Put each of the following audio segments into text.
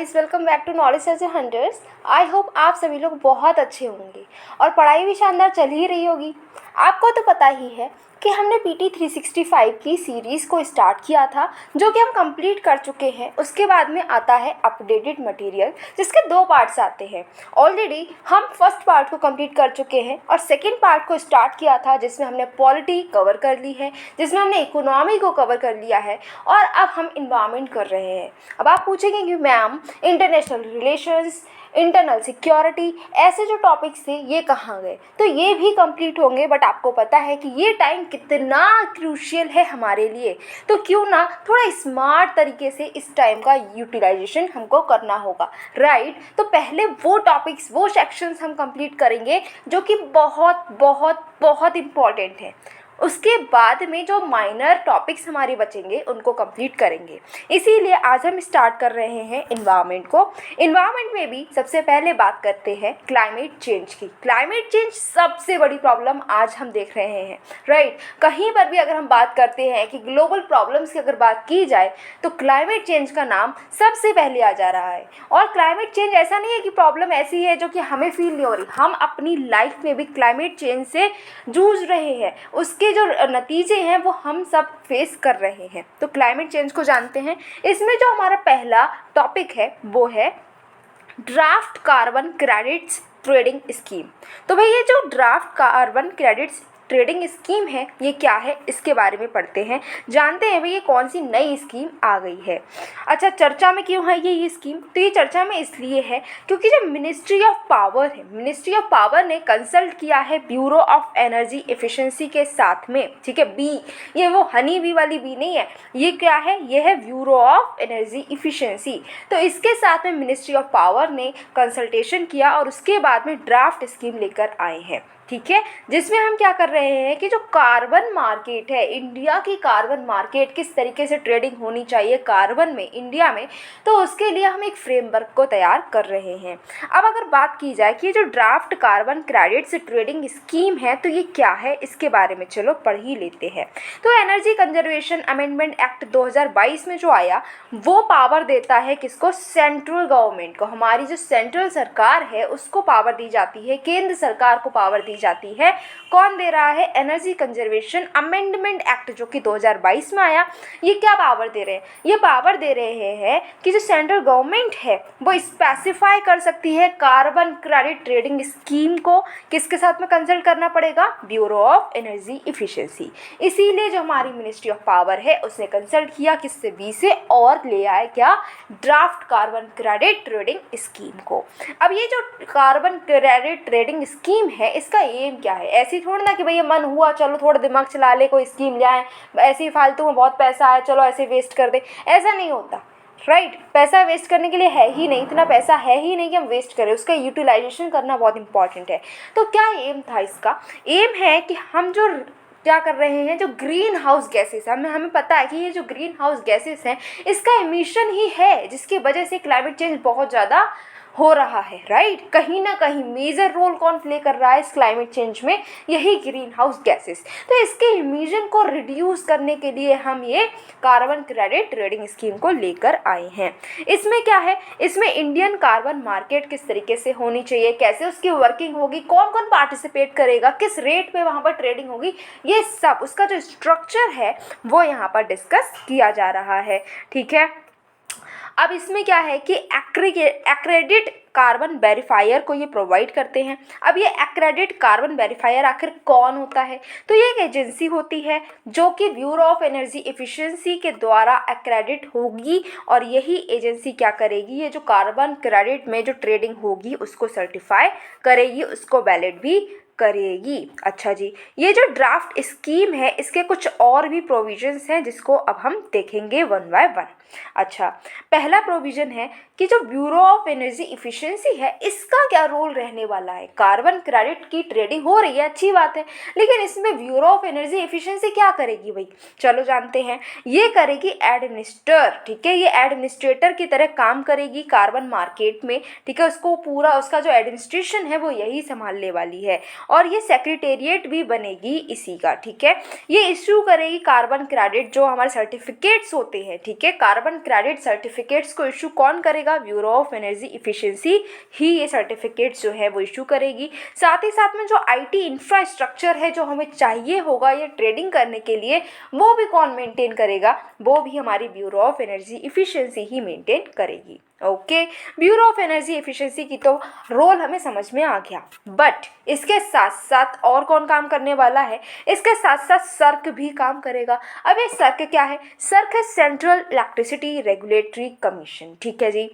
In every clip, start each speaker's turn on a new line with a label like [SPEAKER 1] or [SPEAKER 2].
[SPEAKER 1] Guys, welcome back to knowledge as a hunters. I hope आप सभी लोग बहुत अच्छे होंगे और पढ़ाई भी शानदार चल ही रही होगी। आपको तो पता ही है कि हमने PT 365 की सीरीज़ को स्टार्ट किया था, जो कि हम कंप्लीट कर चुके हैं। उसके बाद में आता है अपडेटेड मटेरियल, जिसके 2 पार्ट्स आते हैं। ऑलरेडी हम फर्स्ट पार्ट को कंप्लीट कर चुके हैं और सेकेंड पार्ट को स्टार्ट किया था, जिसमें हमने पॉलिटी कवर कर ली है, जिसमें हमने इकोनॉमी को कवर कर लिया है और अब हम इन्वायरमेंट कर रहे हैं। अब आप पूछेंगे कि ma'am international relations, internal security, ऐसे जो टॉपिक्स थे ये कहाँ गए? तो ये भी कंप्लीट होंगे, बट आपको पता है कि ये टाइम कितना क्रूशियल है हमारे लिए, तो क्यों ना थोड़ा स्मार्ट तरीके से इस टाइम का यूटिलाइजेशन हमको करना होगा, राइट? तो पहले वो टॉपिक्स, वो सेक्शंस हम कंप्लीट करेंगे जो कि बहुत बहुत बहुत इम्पॉर्टेंट हैं। उसके बाद में जो माइनर टॉपिक्स हमारे बचेंगे उनको कंप्लीट करेंगे। इसीलिए आज हम स्टार्ट कर रहे हैं इन्वायरमेंट को। इन्वायरमेंट में भी सबसे पहले बात करते हैं क्लाइमेट चेंज की। क्लाइमेट चेंज सबसे बड़ी प्रॉब्लम आज हम देख रहे हैं, राइट? कहीं पर भी अगर हम बात करते हैं कि ग्लोबल प्रॉब्लम्स की अगर बात की जाए तो क्लाइमेट चेंज का नाम सबसे पहले आ जा रहा है। और क्लाइमेट चेंज ऐसा नहीं है कि प्रॉब्लम ऐसी है जो कि हमें फील नहीं हो रही, हम अपनी लाइफ में भी क्लाइमेट चेंज से जूझ रहे हैं, उसके जो नतीजे हैं वो हम सब फेस कर रहे हैं। तो क्लाइमेट चेंज को जानते हैं। इसमें जो हमारा पहला टॉपिक है वो है draft carbon credits trading scheme. तो भाई ये जो draft carbon credits trading scheme है ये क्या है, इसके बारे में पढ़ते हैं, जानते हैं भाई ये कौन सी नई स्कीम आ गई है। अच्छा, चर्चा में क्यों है ये स्कीम? तो ये चर्चा में इसलिए है क्योंकि जो मिनिस्ट्री ऑफ पावर है, मिनिस्ट्री ऑफ पावर ने कंसल्ट किया है ब्यूरो ऑफ एनर्जी एफिशिएंसी के साथ में, ठीक है? बी, ये वो हनी बी वाली बी नहीं है, ये क्या है? ये है ब्यूरो ऑफ एनर्जी एफिशिएंसी। तो इसके साथ में मिनिस्ट्री ऑफ पावर ने कंसल्टेशन किया और उसके बाद में ड्राफ्ट स्कीम लेकर आए हैं, ठीक है? जिसमें हम क्या कर रहे हैं कि जो कार्बन मार्केट है, इंडिया की कार्बन मार्केट किस तरीके से ट्रेडिंग होनी चाहिए कार्बन में इंडिया में, तो उसके लिए हम एक फ्रेमवर्क को तैयार कर रहे हैं। अब अगर बात की जाए कि जो draft carbon credits trading scheme है तो ये क्या है, इसके बारे में चलो पढ़ ही लेते हैं। तो एनर्जी कंजर्वेशन अमेंडमेंट एक्ट 2022 में जो आया वो पावर देता है किसको? सेंट्रल गवर्नमेंट को। हमारी जो सेंट्रल सरकार है उसको पावर दी जाती है, केंद्र सरकार को पावर दी जाती है। कौन दे रहा है? एनर्जी कंजर्वेशन अमेंडमेंट एक्ट जो कि 2022 में आया। ये क्या पावर दे रहे हैं? ये पावर दे रहे हैं कि जो सेंट्रल गवर्नमेंट है वो स्पेसिफाई कर सकती है कार्बन क्रेडिट ट्रेडिंग स्कीम को किसके साथ में कंसल्ट करना पड़ेगा? Bureau of energy efficiency. इसीलिए जो हमारी मिनिस्ट्री ऑफ पावर है उसने कंसल्ट किया किससे? बी से, और ले आए क्या? Draft carbon credit trading scheme को। अब ये जो कार्बन क्रेडिट ट्रेडिंग स्कीम है इसका एम क्या है? ऐसी थोड़ी ना कि भैया मन हुआ चलो थोड़ा दिमाग चला ले, कोई स्कीम ले आए, ऐसे ही फालतू में बहुत पैसा आया चलो ऐसे वेस्ट कर दे, ऐसा नहीं होता, राइट? पैसा वेस्ट करने के लिए है ही नहीं, इतना पैसा है ही नहीं कि हम वेस्ट करें, उसका यूटिलाइजेशन करना बहुत इंपॉर्टेंट है। तो क्या एम था इसका? एम है कि हम जो क्या कर रहे हैं, जो ग्रीन हाउस गैसेस है, हमें पता है कि ये जो ग्रीन हाउस गैसेस हैं इसका एमिशन ही है जिसकी वजह से क्लाइमेट चेंज बहुत ज़्यादा हो रहा है, राइट? कहीं ना कहीं मेजर रोल कौन प्ले कर रहा है इस क्लाइमेट चेंज में? यही ग्रीन हाउस गैसेस। तो इसके इमिशन को रिड्यूस करने के लिए हम ये कार्बन क्रेडिट ट्रेडिंग स्कीम को लेकर आए हैं। इसमें क्या है? इसमें इंडियन कार्बन मार्केट किस तरीके से होनी चाहिए, कैसे उसकी वर्किंग होगी, कौन कौन पार्टिसिपेट करेगा, किस रेट पे वहाँ पर ट्रेडिंग होगी, ये सब उसका जो स्ट्रक्चर है वो यहाँ पर डिस्कस किया जा रहा है, ठीक है? अब इसमें क्या है कि एक्रेडिट कार्बन वेरीफायर को ये प्रोवाइड करते हैं। अब ये एक्रेडिट कार्बन वेरीफायर आखिर कौन होता है? तो ये एक एजेंसी होती है जो कि ब्यूरो ऑफ एनर्जी एफिशिएंसी के द्वारा एक्रेडिट होगी और यही एजेंसी क्या करेगी? ये जो कार्बन क्रेडिट में जो ट्रेडिंग होगी उसको सर्टिफाई करेगी, उसको वैलिड भी करेगी। अच्छा जी, ये जो ड्राफ्ट स्कीम है इसके कुछ और भी प्रोविजंस हैं जिसको अब हम देखेंगे वन बाय वन। अच्छा, पहला प्रोविजन है कि जो ब्यूरो ऑफ एनर्जी एफिशिएंसी है इसका क्या रोल रहने वाला है? कार्बन क्रेडिट की ट्रेडिंग हो रही है, अच्छी बात है, लेकिन इसमें ब्यूरो ऑफ एनर्जी एफिशिएंसी क्या करेगी भाई? चलो जानते हैं। ये करेगी एडमिनिस्टर, ठीक है? ये एडमिनिस्ट्रेटर की तरह काम करेगी कार्बन मार्केट में, ठीक है? उसको पूरा उसका जो एडमिनिस्ट्रेशन है वो यही संभालने वाली है और ये सेक्रेटेरिएट भी बनेगी इसी का, ठीक है? ये इश्यू करेगी कार्बन क्रेडिट जो हमारे सर्टिफिकेट्स होते हैं, ठीक है? कार्बन क्रेडिट सर्टिफिकेट्स को इशू कौन करेगा? ब्यूरो ऑफ एनर्जी इफिशिएंसी ही ये सर्टिफिकेट्स जो है वो इशू करेगी। साथ ही साथ में जो आईटी इंफ्रास्ट्रक्चर है जो हमें चाहिए होगा ये ट्रेडिंग करने के लिए, वो भी कौन मेंटेन करेगा? वो भी हमारी ब्यूरो ऑफ एनर्जी इफिशिएंसी ही मेंटेन करेगी। Okay, bureau of energy efficiency की तो रोल हमें समझ में आ गया, बट इसके साथ साथ और कौन काम करने वाला है? इसके साथ साथ सर्क भी काम करेगा। अब ये सर्क क्या है? सर्क है सेंट्रल इलेक्ट्रिसिटी रेगुलेटरी कमीशन। ठीक है जी,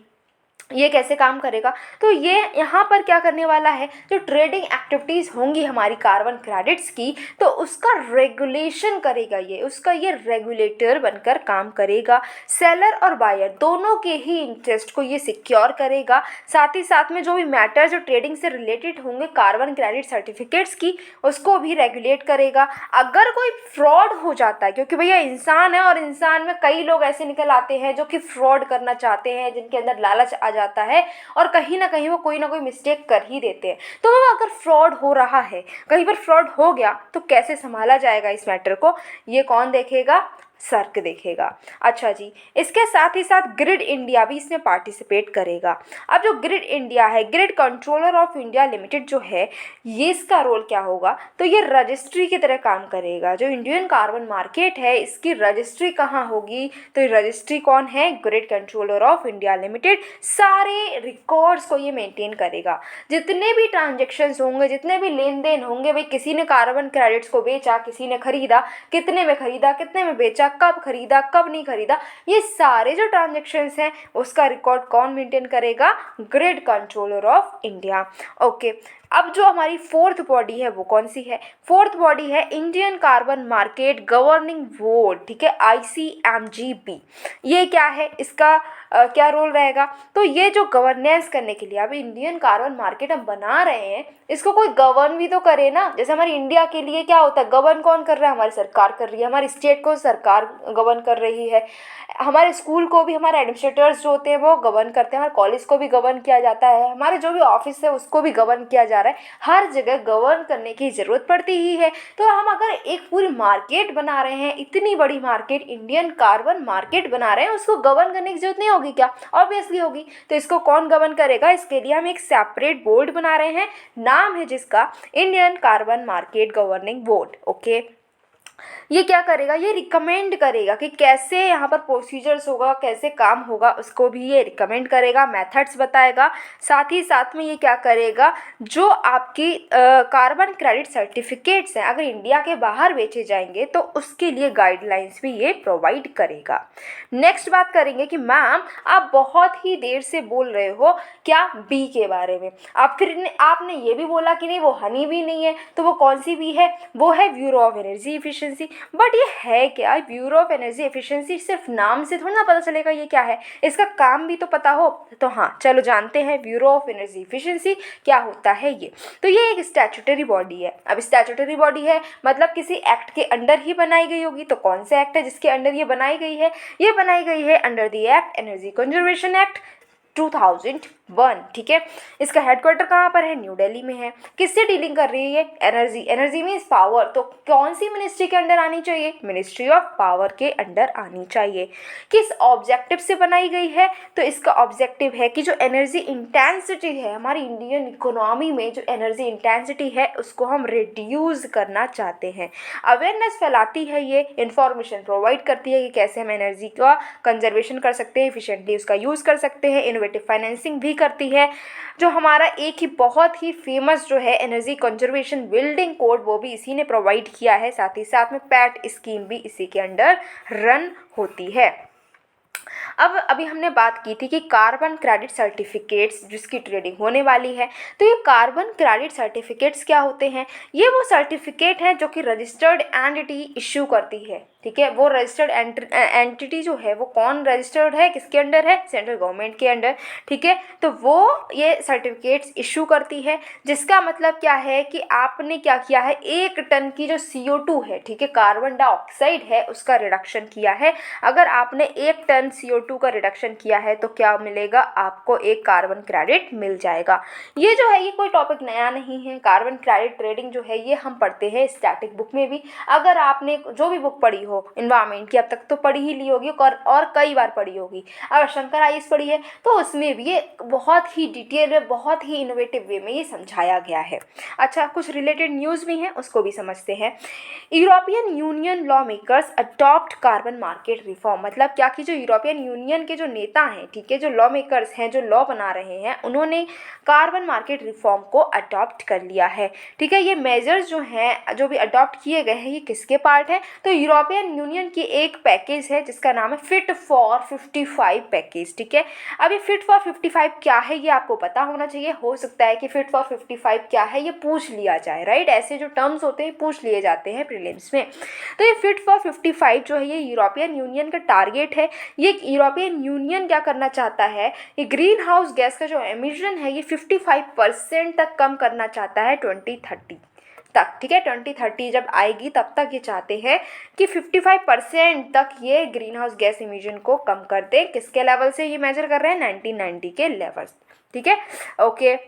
[SPEAKER 1] ये कैसे काम करेगा? तो ये यहाँ पर क्या करने वाला है, जो ट्रेडिंग एक्टिविटीज़ होंगी हमारी कार्बन क्रेडिट्स की, तो उसका रेगुलेशन करेगा, ये उसका ये रेगुलेटर बनकर काम करेगा। सेलर और बायर दोनों के ही इंटरेस्ट को ये सिक्योर करेगा। साथ ही साथ में जो भी मैटर जो ट्रेडिंग से रिलेटेड होंगे कार्बन क्रेडिट सर्टिफिकेट्स की, उसको भी रेगुलेट करेगा। अगर कोई फ्रॉड हो जाता है, क्योंकि भैया इंसान है और इंसान में कई लोग ऐसे निकल आते हैं जो कि फ्रॉड करना चाहते हैं, जिनके अंदर लालच आ जाता है और कहीं ना कहीं वो कोई ना कोई मिस्टेक कर ही देते हैं। तो वो अगर फ्रॉड हो रहा है, कहीं पर फ्रॉड हो गया, तो कैसे संभाला जाएगा इस मैटर को? ये कौन देखेगा? सर्क देखेगा। अच्छा जी, इसके साथ ही साथ ग्रिड इंडिया भी इसमें पार्टिसिपेट करेगा। अब जो ग्रिड इंडिया है, grid controller of India limited जो है, ये इसका रोल क्या होगा? तो ये रजिस्ट्री की तरह काम करेगा। जो इंडियन कार्बन मार्केट है इसकी रजिस्ट्री कहाँ होगी? तो ये रजिस्ट्री कौन है? Grid controller of India limited सारे रिकॉर्ड्स को ये मेंटेन करेगा। जितने भी ट्रांजेक्शन्स होंगे, जितने भी लेन देन होंगे, भाई किसी ने कार्बन क्रेडिट्स को बेचा, किसी ने खरीदा, कितने में खरीदा, कितने में बेचा, कब खरीदा, कब नहीं खरीदा, ये सारे जो ट्रांजैक्शंस हैं उसका रिकॉर्ड कौन मेंटेन करेगा? Grid controller of India. Okay, अब जो हमारी फोर्थ बॉडी है वो कौन सी है? फोर्थ बॉडी है Indian carbon market governing board. ठीक है, ICMGB। ये क्या है, इसका क्या रोल रहेगा? तो ये जो गवर्नेंस करने के लिए, अब इंडियन कार्बन मार्केट हम बना रहे हैं, इसको कोई गवर्न भी तो करे ना। जैसे हमारी इंडिया के लिए क्या होता है, गवर्न कौन कर रहा है? हमारी सरकार कर रही है। हमारी स्टेट को सरकार गवर्न कर रही है। हमारे स्कूल को भी हमारे एडमिनिस्ट्रेटर्स जो होते हैं वो गवर्न करते हैं। हमारे कॉलेज को भी गवर्न किया जाता है। हमारे जो भी ऑफिस है उसको भी गवर्न किया जा रहा है। हर जगह गवर्न करने की ज़रूरत पड़ती ही है। तो हम अगर एक पूरी मार्केट बना रहे हैं, इतनी बड़ी मार्केट, इंडियन कार्बन मार्केट बना रहे हैं, उसको गवर्न करने की जरूरत नहीं होगी क्या? ऑब्वियसली होगी। तो इसको कौन गवर्न करेगा? इसके लिए हम एक सेपरेट बोर्ड बना रहे हैं, नाम है जिसका Indian carbon market governing board. Okay, ये क्या करेगा? ये रिकमेंड करेगा कि कैसे यहाँ पर प्रोसीजर्स होगा, कैसे काम होगा, उसको भी ये रिकमेंड करेगा, मेथड्स बताएगा। साथ ही साथ में ये क्या करेगा, जो आपकी कार्बन क्रेडिट सर्टिफिकेट्स हैं अगर इंडिया के बाहर बेचे जाएंगे तो उसके लिए गाइडलाइंस भी ये प्रोवाइड करेगा। नेक्स्ट बात करेंगे कि मैम आप बहुत ही देर से बोल रहे हो क्या? बी के बारे में। आप फिर आपने ये भी बोला कि नहीं वो हनी भी नहीं है, तो वो कौन सी बी है? वो है bureau of energy efficiency. But ये है क्या? ब्यूरो ऑफ एनर्जी एफिशिएंसी सिर्फ नाम से थोड़ा ना पता चलेगा ये क्या है, इसका काम भी तो पता हो। तो हाँ, चलो जानते हैं ब्यूरो ऑफ एनर्जी एफिशिएंसी क्या होता है ये। तो ये एक स्टैट्यूटरी बॉडी है। अब स्टैट्यूटरी बॉडी है मतलब किसी एक्ट के अंडर ही बनाई गई होगी। तो कौन सा एक्ट है जिसके अंडर ये बनाई गई है? ये बनाई गई है under the act energy conservation act 2001। ठीक है, इसका हेडक्वार्टर कहाँ पर है? न्यू दिल्ली में है। किससे डीलिंग कर रही है ये? एनर्जी। Energy means power. तो कौन सी मिनिस्ट्री के अंडर आनी चाहिए? मिनिस्ट्री ऑफ पावर के अंडर आनी चाहिए। किस ऑब्जेक्टिव से बनाई गई है? तो इसका ऑब्जेक्टिव है कि जो एनर्जी इंटेंसिटी है हमारी इंडियन इकोनॉमी में, जो एनर्जी इंटेंसिटी है उसको हम रिड्यूस करना चाहते हैं। अवेयरनेस फैलाती है, ये इंफॉर्मेशन प्रोवाइड करती है कि कैसे हम एनर्जी का कंजर्वेशन कर सकते हैं, इफिशिएंटली उसका यूज़ कर सकते हैं। इनोवेटिव फाइनेंसिंग भी करती है। जो हमारा एक ही बहुत ही फेमस जो है एनर्जी कंजर्वेशन बिल्डिंग कोड, वो भी इसी ने प्रोवाइड किया है। साथ ही साथ में पैट स्कीम भी इसी के अंडर रन होती है। अब अभी हमने बात की थी कि कार्बन क्रेडिट सर्टिफिकेट्स जिसकी ट्रेडिंग होने वाली है। तो ये कार्बन क्रेडिट सर्टिफिकेट्स क्या होते हैं? ये वो सर्टिफिकेट हैं जो कि रजिस्टर्ड एंटिटी इश्यू करती है। ठीक है, वो रजिस्टर्ड एंटिटी जो है वो कौन रजिस्टर्ड है, किसके अंडर है? सेंट्रल गवर्नमेंट के अंडर। ठीक है, तो वो ये सर्टिफिकेट्स इशू करती है, जिसका मतलब क्या है कि आपने क्या किया है, 1 टन की जो CO2 है, ठीक है, कार्बन डाइऑक्साइड है, उसका रिडक्शन किया है। अगर आपने 1 टन CO2 का रिडक्शन किया है तो क्या मिलेगा? आपको एक कार्बन क्रेडिट मिल जाएगा। ये जो है ये कोई टॉपिक नया नहीं है। कार्बन क्रेडिट ट्रेडिंग जो है ये हम पढ़ते हैं स्टैटिक बुक में भी। अगर आपने जो भी बुक पढ़ी हो इन्वायरमेंट की, अब तक तो पढ़ी ही ली होगी और कई बार पढ़ी होगी। अगर शंकर आईएएस पढ़ी है तो उसमें भी ये बहुत ही डिटेल में, बहुत ही इनोवेटिव वे में ये समझाया गया है। अच्छा, कुछ रिलेटेड न्यूज़ भी हैं, उसको भी समझते हैं। European union law makers adopt carbon market reform, मतलब क्या कि जो यूरोपियन यूनियन के जो नेता हैं, ठीक है, जो लॉ मेकर्स हैं, जो लॉ बना रहे हैं, उन्होंने कार्बन मार्केट रिफॉर्म को अडॉप्ट कर लिया है। ठीक है, ये मेजर्स जो हैं, जो भी अडॉप्ट किए गए हैं, ये किसके पार्ट है? तो यूरोपियन यूनियन की एक पैकेज है जिसका नाम है फिट फॉर 55 पैकेज। ठीक है, अभी फिट फॉर 55 क्या है ये आपको पता होना चाहिए। हो सकता है कि फिट फॉर 55 क्या है ये पूछ लिया जाए, राइट? ऐसे जो टर्म्स होते हैं पूछ लिए जाते हैं प्रीलिम्स में। तो ये फिट फॉर 55 जो है ये यूरोपियन यूनियन का टारगेट है। ये यूरोपियन यूनियन क्या करना चाहता है, ये ग्रीन हाउस गैस का जो एमिशन है ये 55% तक कम करना चाहता है 2030 तक। ठीक है, 2030 जब आएगी तब तक ये चाहते हैं कि 55% तक ये ग्रीन हाउस गैस इमिशन को कम कर दे। किसके लेवल से ये मेजर कर रहे हैं? 1990 के लेवल। ठीक है, ओके।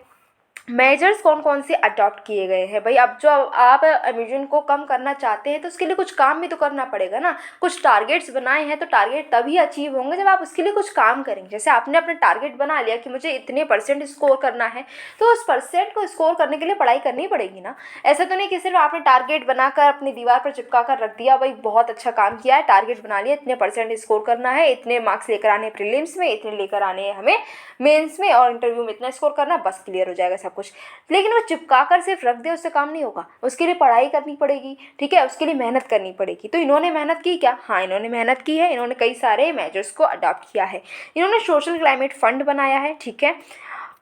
[SPEAKER 1] मेजर्स कौन कौन से अडॉप्ट किए गए हैं भाई? अब जो आप एमिशन को कम करना चाहते हैं तो उसके लिए कुछ काम भी तो करना पड़ेगा ना। कुछ टारगेट्स बनाए हैं तो टारगेट तभी अचीव होंगे जब आप उसके लिए कुछ काम करेंगे। जैसे आपने अपना टारगेट बना लिया कि मुझे इतने % स्कोर करना है, तो उस % को स्कोर करने के लिए पढ़ाई करनी पड़ेगी ना। ऐसा तो नहीं कि सिर्फ आपने टारगेट बनाकर अपनी दीवार पर चिपका कर रख दिया, भाई बहुत अच्छा काम किया है, टारगेट बना लिया, इतने % स्कोर करना है, इतने मार्क्स लेकर आने हैं प्रीलिम्स में, इतने लेकर आने हैं हमें मेंस में, और इंटरव्यू में इतना स्कोर करना, बस क्लियर हो जाएगा सब कुछ। लेकिन वो चिपका कर सिर्फ रख दे उससे काम नहीं होगा, उसके लिए पढ़ाई करनी पड़ेगी। ठीक है, उसके लिए मेहनत करनी पड़ेगी। तो इन्होंने मेहनत की क्या? हाँ, इन्होंने मेहनत की है। इन्होंने कई सारे मेजर्स को अडॉप्ट किया है। इन्होंने सोशल क्लाइमेट फंड बनाया है। ठीक है,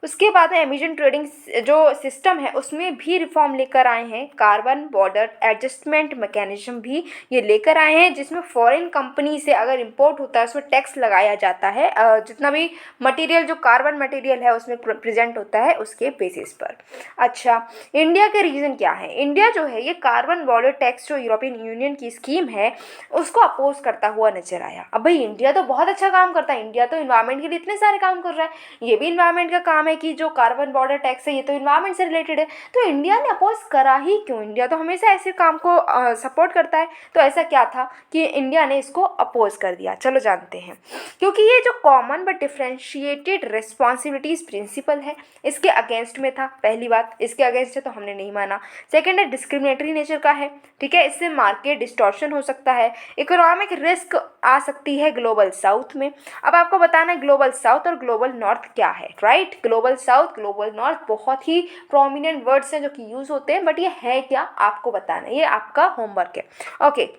[SPEAKER 1] उसके बाद में एमिशन ट्रेडिंग जो सिस्टम है उसमें भी रिफॉर्म लेकर आए हैं। कार्बन बॉर्डर एडजस्टमेंट मैकेनिज्म भी ये लेकर आए हैं, जिसमें फॉरेन कंपनी से अगर इंपोर्ट होता है उसमें टैक्स लगाया जाता है, जितना भी मटेरियल जो कार्बन मटेरियल है उसमें प्रेजेंट होता है उसके बेसिस पर। अच्छा, इंडिया के रीज़न क्या है? इंडिया जो है ये कार्बन बॉर्डर टैक्स जो यूरोपियन यूनियन की स्कीम है उसको अपोज करता हुआ नजर आया। अब भाई इंडिया तो बहुत अच्छा काम करता है, इंडिया तो इन्वायरमेंट के लिए इतने सारे काम कर रहा है, ये भी इन्वायरमेंट का काम है कि जो कार्बन बॉर्डर टैक्स है ये तो इन्वायरमेंट से रिलेटेड है, तो इंडिया ने अपोज करा ही क्यों? इंडिया तो हमेशा ऐसे काम को सपोर्ट करता है, तो ऐसा क्या था कि इंडिया ने इसको अपोज कर दिया? चलो जानते हैं। क्योंकि ये जो common but differentiated responsibilities principle है इसके अगेंस्ट में था। पहली बात, इसके अगेंस्ट है तो हमने नहीं माना। सेकेंड है डिस्क्रिमिनेटरी नेचर का है। ठीक है, इससे मार्केट डिस्टॉर्शन हो सकता है, इकोनॉमिक रिस्क आ सकती है ग्लोबल साउथ में। अब आपको बताना है ग्लोबल साउथ और ग्लोबल नॉर्थ क्या है, right? Global south, global north बहुत ही प्रोमिनेंट वर्ड्स हैं जो कि यूज़ होते हैं, बट ये है क्या आपको बताना है, ये आपका होमवर्क है। ओके,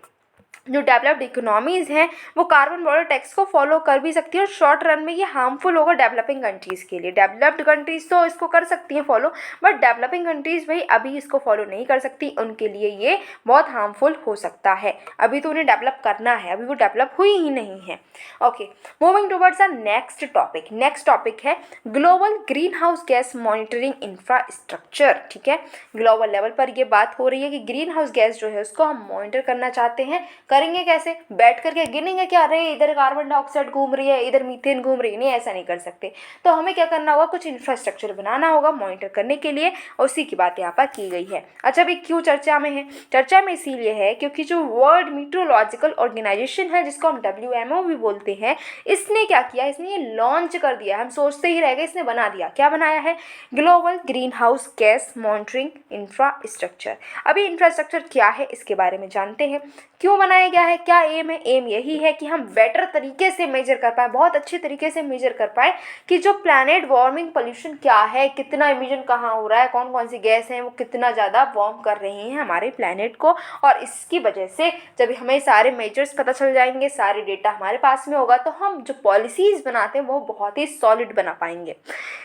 [SPEAKER 1] जो डेवलप्ड इकोनॉमीज़ हैं वो कार्बन बॉर्डर टैक्स को फॉलो कर भी सकती है और शॉर्ट रन में ये हार्मफुल होगा डेवलपिंग कंट्रीज़ के लिए। डेवलप्ड कंट्रीज़ तो इसको कर सकती हैं फॉलो, बट डेवलपिंग कंट्रीज़ भाई अभी इसको फॉलो नहीं कर सकती, उनके लिए ये बहुत हार्मफुल हो सकता है। अभी तो उन्हें डेवलप करना है, अभी वो डेवलप हुई ही नहीं है। Okay, moving towards a next topic. Next topic है global green house gas monitoring infrastructure. ठीक है, ग्लोबल लेवल पर ये बात हो रही है कि ग्रीन हाउस गैस जो है उसको हम मॉनिटर करना चाहते हैं। करेंगे कैसे? बैठ करके गिनेंगे क्या, अरे इधर कार्बन डाइऑक्साइड घूम रही है, इधर मीथेन घूम रही है? नहीं, ऐसा नहीं कर सकते। तो हमें क्या करना होगा, कुछ इंफ्रास्ट्रक्चर बनाना होगा मॉनिटर करने के लिए, और उसी की बात यहाँ पर की गई है। अच्छा, अभी क्यों चर्चा में है? चर्चा में इसीलिए है क्योंकि जो वर्ल्ड मीट्रोलॉजिकल ऑर्गेनाइजेशन है जिसको हम WMO भी बोलते हैं, इसने क्या किया, इसने ये लॉन्च कर दिया। हम सोचते ही रह गए, इसने बना दिया। क्या बनाया है? Global green house gas monitoring infrastructure. अभी इंफ्रास्ट्रक्चर क्या है इसके बारे में जानते हैं। क्यों बनाया गया है, क्या एम है? एम यही है कि हम बेटर तरीके से मेजर कर पाएँ, बहुत अच्छे तरीके से मेजर कर पाएँ कि जो प्लैनेट वार्मिंग पोल्यूशन क्या है, कितना इमिशन कहाँ हो रहा है, कौन कौन सी गैस हैं वो कितना ज़्यादा वार्म कर रही हैं हमारे प्लैनेट को। और इसकी वजह से जब हमें सारे मेजर्स पता चल जाएंगे, सारे डेटा हमारे पास में होगा, तो हम जो पॉलिसीज़ बनाते हैं वो बहुत ही सॉलिड बना पाएंगे।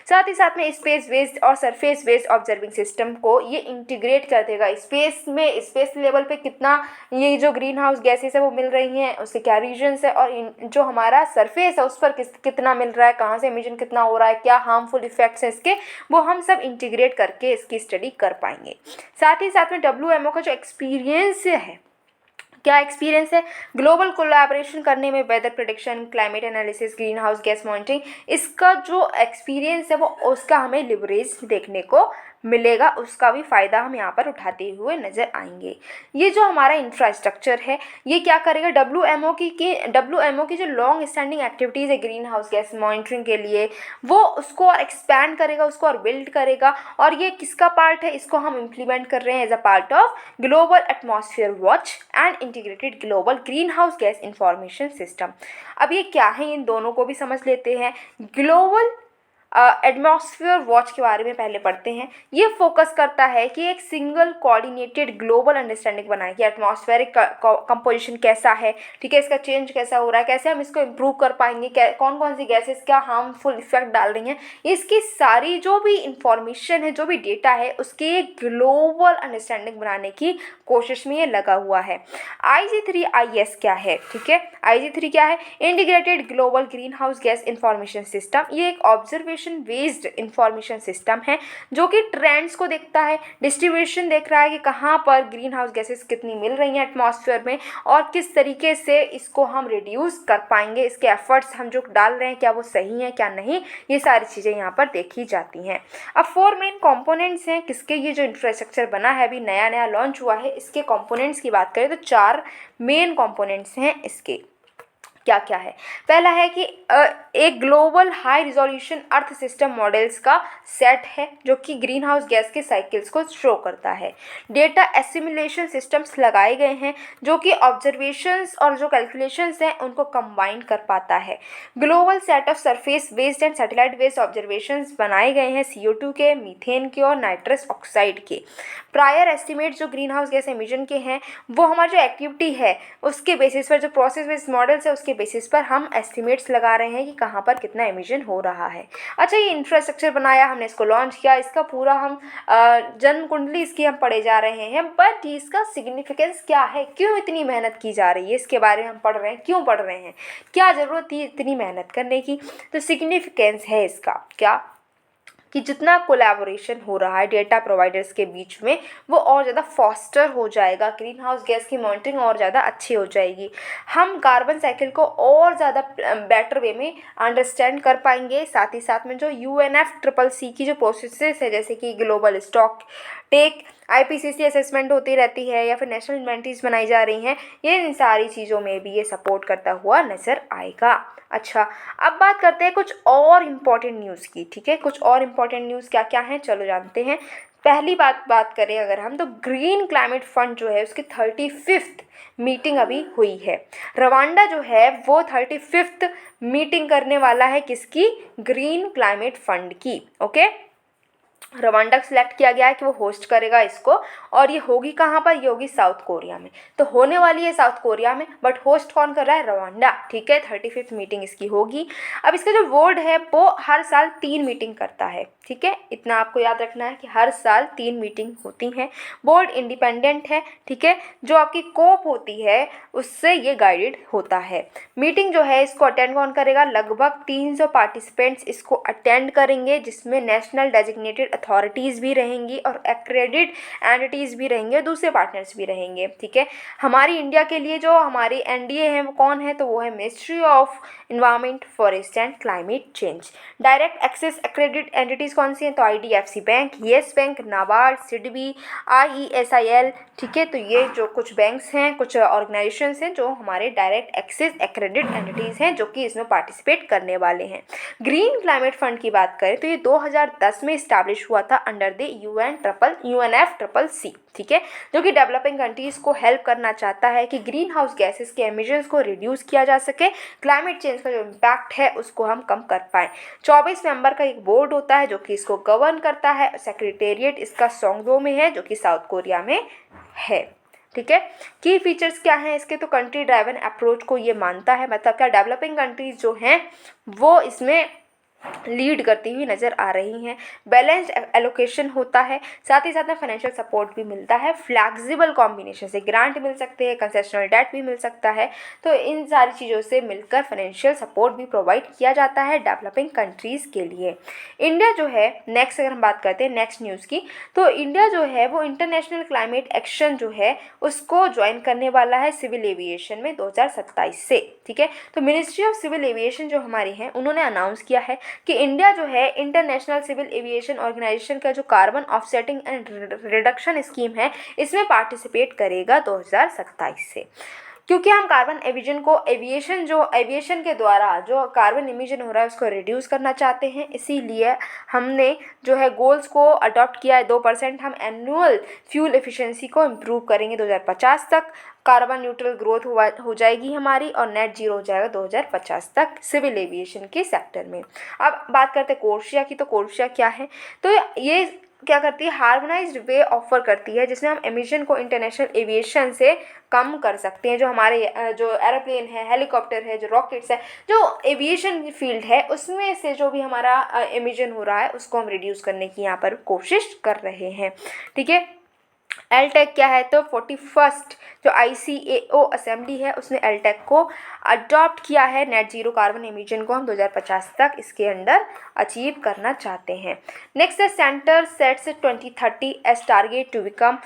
[SPEAKER 1] साथ ही साथ में स्पेस बेस्ड और सरफेस बेस्ड ऑब्जर्विंग सिस्टम को ये इंटीग्रेट कर देगा। स्पेस में, स्पेस लेवल पे कितना ये जो ग्रीन हाउस गैसेस है वो मिल रही हैं, उसके क्या रीजन्स है, और जो हमारा सरफेस है उस पर कितना मिल रहा है, कहाँ से इमिशन कितना हो रहा है, क्या हार्मफुल इफेक्ट्स हैं इसके, वो हम सब इंटीग्रेट करके इसकी स्टडी कर पाएंगे। साथ ही साथ में WMO का जो एक्सपीरियंस है, क्या एक्सपीरियंस है? ग्लोबल कोलैबोरेशन करने में, weather prediction, climate analysis, green house gas monitoring, इसका जो एक्सपीरियंस है वो उसका हमें लिवरेज देखने को मिलेगा, उसका भी फ़ायदा हम यहाँ पर उठाते हुए नज़र आएंगे। ये जो हमारा इंफ्रास्ट्रक्चर है ये क्या करेगा, डब्ल्यू एम ओ की जो लॉन्ग स्टैंडिंग एक्टिविटीज़ है ग्रीन हाउस गैस मॉनिटरिंग के लिए, वो उसको और एक्सपैंड करेगा, उसको और बिल्ड करेगा। और ये किसका पार्ट है? इसको हम इम्प्लीमेंट कर रहे हैं as a part of global atmosphere watch and integrated global green house gas information system. अब ये क्या है, इन दोनों को भी समझ लेते हैं। ग्लोबल एटमॉस्फेयर वॉच के बारे में पहले पढ़ते हैं। ये फोकस करता है कि एक सिंगल कोऑर्डिनेटेड ग्लोबल अंडरस्टैंडिंग बनाए कि एटमॉस्फेरिक कंपोजिशन कैसा है, ठीक है, इसका चेंज कैसा हो रहा है, कैसे हम इसको इम्प्रूव कर पाएंगे, कौन कौन सी गैसेस क्या हार्मफुल इफेक्ट डाल रही हैं, इसकी सारी जो भी इंफॉर्मेशन है, जो भी डेटा है, उसकी एक ग्लोबल अंडरस्टैंडिंग बनाने की कोशिश में ये लगा हुआ है। IG3IS क्या है? ठीक है, IG3 क्या है? Integrated global green house gas information system. ये एक ऑब्जर्वेशन बेस्ड इंफॉर्मेशन सिस्टम है जो कि ट्रेंड्स को देखता है, डिस्ट्रीब्यूशन देख रहा है कि कहाँ पर ग्रीन हाउस गैसेस कितनी मिल रही हैं एटमॉस्फेयर में और किस तरीके से इसको हम रिड्यूस कर पाएंगे, इसके एफर्ट्स हम जो डाल रहे हैं क्या वो सही हैं क्या नहीं, ये सारी चीज़ें यहाँ पर देखी जाती हैं। अब 4 मेन कंपोनेंट्स हैं किसके, ये जो इंफ्रास्ट्रक्चर बना है अभी नया नया लॉन्च हुआ है, इसके कंपोनेंट्स की बात करें तो 4 मेन कंपोनेंट्स हैं इसके। क्या क्या है? पहला है कि एक global high resolution earth system models का सेट है जो कि ग्रीन हाउस गैस के साइकिल्स को शो करता है। डेटा एसिमुलेशन सिस्टम्स लगाए गए हैं जो कि ऑब्जर्वेशंस और जो कैलकुलेशंस हैं उनको कंबाइन कर पाता है। Global set of surface based and satellite based observations बनाए गए हैं CO2 के, मीथेन के और नाइट्रस ऑक्साइड के। प्रायर एस्टिमेट जो ग्रीन हाउस गैस एमिशन के हैं वो हमारी जो एक्टिविटी है उसके बेसिस पर, जो प्रोसेस बेस्ड मॉडल्स है उसके बेसिस पर हम एस्टिमेट्स लगा रहे हैं कि कहाँ पर कितना एमिशन हो रहा है। अच्छा, ये इंफ्रास्ट्रक्चर बनाया हमने, इसको लॉन्च किया, इसका पूरा हम जन्म कुंडली इसकी हम पढ़े जा रहे हैं, बट इसका सिग्निफिकेंस क्या है, क्यों इतनी मेहनत की जा रही है, इसके बारे में हम पढ़ रहे हैं, क्यों पढ़ रहे हैं, क्या ज़रूरत थी इतनी मेहनत करने की। तो सिग्निफिकेंस है इसका क्या कि जितना कोलैबोरेशन हो रहा है डेटा प्रोवाइडर्स के बीच में वो और ज़्यादा फास्टर हो जाएगा, ग्रीन हाउस गैस की मॉनिटरिंग और ज़्यादा अच्छी हो जाएगी, हम कार्बन साइकिल को और ज़्यादा बेटर वे में अंडरस्टैंड कर पाएंगे। साथ ही साथ में जो UNFCCC की जो प्रोसेसेस है जैसे कि global stock take, IPCC assessment होती रहती है या फिर नेशनल इन्वेंटरीज बनाई जा रही हैं, ये इन सारी चीज़ों में भी ये सपोर्ट करता हुआ नज़र आएगा। अच्छा, अब बात करते हैं कुछ और इम्पॉर्टेंट न्यूज़ की। ठीक है, कुछ और इम्पॉर्टेंट न्यूज़ क्या क्या हैं, चलो जानते हैं। पहली बात करें अगर हम, तो ग्रीन क्लाइमेट फंड जो है उसकी 35th मीटिंग अभी हुई है। रवांडा जो है वो 35th मीटिंग करने वाला है किसकी? ग्रीन क्लाइमेट फंड की। ओके, रवांडा सेलेक्ट किया गया है कि वो होस्ट करेगा इसको, और ये होगी कहाँ पर? ये होगी साउथ कोरिया में। तो होने वाली है साउथ कोरिया में, बट होस्ट कौन कर रहा है? रवांडा। ठीक है, 35th मीटिंग इसकी होगी। अब इसका जो बोर्ड है वो हर साल 3 मीटिंग करता है। ठीक है, इतना आपको याद रखना है कि हर साल 3 मीटिंग होती हैं। बोर्ड इंडिपेंडेंट है। ठीक है, जो आपकी कोप होती है उससे ये गाइडेड होता है। मीटिंग जो है इसको अटेंड कौन करेगा? लगभग 300 पार्टिसिपेंट्स इसको अटेंड करेंगे, जिसमें नेशनल डेजिग्नेटेड अथॉरिटीज़ भी रहेंगी और एक्रेडिट एंटिटीज़ भी रहेंगे, दूसरे पार्टनर्स भी रहेंगे। ठीक है, हमारी इंडिया के लिए जो हमारी NDA है वो कौन है? तो वो है ministry of environment, forest and climate change. Direct access accredit entities कौन सी हैं? तो IDFC bank, yes bank, NABARD, SIDBI, IESIL। ठीक है, तो ये जो कुछ बैंक्स हैं, कुछ ऑर्गेनाइजेशंस हैं जो हमारे डायरेक्ट एक्सेस एक्रेडिट एंटिटीज़ हैं जो कि इसमें पार्टिसिपेट करने वाले हैं। ग्रीन क्लाइमेट फंड की बात करें तो ये 2010 में इस्टेब्लिश हुआ था अंडर द UNFCCC। ठीक है, जो कि डेवलपिंग कंट्रीज़ को हेल्प करना चाहता है कि ग्रीन हाउस गैसेस के एमिशंस को रिड्यूस किया जा सके, क्लाइमेट चेंज का जो इम्पैक्ट है उसको हम कम कर पाएँ। 24 मेंबर का एक बोर्ड होता है जो कि इसको गवर्न करता है। सेक्रेटेरिएट इसका सोंगदो में है जो कि साउथ कोरिया में है। ठीक है, की फीचर्स क्या हैं इसके? तो कंट्री ड्राइवन अप्रोच को ये मानता है, मतलब क्या डेवलपिंग कंट्रीज जो हैं वो इसमें लीड करती हुई नज़र आ रही हैं। बैलेंस्ड एलोकेशन होता है, साथ ही साथ में फाइनेंशियल सपोर्ट भी मिलता है। फ्लैक्सिबल कॉम्बिनेशन से ग्रांट मिल सकते हैं, कंसेशनल डेट भी मिल सकता है। तो इन सारी चीज़ों से मिलकर फाइनेंशियल सपोर्ट भी प्रोवाइड किया जाता है डेवलपिंग कंट्रीज़ के लिए। इंडिया जो है, नेक्स्ट अगर हम बात करते हैं नेक्स्ट न्यूज़ की, तो इंडिया जो है वो इंटरनेशनल क्लाइमेट एक्शन जो है उसको ज्वाइन करने वाला है सिविल एविएशन में 2027 से। ठीक है, तो मिनिस्ट्री ऑफ सिविल एविएशन जो हमारी है उन्होंने अनाउंस किया है कि इंडिया जो है इंटरनेशनल सिविल एविएशन ऑर्गेनाइजेशन का जो carbon offsetting and reduction scheme है इसमें पार्टिसिपेट करेगा 2027 से। क्योंकि हम कार्बन एविएशन के द्वारा जो कार्बन इमिशन हो रहा है उसको रिड्यूस करना चाहते हैं, इसीलिए हमने जो है गोल्स को अडॉप्ट किया है। 2% हम एनुअल फ्यूल एफिशिएंसी को इम्प्रूव करेंगे 2050 तक। कार्बन न्यूट्रल ग्रोथ हो जाएगी हमारी और नेट जीरो हो जाएगा 2050 तक सिविल एविएशन के सेक्टर में। अब बात करते हैं कोर्सिया की, तो कोर्सिया क्या है, तो ये क्या करती है, हार्मोनाइज्ड वे ऑफर करती है जिसमें हम एमिशन को इंटरनेशनल एविएशन से कम कर सकते हैं। जो हमारे जो एरोप्लेन है, हेलीकॉप्टर है, जो रॉकेट्स है, जो एविएशन फील्ड है उसमें से जो भी हमारा एमिशन हो रहा है उसको हम रिड्यूस करने की यहाँ पर कोशिश कर रहे हैं। ठीक है, एलटेक क्या है, तो 41st जो ICAO असेंबली है उसने एलटेक को अडॉप्ट किया है। नेट जीरो कार्बन एमिशन को हम 2050 तक इसके अंडर अचीव करना चाहते हैं। नेक्स्ट है centre sets 2030 as target to become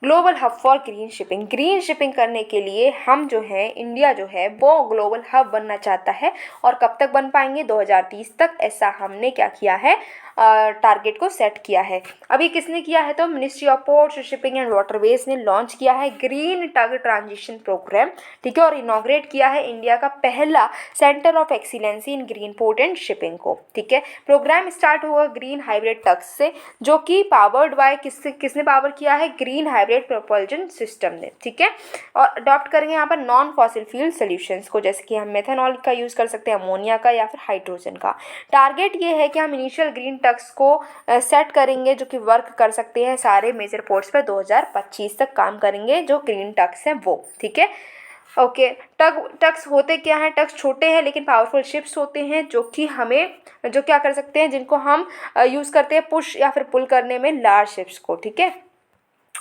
[SPEAKER 1] global hub for green shipping. Green shipping करने के लिए हम जो है इंडिया जो है वो ग्लोबल हब बनना चाहता है। और कब तक बन पाएंगे, 2030 तक, ऐसा हमने क्या किया है, टारगेट को सेट किया है। अभी किसने किया है, तो ministry of ports shipping and waterways ने लॉन्च किया है ग्रीन टग ट्रांजिशन प्रोग्राम। ठीक है, और इनॉग्रेट किया है इंडिया का पहला centre of excellency in green port and shipping को। ठीक है, प्रोग्राम स्टार्ट हुआ ग्रीन हाइब्रिड टग्स से, जो कि पावर्ड बाय किसने पावर किया है, ग्रीन हाइब्रिड प्रोपल्जन सिस्टम ने। ठीक है, और अडॉप्ट करेंगे यहाँ पर नॉन फॉसिल फ्यूल सोल्यूशंस को, जैसे कि हम मेथनॉल का यूज़ कर सकते हैं, अमोनिया का या फिर हाइड्रोजन का। टारगेट ये है कि हम इनिशियल ग्रीन टग्स को सेट करेंगे जो कि वर्क कर सकते हैं सारे मेजर पोर्ट्स पर। 2025 तक काम करेंगे जो ग्रीन टग्स हैं वो। ठीक है, ओके, टग्स होते क्या हैं, टग्स छोटे हैं लेकिन पावरफुल शिप्स होते हैं जो कि हमें जो क्या कर सकते हैं, जिनको हम यूज़ करते हैं पुश या फिर पुल करने में लार्ज शिप्स को। ठीक है,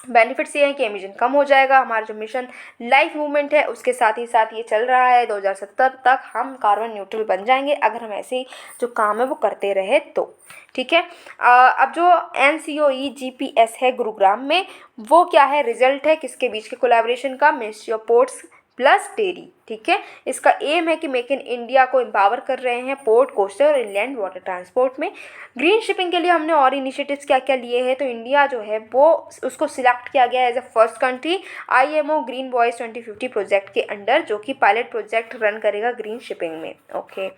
[SPEAKER 1] बेनिफिट्स ये हैं कि एमिशन कम हो जाएगा, हमारा जो मिशन लाइफ मूवमेंट है उसके साथ ही साथ ये चल रहा है। 2070 तक हम कार्बन न्यूट्रल बन जाएंगे अगर हम ऐसे ही जो काम है वो करते रहे तो। ठीक है, अब जो NCOE GPS है गुरुग्राम में, वो क्या है, रिजल्ट है किसके बीच के कोलैबोरेशन का, ministry of ports plus dairy. ठीक है, इसका एम है कि मेक इन इंडिया को एम्पावर कर रहे हैं पोर्ट, कोस्टल और इनलैंड वाटर ट्रांसपोर्ट में। ग्रीन शिपिंग के लिए हमने और इनिशिएटिव्स क्या क्या लिए हैं, तो इंडिया जो है वो उसको सिलेक्ट किया गया as a first country IMO green voice 2050 project के अंडर, जो कि पायलट प्रोजेक्ट रन करेगा ग्रीन शिपिंग में। ओके,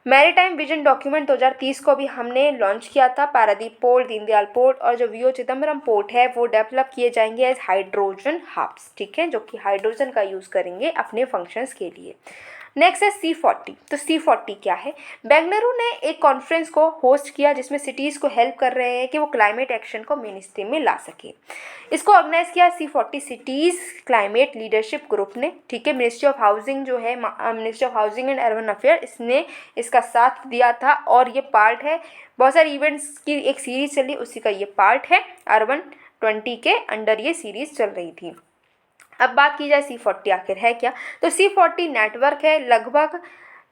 [SPEAKER 1] मैरीटाइम विजन डॉक्यूमेंट 2030 को भी हमने लॉन्च किया था। पारादीप पोर्ट, दीनदयाल पोर्ट और जो VO चिदम्बरम पोर्ट है वो डेवलप किए जाएंगे एज हाइड्रोजन हब्स। ठीक है, जो कि हाइड्रोजन का यूज़ करेंगे अपने फंक्शंस के लिए। नेक्स्ट है C40। तो C40 क्या है, बेंगलुरु ने एक कॉन्फ्रेंस को होस्ट किया जिसमें सिटीज़ को हेल्प कर रहे हैं कि वो क्लाइमेट एक्शन को मेन स्ट्रीम में ला सके। इसको ऑर्गेनाइज किया C40 cities climate leadership group ने। ठीक है, मिनिस्ट्री ऑफ हाउसिंग जो है, ministry of housing and urban affair, इसने इसका साथ दिया था और ये पार्ट है, बहुत सारे इवेंट्स की एक सीरीज चली, उसी का ये पार्ट है। अर्बन 20 के अंडर ये सीरीज चल रही थी। अब बात की जाए C40 आखिर है क्या, तो C40 नेटवर्क है लगभग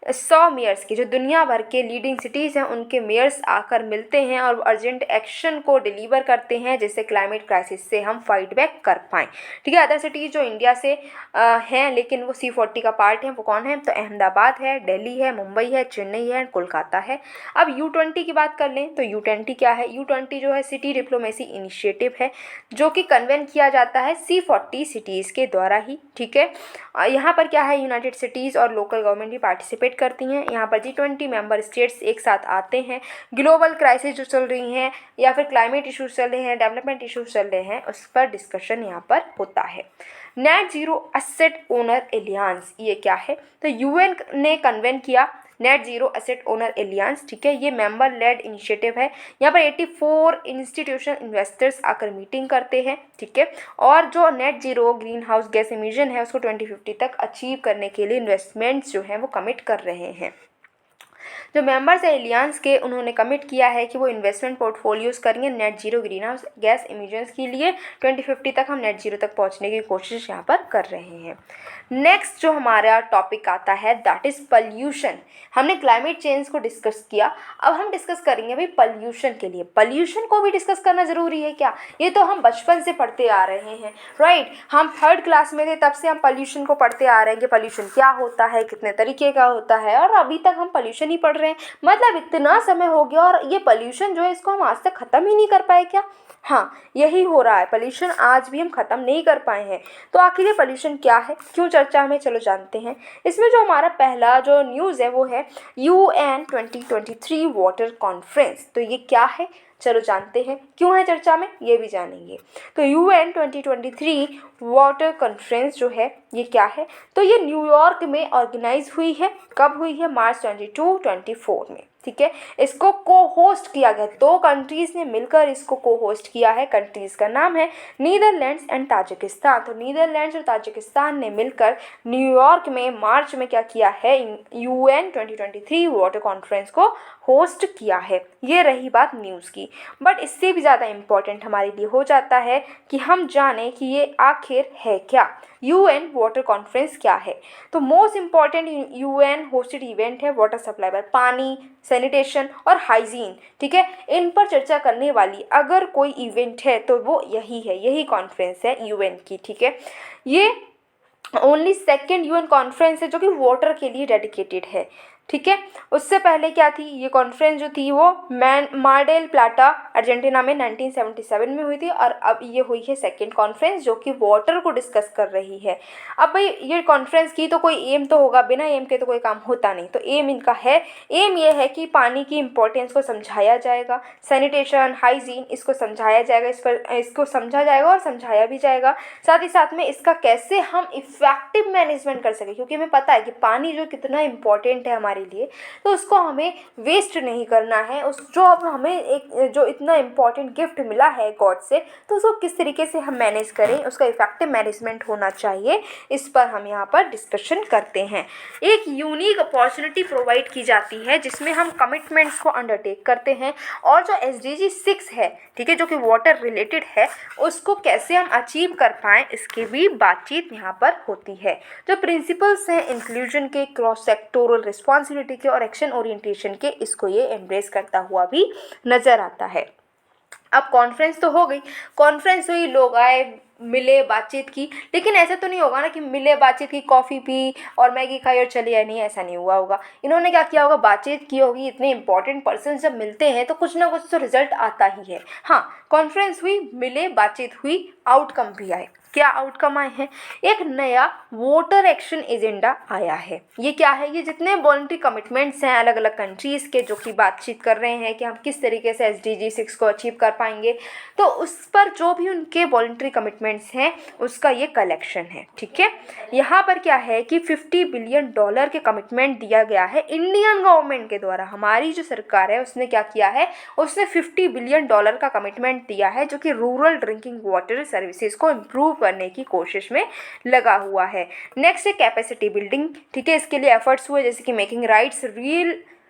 [SPEAKER 1] 100 मेयर्स की, जो दुनिया भर के लीडिंग सिटीज़ हैं उनके मेयर्स आकर मिलते हैं और अर्जेंट एक्शन को डिलीवर करते हैं जिससे क्लाइमेट क्राइसिस से हम फाइट बैक कर पाएँ। ठीक है, अदर सिटीज़ जो इंडिया से हैं लेकिन वो C40 का पार्ट हैं वो कौन है, तो अहमदाबाद है, दिल्ली है, मुंबई है, चेन्नई है, कोलकाता है। अब U20 की बात कर लें तो U20 क्या है, U20 जो है सिटी डिप्लोमेसी इनिशिएटिव है जो कि कन्वेन किया जाता है C40 सिटीज़ के द्वारा ही। ठीक है, यहाँ पर क्या है, यूनाइटेड सिटीज़ और लोकल गवर्नमेंट भी पार्टिसिपेट करती हैं। यहाँ पर G20 मेंबर स्टेट्स एक साथ आते हैं, ग्लोबल क्राइसिस जो चल रही हैं या फिर क्लाइमेट इश्यूज चल रहे हैं, डेवलपमेंट इश्यूज चल रहे हैं, उस पर डिस्कशन यहाँ पर होता है। Net zero asset owner aliens, ये क्या है, तो UN ने कन्वेन किया net zero asset owner aliens. ठीक है, ये मेंबर लेड इनिशिएटिव है। यहाँ पर 84 इंस्टीट्यूशन इन्वेस्टर्स आकर मीटिंग करते हैं। ठीक है, और जो net zero green house gas emission है उसको 2050 तक अचीव करने के लिए इन्वेस्टमेंट्स जो हैं वो कमिट कर रहे हैं। जो मेंबर्स है एलियंस के, उन्होंने कमिट किया है कि वो इन्वेस्टमेंट पोर्टफोलियोज करेंगे net zero green house gas emissions के लिए। 2050 तक हम नेट जीरो तक पहुंचने की कोशिश यहाँ पर कर रहे हैं। नेक्स्ट जो हमारा टॉपिक आता है दैट इज़ पॉल्यूशन। हमने क्लाइमेट चेंज को डिस्कस किया, अब हम डिस्कस करेंगे भाई पॉल्यूशन के लिए। पॉल्यूशन को भी डिस्कस करना ज़रूरी है क्या? ये तो हम बचपन से पढ़ते आ रहे हैं, राइट। हम 3rd क्लास में थे तब से हम पॉल्यूशन को पढ़ते आ रहे हैं कि पॉल्यूशन क्या होता है, कितने तरीके का होता है, और अभी तक हम पॉल्यूशन ही पढ़ रहे हैं। मतलब इतना समय हो गया और ये पॉल्यूशन जो है इसको हम आज तक ख़त्म ही नहीं कर पाए क्या? हाँ, यही हो रहा है, पॉल्यूशन आज भी हम ख़त्म नहीं कर पाए हैं। तो आखिर ये पॉल्यूशन क्या है, क्यों चर्चा में, चलो जानते हैं। इसमें जो हमारा पहला जो न्यूज़ है वो है UN 2023 वाटर कॉन्फ्रेंस। तो ये क्या है, चलो जानते हैं, क्यों है चर्चा में ये भी जानेंगे। तो UN 2023 वाटर कॉन्फ्रेंस जो है ये क्या है, तो ये न्यूयॉर्क में ऑर्गेनाइज हुई है। कब हुई है? मार्च 22-24 में, ठीक है। इसको को होस्ट किया गया, 2 कंट्रीज़ ने मिलकर इसको को होस्ट किया है। कंट्रीज़ का नाम है नीदरलैंड्स एंड ताजिकिस्तान। तो नीदरलैंड्स और ताजिकिस्तान ने मिलकर न्यूयॉर्क में मार्च में क्या किया है, UN 2023 वाटर कॉन्फ्रेंस को होस्ट किया है। ये रही बात न्यूज़ की। बट इससे भी ज़्यादा इम्पॉर्टेंट हमारे लिए हो जाता है कि हम जानें कि ये आखिर है क्या, UN वाटर कॉन्फ्रेंस क्या है। तो most important UN hosted event है वाटर सप्लाई पर, पानी, सैनिटेशन और हाइजीन, ठीक है। इन पर चर्चा करने वाली अगर कोई इवेंट है तो वो यही है, यही कॉन्फ्रेंस है UN की, ठीक है। ये ओनली 2nd UN कॉन्फ्रेंस है जो कि वाटर के लिए डेडिकेटेड है, ठीक है। उससे पहले क्या थी, ये कॉन्फ्रेंस जो थी वो मार डेल प्लाटा अर्जेंटीना में 1977 में हुई थी, और अब ये हुई है 2nd कॉन्फ्रेंस जो कि वाटर को डिस्कस कर रही है। अब भाई ये कॉन्फ्रेंस की तो कोई एम तो होगा, बिना एम के तो कोई काम होता नहीं। तो एम इनका है, एम ये है कि पानी की इम्पोर्टेंस को समझाया जाएगा, सैनिटेशन, हाइजीन इसको समझाया जाएगा, इसको समझा जाएगा और समझाया भी जाएगा। साथ ही साथ में इसका कैसे हम इफ़ेक्टिव मैनेजमेंट कर सकें, क्योंकि हमें पता है कि पानी जो कितना इम्पोर्टेंट है हमारे लिए, तो उसको हमें वेस्ट नहीं करना है। उस जो अब हमें एक जो इतना इम्पोर्टेंट गिफ्ट मिला है गॉड से, तो उसको किस तरीके से हम मैनेज करें, उसका इफेक्टिव मैनेजमेंट होना चाहिए, इस पर हम यहाँ पर डिस्कशन करते हैं। एक यूनिक अपॉर्चुनिटी प्रोवाइड की जाती है जिसमें हम कमिटमेंट्स को अंडरटेक करते हैं, और जो SDG 6 है, ठीक है, जो कि वाटर रिलेटेड है, उसको कैसे हम अचीव कर पाएँ इसकी भी बातचीत यहाँ पर होती है। जो प्रिंसिपल्स हैं इंक्लूजन के, क्रॉस सेक्टोरल रिस्पॉन्सिबिलिटी के और एक्शन ओरिएंटेशन के, इसको ये एम्ब्रेस करता हुआ भी नज़र आता है। अब कॉन्फ्रेंस तो हो गई, कॉन्फ्रेंस हुई, लोग आए, मिले, बातचीत की, लेकिन ऐसा तो नहीं होगा ना कि मिले, बातचीत की, कॉफ़ी पी और मैगी खाई और चली आए, नहीं, ऐसा नहीं हुआ होगा। इन्होंने क्या किया होगा, बातचीत की होगी। इतने इंपॉर्टेंट पर्सन जब मिलते हैं तो कुछ ना कुछ तो रिजल्ट आता ही है। हाँ, कॉन्फ्रेंस हुई, मिले, बातचीत हुई, आउटकम भी आए। क्या आउटकम आए हैं? एक नया वाटर एक्शन एजेंडा आया है। ये क्या है? ये जितने वॉलंटरी कमिटमेंट्स हैं अलग अलग कंट्रीज़ के, जो कि बातचीत कर रहे हैं कि हम किस तरीके से SDG 6 को अचीव कर पाएंगे, तो उस पर जो भी उनके वॉलंटरी कमिटमेंट्स हैं उसका ये कलेक्शन है, ठीक है। यहाँ पर क्या है कि $50 बिलियन के कमिटमेंट दिया गया है इंडियन गवर्नमेंट के द्वारा। हमारी जो सरकार है उसने क्या किया है, उसने $50 बिलियन का कमिटमेंट दिया है, जो कि रूरल ड्रिंकिंग वाटर सर्विसेज को इम्प्रूव करने की कोशिश में लगा हुआ है। नेक्स्ट है कैपेसिटी बिल्डिंग, ठीक है। इसके लिए एफर्ट्स हुए, जैसे कि मेकिंग राइट्स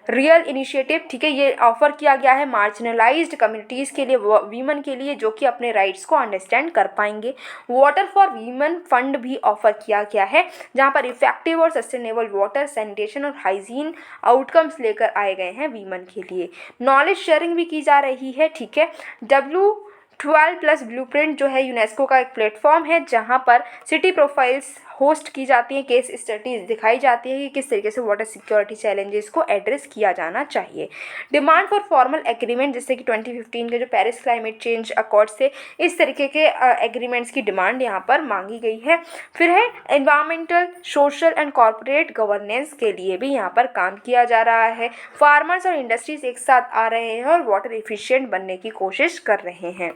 [SPEAKER 1] रियल इनिशिएटिव, ठीक है। ये ऑफर किया गया है मार्जिनलाइज्ड कम्युनिटीज़ के लिए, वीमन के लिए, जो कि अपने राइट्स को अंडरस्टैंड कर पाएंगे। वाटर फॉर वीमन फंड भी ऑफर किया गया है, जहां पर इफेक्टिव और सस्टेनेबल वाटर, सैनिटेशन और हाइजीन आउटकम्स लेकर आए गए हैं वीमन के लिए। नॉलेज शेयरिंग भी की जा रही है, ठीक है। W12+ ब्लूप्रिंट जो है यूनेस्को का एक प्लेटफॉर्म है, जहां पर सिटी प्रोफाइल्स होस्ट की जाती हैं, केस स्टडीज दिखाई जाती है कि किस तरीके से वाटर सिक्योरिटी चैलेंजेस को एड्रेस किया जाना चाहिए। डिमांड फॉर फॉर्मल एग्रीमेंट, जैसे कि 2015 के जो पेरिस क्लाइमेट चेंज अकॉर्ड से, इस तरीके के एग्रीमेंट्स की डिमांड यहाँ पर मांगी गई है। फिर है environmental, social and corporate governance के लिए भी यहाँ पर काम किया जा रहा है। फार्मर्स और इंडस्ट्रीज एक साथ आ रहे हैं और वाटर एफिशिएंट बनने की कोशिश कर रहे हैं।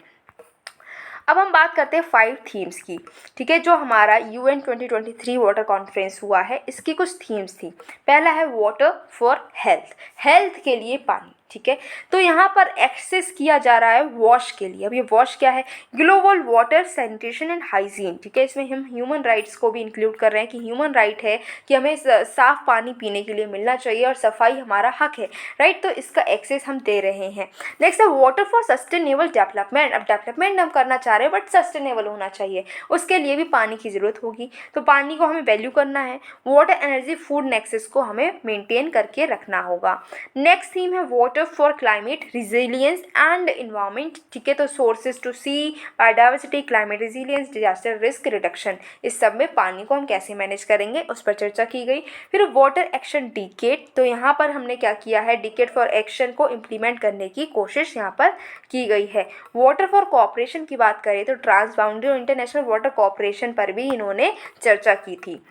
[SPEAKER 1] अब हम बात करते हैं 5 थीम्स की, ठीक है। जो हमारा UN 2023 वाटर कॉन्फ्रेंस हुआ है, इसकी कुछ थीम्स थी। पहला है वाटर फॉर हेल्थ, हेल्थ के लिए पानी, ठीक है। तो यहाँ पर एक्सेस किया जा रहा है वॉश के लिए। अब ये वॉश क्या है? Global water sanitation and hygiene, ठीक है। इसमें हम ह्यूमन राइट्स को भी इंक्लूड कर रहे हैं कि ह्यूमन राइट है कि हमें साफ पानी पीने के लिए मिलना चाहिए और सफाई हमारा हक है, राइट। तो इसका एक्सेस हम दे रहे हैं। नेक्स्ट है वाटर फॉर सस्टेनेबल डेवलपमेंट। अब डेवलपमेंट हम करना चाह रहे हैं बट सस्टेनेबल होना चाहिए, उसके लिए भी पानी की ज़रूरत होगी, तो पानी को हमें वैल्यू करना है। वाटर एनर्जी फूड नेक्सेस को हमें मेंटेन करके रखना होगा। नेक्स्ट थीम है water for climate resilience and environment, ठीक है। तो sources to sea, biodiversity, climate resilience, disaster risk reduction, इस सब में पानी को हम कैसे मैनेज करेंगे उस पर चर्चा की गई। फिर वाटर एक्शन डिकेड, तो यहाँ पर हमने क्या किया है? डिकेड फॉर एक्शन को इम्प्लीमेंट करने की कोशिश यहाँ पर की गई है। वाटर फॉर कोऑपरेशन की बात करें तो ट्रांस बाउंड्री और इंटरनेशनल वाटर कोऑपरेशन पर भी इन्होंने चर्चा की थी।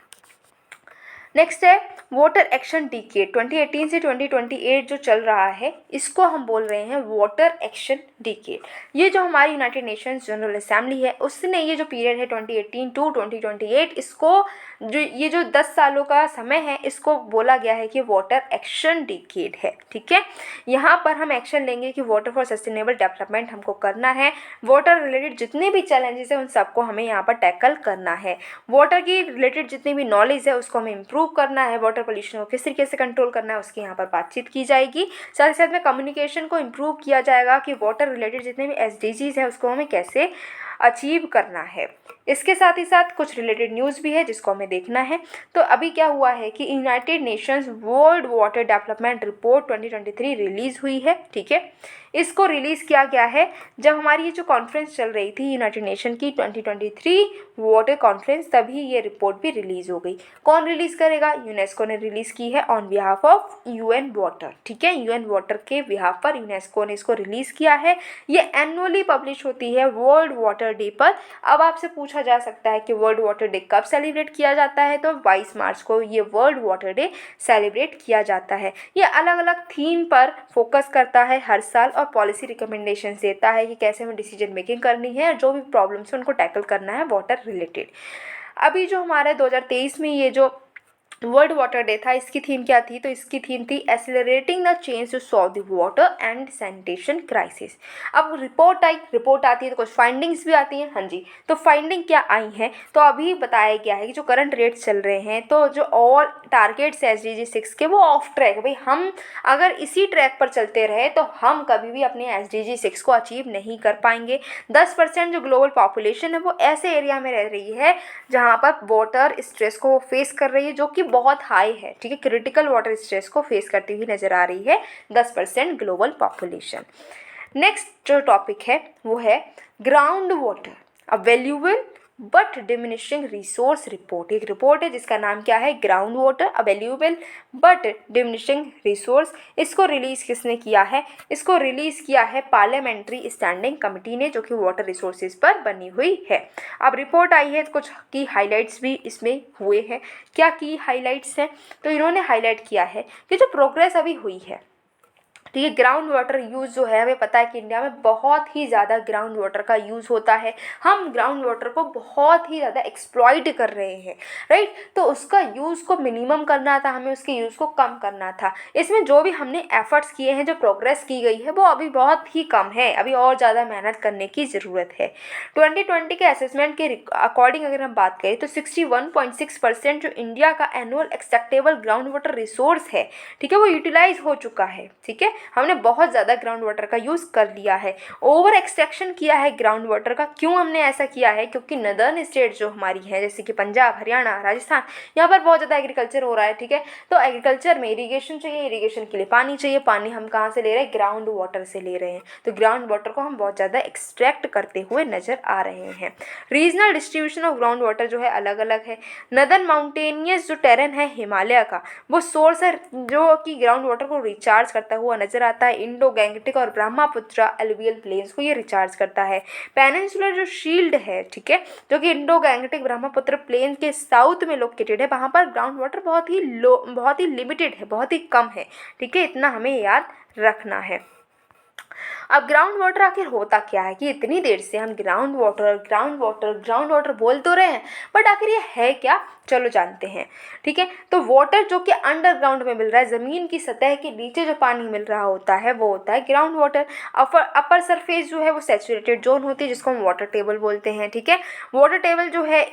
[SPEAKER 1] नेक्स्ट है वाटर एक्शन डिकेड, 2018 से 2028 जो चल रहा है इसको हम बोल रहे हैं वाटर एक्शन डिकेड। ये जो हमारी यूनाइटेड नेशंस जनरल असेंबली है उसने ये जो पीरियड है 2018 टू 2028, इसको ये जो 10 सालों का समय है इसको बोला गया है कि वाटर एक्शन डिकेड है, ठीक है। यहाँ पर हम एक्शन लेंगे कि वाटर फॉर सस्टेनेबल डेवलपमेंट हमको करना है। वाटर रिलेटेड जितने भी चैलेंजेस हैं उन सबको हमें यहाँ पर टैकल करना है। वाटर की रिलेटेड जितनी भी नॉलेज है उसको हमें इम्प्रूव करना है। वाटर पोल्यूशन को किस तरीके से कंट्रोल करना है उसकी यहाँ पर बातचीत की जाएगी। साथ ही साथ में कम्युनिकेशन को इम्प्रूव किया जाएगा कि वाटर रिलेटेड जितने भी SDGs है उसको हमें कैसे अचीव करना है। इसके साथ ही साथ कुछ रिलेटेड न्यूज़ भी है जिसको हमें देखना है। तो अभी क्या हुआ है कि United Nations world water development report 2023 release हुई है, ठीक है। इसको रिलीज़ किया गया है जब हमारी ये जो कॉन्फ्रेंस चल रही थी यूनाइटेड नेशन की 2023 वाटर कॉन्फ्रेंस, तभी ये रिपोर्ट भी रिलीज़ हो गई। कौन रिलीज़ करेगा? यूनेस्को ने रिलीज़ की है on behalf of UN water, ठीक है। UN वाटर के बिहाफ पर यूनेस्को ने इसको रिलीज़ किया है। ये एनुअली पब्लिश होती है वर्ल्ड वाटर डे पर। अब आपसे पूछा जा सकता है कि वर्ल्ड वाटर डे कब सेलिब्रेट किया जाता है? तो 22 मार्च को ये वर्ल्ड वाटर डे सेलिब्रेट किया जाता है। ये अलग अलग थीम पर फोकस करता है हर साल और पॉलिसी रिकमेंडेशंस देता है कि कैसे हमें डिसीजन मेकिंग करनी है और जो भी प्रॉब्लम्स हैं उनको टैकल करना है वाटर रिलेटेड। अभी जो हमारे 2023 में ये जो वर्ल्ड वाटर डे था इसकी थीम क्या थी? तो इसकी थीम थी accelerating the change to solve the water and sanitation crisis. अब रिपोर्ट आती है तो कुछ फाइंडिंग्स भी आती हैं। हाँ जी, तो फाइंडिंग क्या आई हैं? तो अभी बताया गया है कि जो करंट रेट्स चल रहे हैं तो जो ऑल टारगेट्स है SDG 6 के वो ऑफ ट्रैक। भाई हम अगर इसी ट्रैक पर चलते रहे तो हम कभी भी अपने SDG 6 को अचीव नहीं कर पाएंगे। 10% जो ग्लोबल पॉपुलेशन है वो ऐसे एरिया में रह रही है जहाँ पर वाटर स्ट्रेस को फेस कर रही है जो कि बहुत हाई है, ठीक है। क्रिटिकल वाटर स्ट्रेस को फेस करती हुई नजर आ रही है 10% ग्लोबल पॉपुलेशन। नेक्स्ट जो टॉपिक है वो है ground water, a valuable but diminishing resource report. एक रिपोर्ट है जिसका नाम क्या है? Ground water, a valuable but diminishing resource. इसको रिलीज़ किसने किया है? इसको रिलीज़ किया है पार्लियामेंट्री स्टैंडिंग कमेटी ने, जो कि वाटर रिसोर्सेज पर बनी हुई है। अब रिपोर्ट आई है तो कुछ की हाइलाइट्स भी इसमें हुए हैं। क्या की हाइलाइट्स हैं? तो इन्होंने हाईलाइट किया है कि जो प्रोग्रेस अभी हुई है, ठीक है। ग्राउंड वाटर यूज़ जो है हमें पता है कि इंडिया में बहुत ही ज़्यादा ग्राउंड वाटर का यूज़ होता है। हम ग्राउंड वाटर को बहुत ही ज़्यादा एक्सप्लॉइट कर रहे हैं, राइट। तो उसका यूज़ को मिनिमम करना था, हमें उसके यूज़ को कम करना था। इसमें जो भी हमने एफर्ट्स किए हैं, जो प्रोग्रेस की गई है वो अभी बहुत ही कम है, अभी और ज़्यादा मेहनत करने की ज़रूरत है। 2020 के असेसमेंट के अकॉर्डिंग अगर हम बात करें तो 61.6% जो इंडिया का annual acceptable ground water resource है, ठीक है, वो यूटिलाइज हो चुका है, ठीक है। हमने बहुत ज़्यादा ग्राउंड वाटर का यूज़ कर लिया है, ओवर एक्सट्रैक्शन किया है ग्राउंड वाटर का। क्यों हमने ऐसा किया है? क्योंकि नदर्न स्टेट जो हमारी है जैसे कि पंजाब, हरियाणा, राजस्थान, यहाँ पर बहुत ज़्यादा एग्रीकल्चर हो रहा है, ठीक है। तो एग्रीकल्चर में इरीगेशन चाहिए, इरीगेशन के लिए पानी चाहिए, पानी हम कहाँ से ले रहे हैं? ग्राउंड वाटर से ले रहे हैं। तो ग्राउंड वाटर को हम बहुत ज़्यादा एक्सट्रैक्ट करते हुए नज़र आ रहे हैं। Regional distribution of ground water जो है अलग अलग है। नदर्न माउंटेनियस जो टेरेन है हिमालय का, वो सोर्स है जो कि ग्राउंड वाटर को रिचार्ज करता हुआ नजर आता है। इंडो गैंगटिक और ब्रह्मपुत्र एलुवियल प्लेन्स को ये रिचार्ज करता है। पेनिनसुलर जो शील्ड है, ठीक है, जो कि इंडो गैंगटिक ब्रह्मपुत्र प्लेन के साउथ में लोकेटेड है, वहाँ पर ग्राउंड वाटर बहुत ही लिमिटेड है, बहुत ही कम है, ठीक है। इतना हमें याद रखना है। अब ग्राउंड वाटर आखिर होता क्या है कि इतनी देर से हम ground water ground water ground water बोल तो रहे हैं, बट आखिर ये है क्या, चलो जानते हैं। ठीक है, तो वाटर जो कि अंडरग्राउंड में मिल रहा है, ज़मीन की सतह के नीचे जो पानी मिल रहा होता है वो होता है ग्राउंड वाटर। अपर सरफेस जो है वो सैचुरेटेड जोन होती है जिसको हम वाटर टेबल बोलते हैं। ठीक है, वाटर टेबल जो है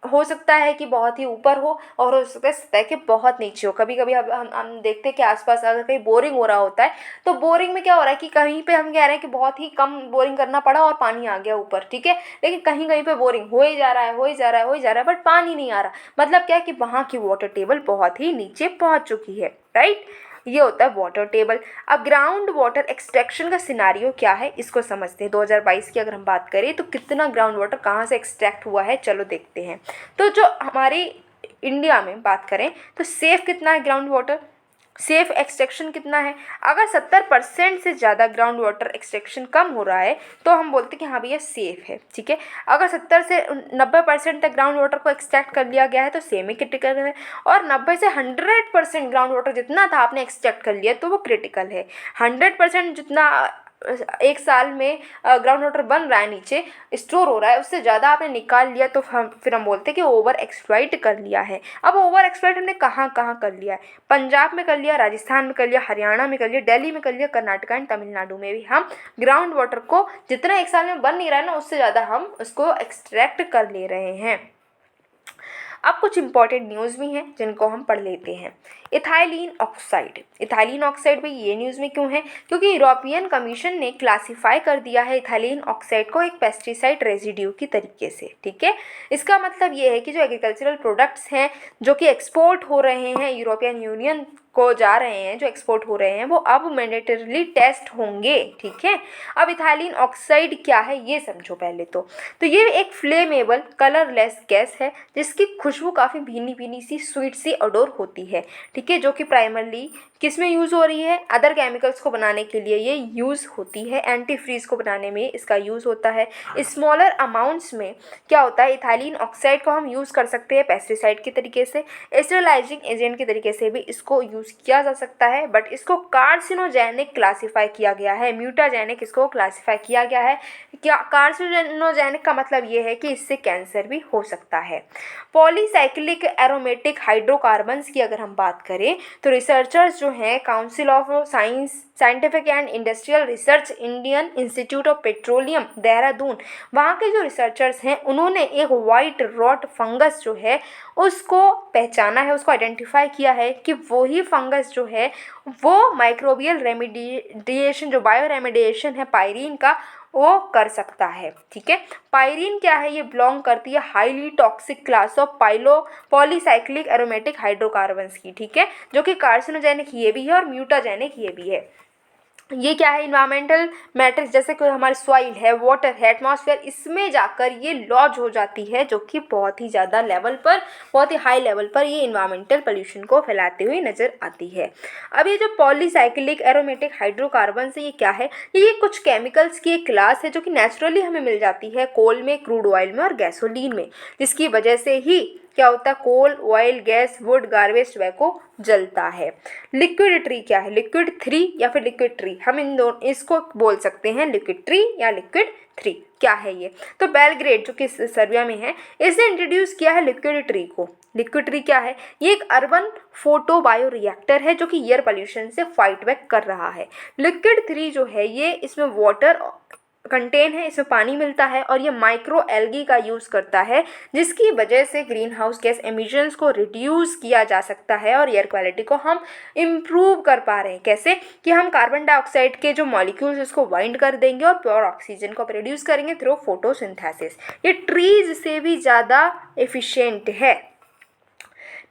[SPEAKER 1] हो सकता है कि बहुत ही ऊपर हो और हो सकता है सतह के बहुत नीचे हो। कभी कभी हम देखते हैं कि आसपास अगर कहीं बोरिंग हो रहा होता है तो बोरिंग में क्या हो रहा है कि कहीं पे हम कह रहे हैं कि बहुत ही कम बोरिंग करना पड़ा और पानी आ गया ऊपर। ठीक है, लेकिन कहीं कहीं पे बोरिंग हो ही जा रहा है, हो ही जा रहा है, हो ही जा रहा है, बट पानी नहीं आ रहा। मतलब क्या है कि वहाँ की वाटर टेबल बहुत ही नीचे पहुँच चुकी है। राइट, ये होता है वाटर टेबल। अब ग्राउंड वाटर एक्सट्रैक्शन का सिनारियो क्या है इसको समझते हैं। 2022 की अगर हम बात करें तो कितना ग्राउंड वाटर कहाँ से एक्सट्रैक्ट हुआ है, चलो देखते हैं। तो जो हमारी इंडिया में बात करें तो सेफ कितना है ग्राउंड वाटर, सेफ एक्सट्रैक्शन कितना है। अगर 70% से ज़्यादा ग्राउंड वाटर एक्सट्रैक्शन कम हो रहा है तो हम बोलते हैं कि हाँ भैया सेफ है। ठीक है, अगर 70 से 90% तक ग्राउंड वाटर को एक्सट्रैक्ट कर लिया गया है तो सेमी क्रिटिकल है, और 90 से 100% ग्राउंड वाटर जितना था आपने एक्सट्रैक्ट कर लिया तो वो क्रिटिकल है। 100% जितना एक साल में ग्राउंड वाटर बन रहा है, नीचे स्टोर हो रहा है, उससे ज़्यादा आपने निकाल लिया तो फिर हम बोलते हैं कि ओवर एक्सप्लॉइट कर लिया है। अब ओवर एक्सप्लॉइट हमने कहाँ कहाँ कर लिया है, पंजाब में कर लिया, राजस्थान में कर लिया, हरियाणा में कर लिया, दिल्ली में कर लिया, कर्नाटक एंड तमिलनाडु में भी हम ग्राउंड वाटर को जितना एक साल में बन नहीं रहा है ना उससे ज़्यादा हम उसको एक्सट्रैक्ट कर ले रहे हैं। अब कुछ इंपॉर्टेंट न्यूज़ भी हैं जिनको हम पढ़ लेते हैं। इथाइलिन ऑक्साइड, इथाइलिन ऑक्साइड भाई ये न्यूज़ में क्यों है, क्योंकि यूरोपियन कमीशन ने क्लासिफाई कर दिया है इथाइलिन ऑक्साइड को एक पेस्टिसाइड रेजिड्यू की तरीके से। ठीक है, इसका मतलब ये है कि जो एग्रीकल्चरल प्रोडक्ट्स हैं जो कि एक्सपोर्ट हो रहे हैं यूरोपियन यूनियन को जा रहे हैं, जो एक्सपोर्ट हो रहे हैं वो अब मैंडेटरीली टेस्ट होंगे। ठीक है, अब इथाइलिन ऑक्साइड क्या है ये समझो पहले तो ये एक फ्लेमेबल कलरलेस गैस है जिसकी खुशबू काफ़ी भीनी भीनी सी स्वीट सी ओडोर होती है। ठीक है, जो कि प्राइमरली किस में यूज़ हो रही है, अदर केमिकल्स को बनाने के लिए ये यूज़ होती है, एंटी फ्रीज को बनाने में इसका यूज़ होता है। स्मॉलर अमाउंट्स में क्या होता है, इथाइलिन ऑक्साइड को हम यूज़ कर सकते हैं पेस्टिसाइड के तरीके से, स्टेरिलाइजिंग एजेंट के तरीके से भी इसको यूज़ किया जा सकता है, बट इसको कार्सिनोजेनिक क्लासीफाई किया गया है, म्यूटाजेनिक इसको क्लासीफाई किया गया है। क्या कार्सिनोजेनिक का मतलब ये है कि इससे कैंसर भी हो सकता है। पॉलीसाइक्लिक एरोमेटिक हाइड्रोकार्बन्स की अगर हम बात करें तो रिसर्चर्स जो हैं council of scientific and industrial research Indian institute of petroleum Dehradun, वहाँ के जो रिसर्चर्स हैं उन्होंने एक वाइट रॉट फंगस जो है उसको पहचाना है, उसको आइडेंटिफाई किया है कि वही फंगस जो है वो माइक्रोबियल रेमिडिएशन, जो बायो रेमिडिएशन है पायरीन का, वो कर सकता है। ठीक है, पायरीन क्या है, ये बिलोंग करती है highly toxic class of polycyclic aromatic hydrocarbons की। ठीक है, जो कि कार्सिनोजेनिक ये भी है और म्यूटाजेनिक ये भी है। ये क्या है, इन्वायरमेंटल मैट्रिक्स जैसे कि हमारी सॉइल है, वाटर है, एटमॉस्फेयर, इसमें जाकर ये लॉज हो जाती है जो कि बहुत ही ज़्यादा लेवल पर, बहुत ही हाई लेवल पर ये इन्वायरमेंटल पोल्यूशन को फैलाते हुए नज़र आती है। अब ये जो पॉलीसाइक्लिक एरोमेटिक हाइड्रोकार्बन है ये क्या है, ये कुछ केमिकल्स की एक क्लास है जो कि नेचुरली हमें मिल जाती है कोल में, क्रूड ऑयल में और गैसोलीन में, जिसकी वजह से ही क्या होता है, coal, oil, gas, wood, garbage, tobacco जलता है। लिक्विड ट्री क्या है, लिक्विड 3 या फिर लिक्विड ट्री, हम इन दोनों इसको बोल सकते हैं लिक्विड ट्री या लिक्विड 3। क्या है ये, तो बेलग्रेड जो कि सर्बिया में है, इसने इंट्रोड्यूस किया है लिक्विड ट्री को। लिक्विड ट्री क्या है, ये एक अर्बन फोटो बायो रिएक्टर है जो कि एयर पोल्यूशन से फाइट बैक कर रहा है। लिक्विड 3 जो है ये इसमें वाटर कंटेन है, इसमें पानी मिलता है और ये माइक्रो एल्गी का यूज़ करता है जिसकी वजह से ग्रीन हाउस गैस एमिशंस को रिड्यूस किया जा सकता है और एयर क्वालिटी को हम इम्प्रूव कर पा रहे हैं। कैसे कि हम कार्बन डाइऑक्साइड के जो मॉलिक्यूल्स इसको बाइंड कर देंगे और प्योर ऑक्सीजन को प्रोड्यूस करेंगे थ्रू फोटोसिंथेसिस। ये ट्रीज से भी ज़्यादा एफिशिएंट है।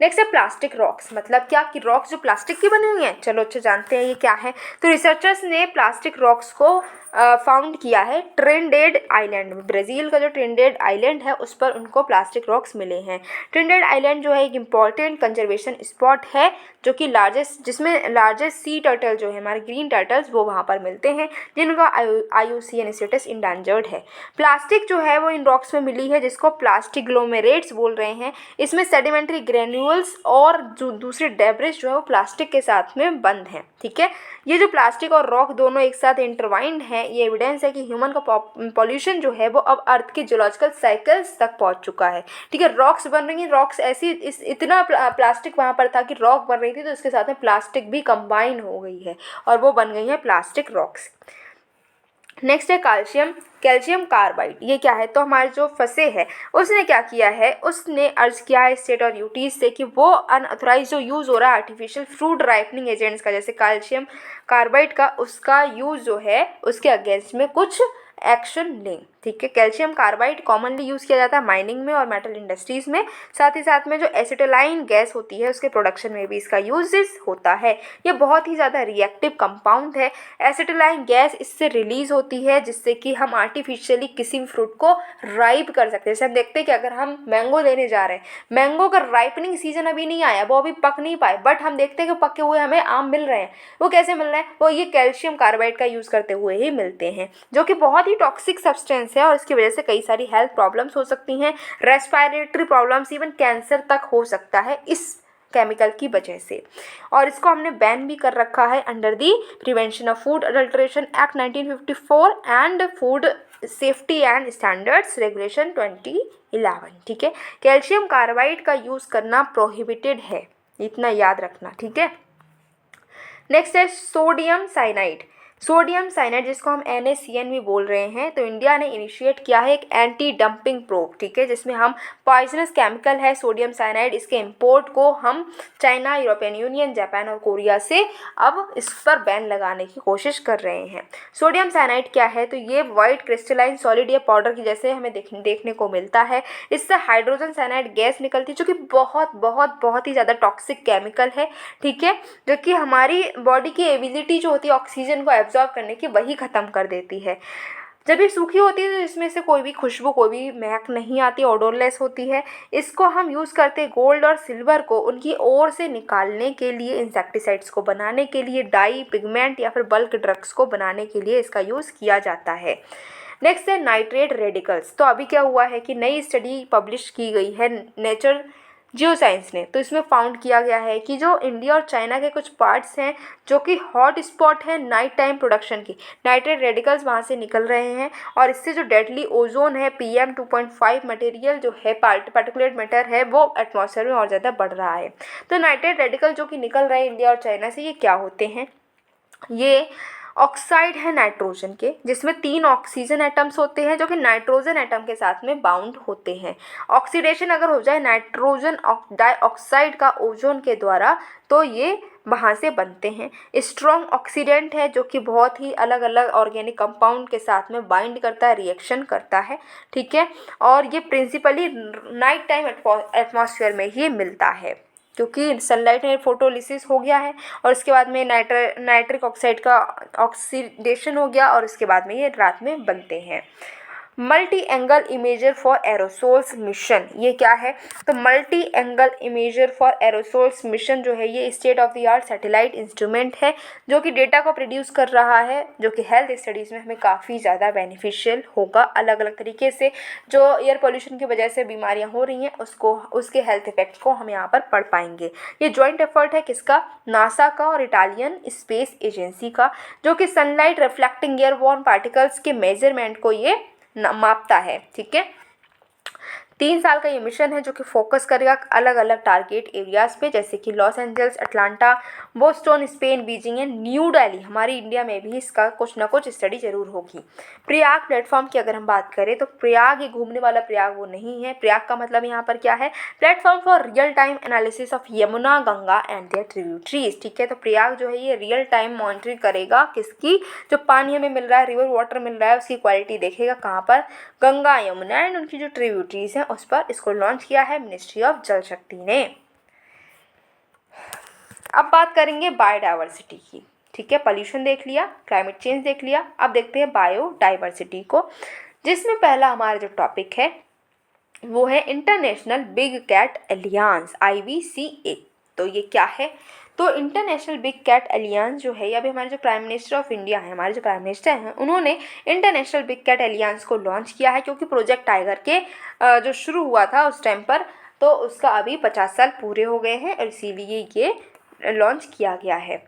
[SPEAKER 1] नेक्स्ट है प्लास्टिक रॉक्स, मतलब क्या कि रॉक्स जो प्लास्टिक की बनी हुई हैं, चलो अच्छा जानते हैं ये क्या है। तो रिसर्चर्स ने प्लास्टिक रॉक्स को फाउंड किया है ट्रिनिडेड आइलैंड में। ब्राज़ील का जो ट्रिनिडेड आइलैंड है उस पर उनको प्लास्टिक रॉक्स मिले हैं। ट्रिनिडेड आइलैंड जो है एक इम्पॉर्टेंट कंजर्वेशन स्पॉट है, जो कि जिसमें लार्जेस्ट सी टर्टल जो है हमारे ग्रीन टर्टल्स वो वहाँ पर मिलते हैं, जिनका IUCN स्टेटस इंडेंजर्ड है। प्लास्टिक जो है वो इन रॉक्स में मिली है, जिसको प्लास्टिक ग्लोमेरेट्स बोल रहे हैं। इसमें सेडिमेंट्री ग्रेन्यूल्स और जो दूसरे डेब्रिस जो है वो प्लास्टिक के साथ में बंद हैं। ठीक है, ये जो प्लास्टिक और रॉक दोनों एक साथ इंटरवाइंड हैं, ये एविडेंस है कि ह्यूमन का पॉल्यूशन जो है वो अब अर्थ के जियोलॉजिकल साइकिल्स तक पहुंच चुका है। ठीक है, रॉक्स बन रही हैं, रॉक्स ऐसी इतना प्लास्टिक वहाँ पर था कि रॉक बन रही थी तो उसके साथ में प्लास्टिक भी कंबाइन हो गई है और वो बन गई है प्लास्टिक रॉक्स। नेक्स्ट है कैल्शियम कार्बाइड। ये क्या है, तो हमारे जो फंसे है उसने क्या किया है, उसने अर्ज किया है स्टेट और यूटीज से कि वो अनऑथराइज जो यूज़ हो रहा है आर्टिफिशियल फ्रूट राइपनिंग एजेंट्स का, जैसे कैल्शियम कार्बाइड का, उसका यूज़ जो है उसके अगेंस्ट में कुछ एक्शन लें। ठीक है, कैल्शियम कार्बाइड कॉमनली यूज़ किया जाता है माइनिंग में और मेटल इंडस्ट्रीज़ में। साथ ही साथ में जो एसिटिलाइन गैस होती है उसके प्रोडक्शन में भी इसका यूजेस होता है। ये बहुत ही ज़्यादा रिएक्टिव कंपाउंड है। एसिटिलाइन गैस इससे रिलीज़ होती है, जिससे कि हम आर्टिफिशियली किसी भी फ्रूट को राइप कर सकते हैं। जैसे हम देखते हैं कि अगर हम मैंगो लेने जा रहे हैं, मैंगो का राइपनिंग सीजन अभी नहीं आया, वो अभी पक नहीं पाए, बट हम देखते हैं कि पके हुए हमें आम मिल रहे हैं। वो कैसे मिल रहे हैं, वो ये कैल्शियम कार्बाइड का यूज़ करते हुए ही मिलते हैं, जो कि बहुत ही टॉक्सिक सब्सटेंस है और इसकी वजह से कई सारी हेल्थ प्रॉब्लम्स हो सकती हैं, रेस्पिरेटरी प्रॉब्लम्स, इवन कैंसर तक हो सकता है इस केमिकल की वजह से। और इसको हमने बैन भी कर रखा है under the prevention of food adulteration act 1954 and food safety and standards regulation 2011। ठीक है, कैल्शियम कार्बाइड का यूज़ करना प्रोहिबिटेड है, इतना याद रखना। ठीक है, नेक्स्ट है सोडियम साइनाइड। सोडियम साइनाइड जिसको हम NaCN भी बोल रहे हैं, तो इंडिया ने इनिशिएट किया है एक एंटी डंपिंग प्रोब। ठीक है, जिसमें हम पॉइजनस केमिकल है सोडियम साइनाइड, इसके इंपोर्ट को हम चाइना, यूरोपियन यूनियन, जापान और कोरिया से अब इस पर बैन लगाने की कोशिश कर रहे हैं। सोडियम साइनाइड क्या है, तो ये वाइट क्रिस्टलाइन सॉलिड या पाउडर की जैसे हमें देखने को मिलता है। इससे हाइड्रोजन साइनाइड गैस निकलती है, जो कि बहुत बहुत बहुत ही ज़्यादा टॉक्सिक केमिकल है। ठीक है, जो कि हमारी बॉडी की एबिलिटी जो होती है ऑक्सीजन को एब्जॉर्ब करने की, वही ख़त्म कर देती है। जब ये सूखी होती है तो इसमें से कोई भी खुशबू, कोई भी महक नहीं आती, ओडोरलेस होती है। इसको हम यूज़ करते हैं गोल्ड और सिल्वर को उनकी ओर से निकालने के लिए, इंसेक्टिसाइड्स को बनाने के लिए, डाई, पिगमेंट या फिर बल्क ड्रग्स को बनाने के लिए इसका यूज़ किया जाता है। नेक्स्ट है नाइट्रेट रेडिकल्स। तो अभी क्या हुआ है कि नई स्टडी पब्लिश की गई है नेचर जियोसाइंस ने, तो इसमें फाउंड किया गया है कि जो इंडिया और चाइना के कुछ पार्ट्स हैं जो कि हॉट स्पॉट है नाइट टाइम प्रोडक्शन की, नाइट्रेट रेडिकल्स वहाँ से निकल रहे हैं और इससे जो डेडली ओजोन है PM 2.5 मटेरियल जो है पार्टिकुलेट मैटर है वो एटमॉस्फेयर में और ज़्यादा बढ़ रहा है। तो नाइट्रेट रेडिकल जो कि निकल रहे हैं इंडिया और चाइना से, ये क्या होते हैं, ये ऑक्साइड है नाइट्रोजन के, जिसमें 3 ऑक्सीजन एटम्स होते हैं जो कि नाइट्रोजन एटम के साथ में बाउंड होते हैं। ऑक्सीडेशन अगर हो जाए नाइट्रोजन डाइऑक्साइड का ओजोन के द्वारा, तो ये वहाँ से बनते हैं। स्ट्रॉन्ग ऑक्सीडेंट है जो कि बहुत ही अलग अलग ऑर्गेनिक कंपाउंड के साथ में बाइंड करता है, रिएक्शन करता है। ठीक है, और ये प्रिंसिपली नाइट टाइम एटमॉस्फेयर में ही मिलता है, क्योंकि सनलाइट में फोटोलिसिस हो गया है और उसके बाद में नाइट्रिक ऑक्साइड का ऑक्सीडेशन हो गया और उसके बाद में ये रात में बनते हैं। Multi angle imager for aerosols mission, ये क्या है, तो multi angle imager for aerosols mission जो है ये state of the art satellite instrument है जो कि डेटा को प्रोड्यूस कर रहा है, जो कि हेल्थ स्टडीज़ में हमें काफ़ी ज़्यादा बेनिफिशियल होगा। अलग अलग तरीके से जो एयर पोल्यूशन की वजह से बीमारियां हो रही हैं उसके हेल्थ इफेक्ट्स को हम यहाँ पर पढ़ पाएंगे। ये जॉइंट एफर्ट है किसका, नासा का और इटालियन स्पेस एजेंसी का, जो कि सनलाइट रिफ्लेक्टिंग एयरबॉर्न पार्टिकल्स के मेजरमेंट को ये मापता है। ठीक है, 3 साल का ये मिशन है जो कि फोकस करेगा अलग अलग टारगेट एरियाज़ पे, जैसे कि Los Angeles, Atlanta, Boston Spain, Beijing and new Delhi. हमारी इंडिया में भी इसका कुछ ना कुछ स्टडी जरूर होगी। प्रयाग प्लेटफॉर्म की अगर हम बात करें तो प्रयाग ये घूमने वाला प्रयाग वो नहीं है। प्रयाग का मतलब यहाँ पर क्या है, platform for real time analysis of Yamuna, Ganga and their tributaries. ठीक है, तो प्रयाग जो है ये रियल टाइम मॉनिटरिंग करेगा किसकी, जो पानी हमें मिल रहा है, रिवर वाटर मिल रहा है, उसकी क्वालिटी देखेगा कहाँ पर, गंगा, यमुना एंड उनकी जो ट्रिब्यूटरीज हैं उस पर। इसको लॉन्च किया है मिनिस्ट्री ऑफ जल शक्ति ने। अब बात करेंगे बायोडाइवर्सिटी की। ठीक है, पॉल्यूशन देख लिया, क्लाइमेट चेंज देख लिया। अब देखते हैं बायोडाइवर्सिटी को, जिसमें पहला हमारा जो टॉपिक है वो है international big cat alliance, IBCA। तो ये क्या है? तो इंटरनेशनल बिग कैट एलियंस जो है, अभी हमारे जो प्राइम मिनिस्टर ऑफ इंडिया है, हमारे जो प्राइम मिनिस्टर हैं, उन्होंने इंटरनेशनल बिग कैट एलियंस को लॉन्च किया है, क्योंकि प्रोजेक्ट टाइगर के जो शुरू हुआ था उस टाइम पर, तो उसका अभी 50 साल पूरे हो गए हैं और इसीलिए ये लॉन्च किया गया है।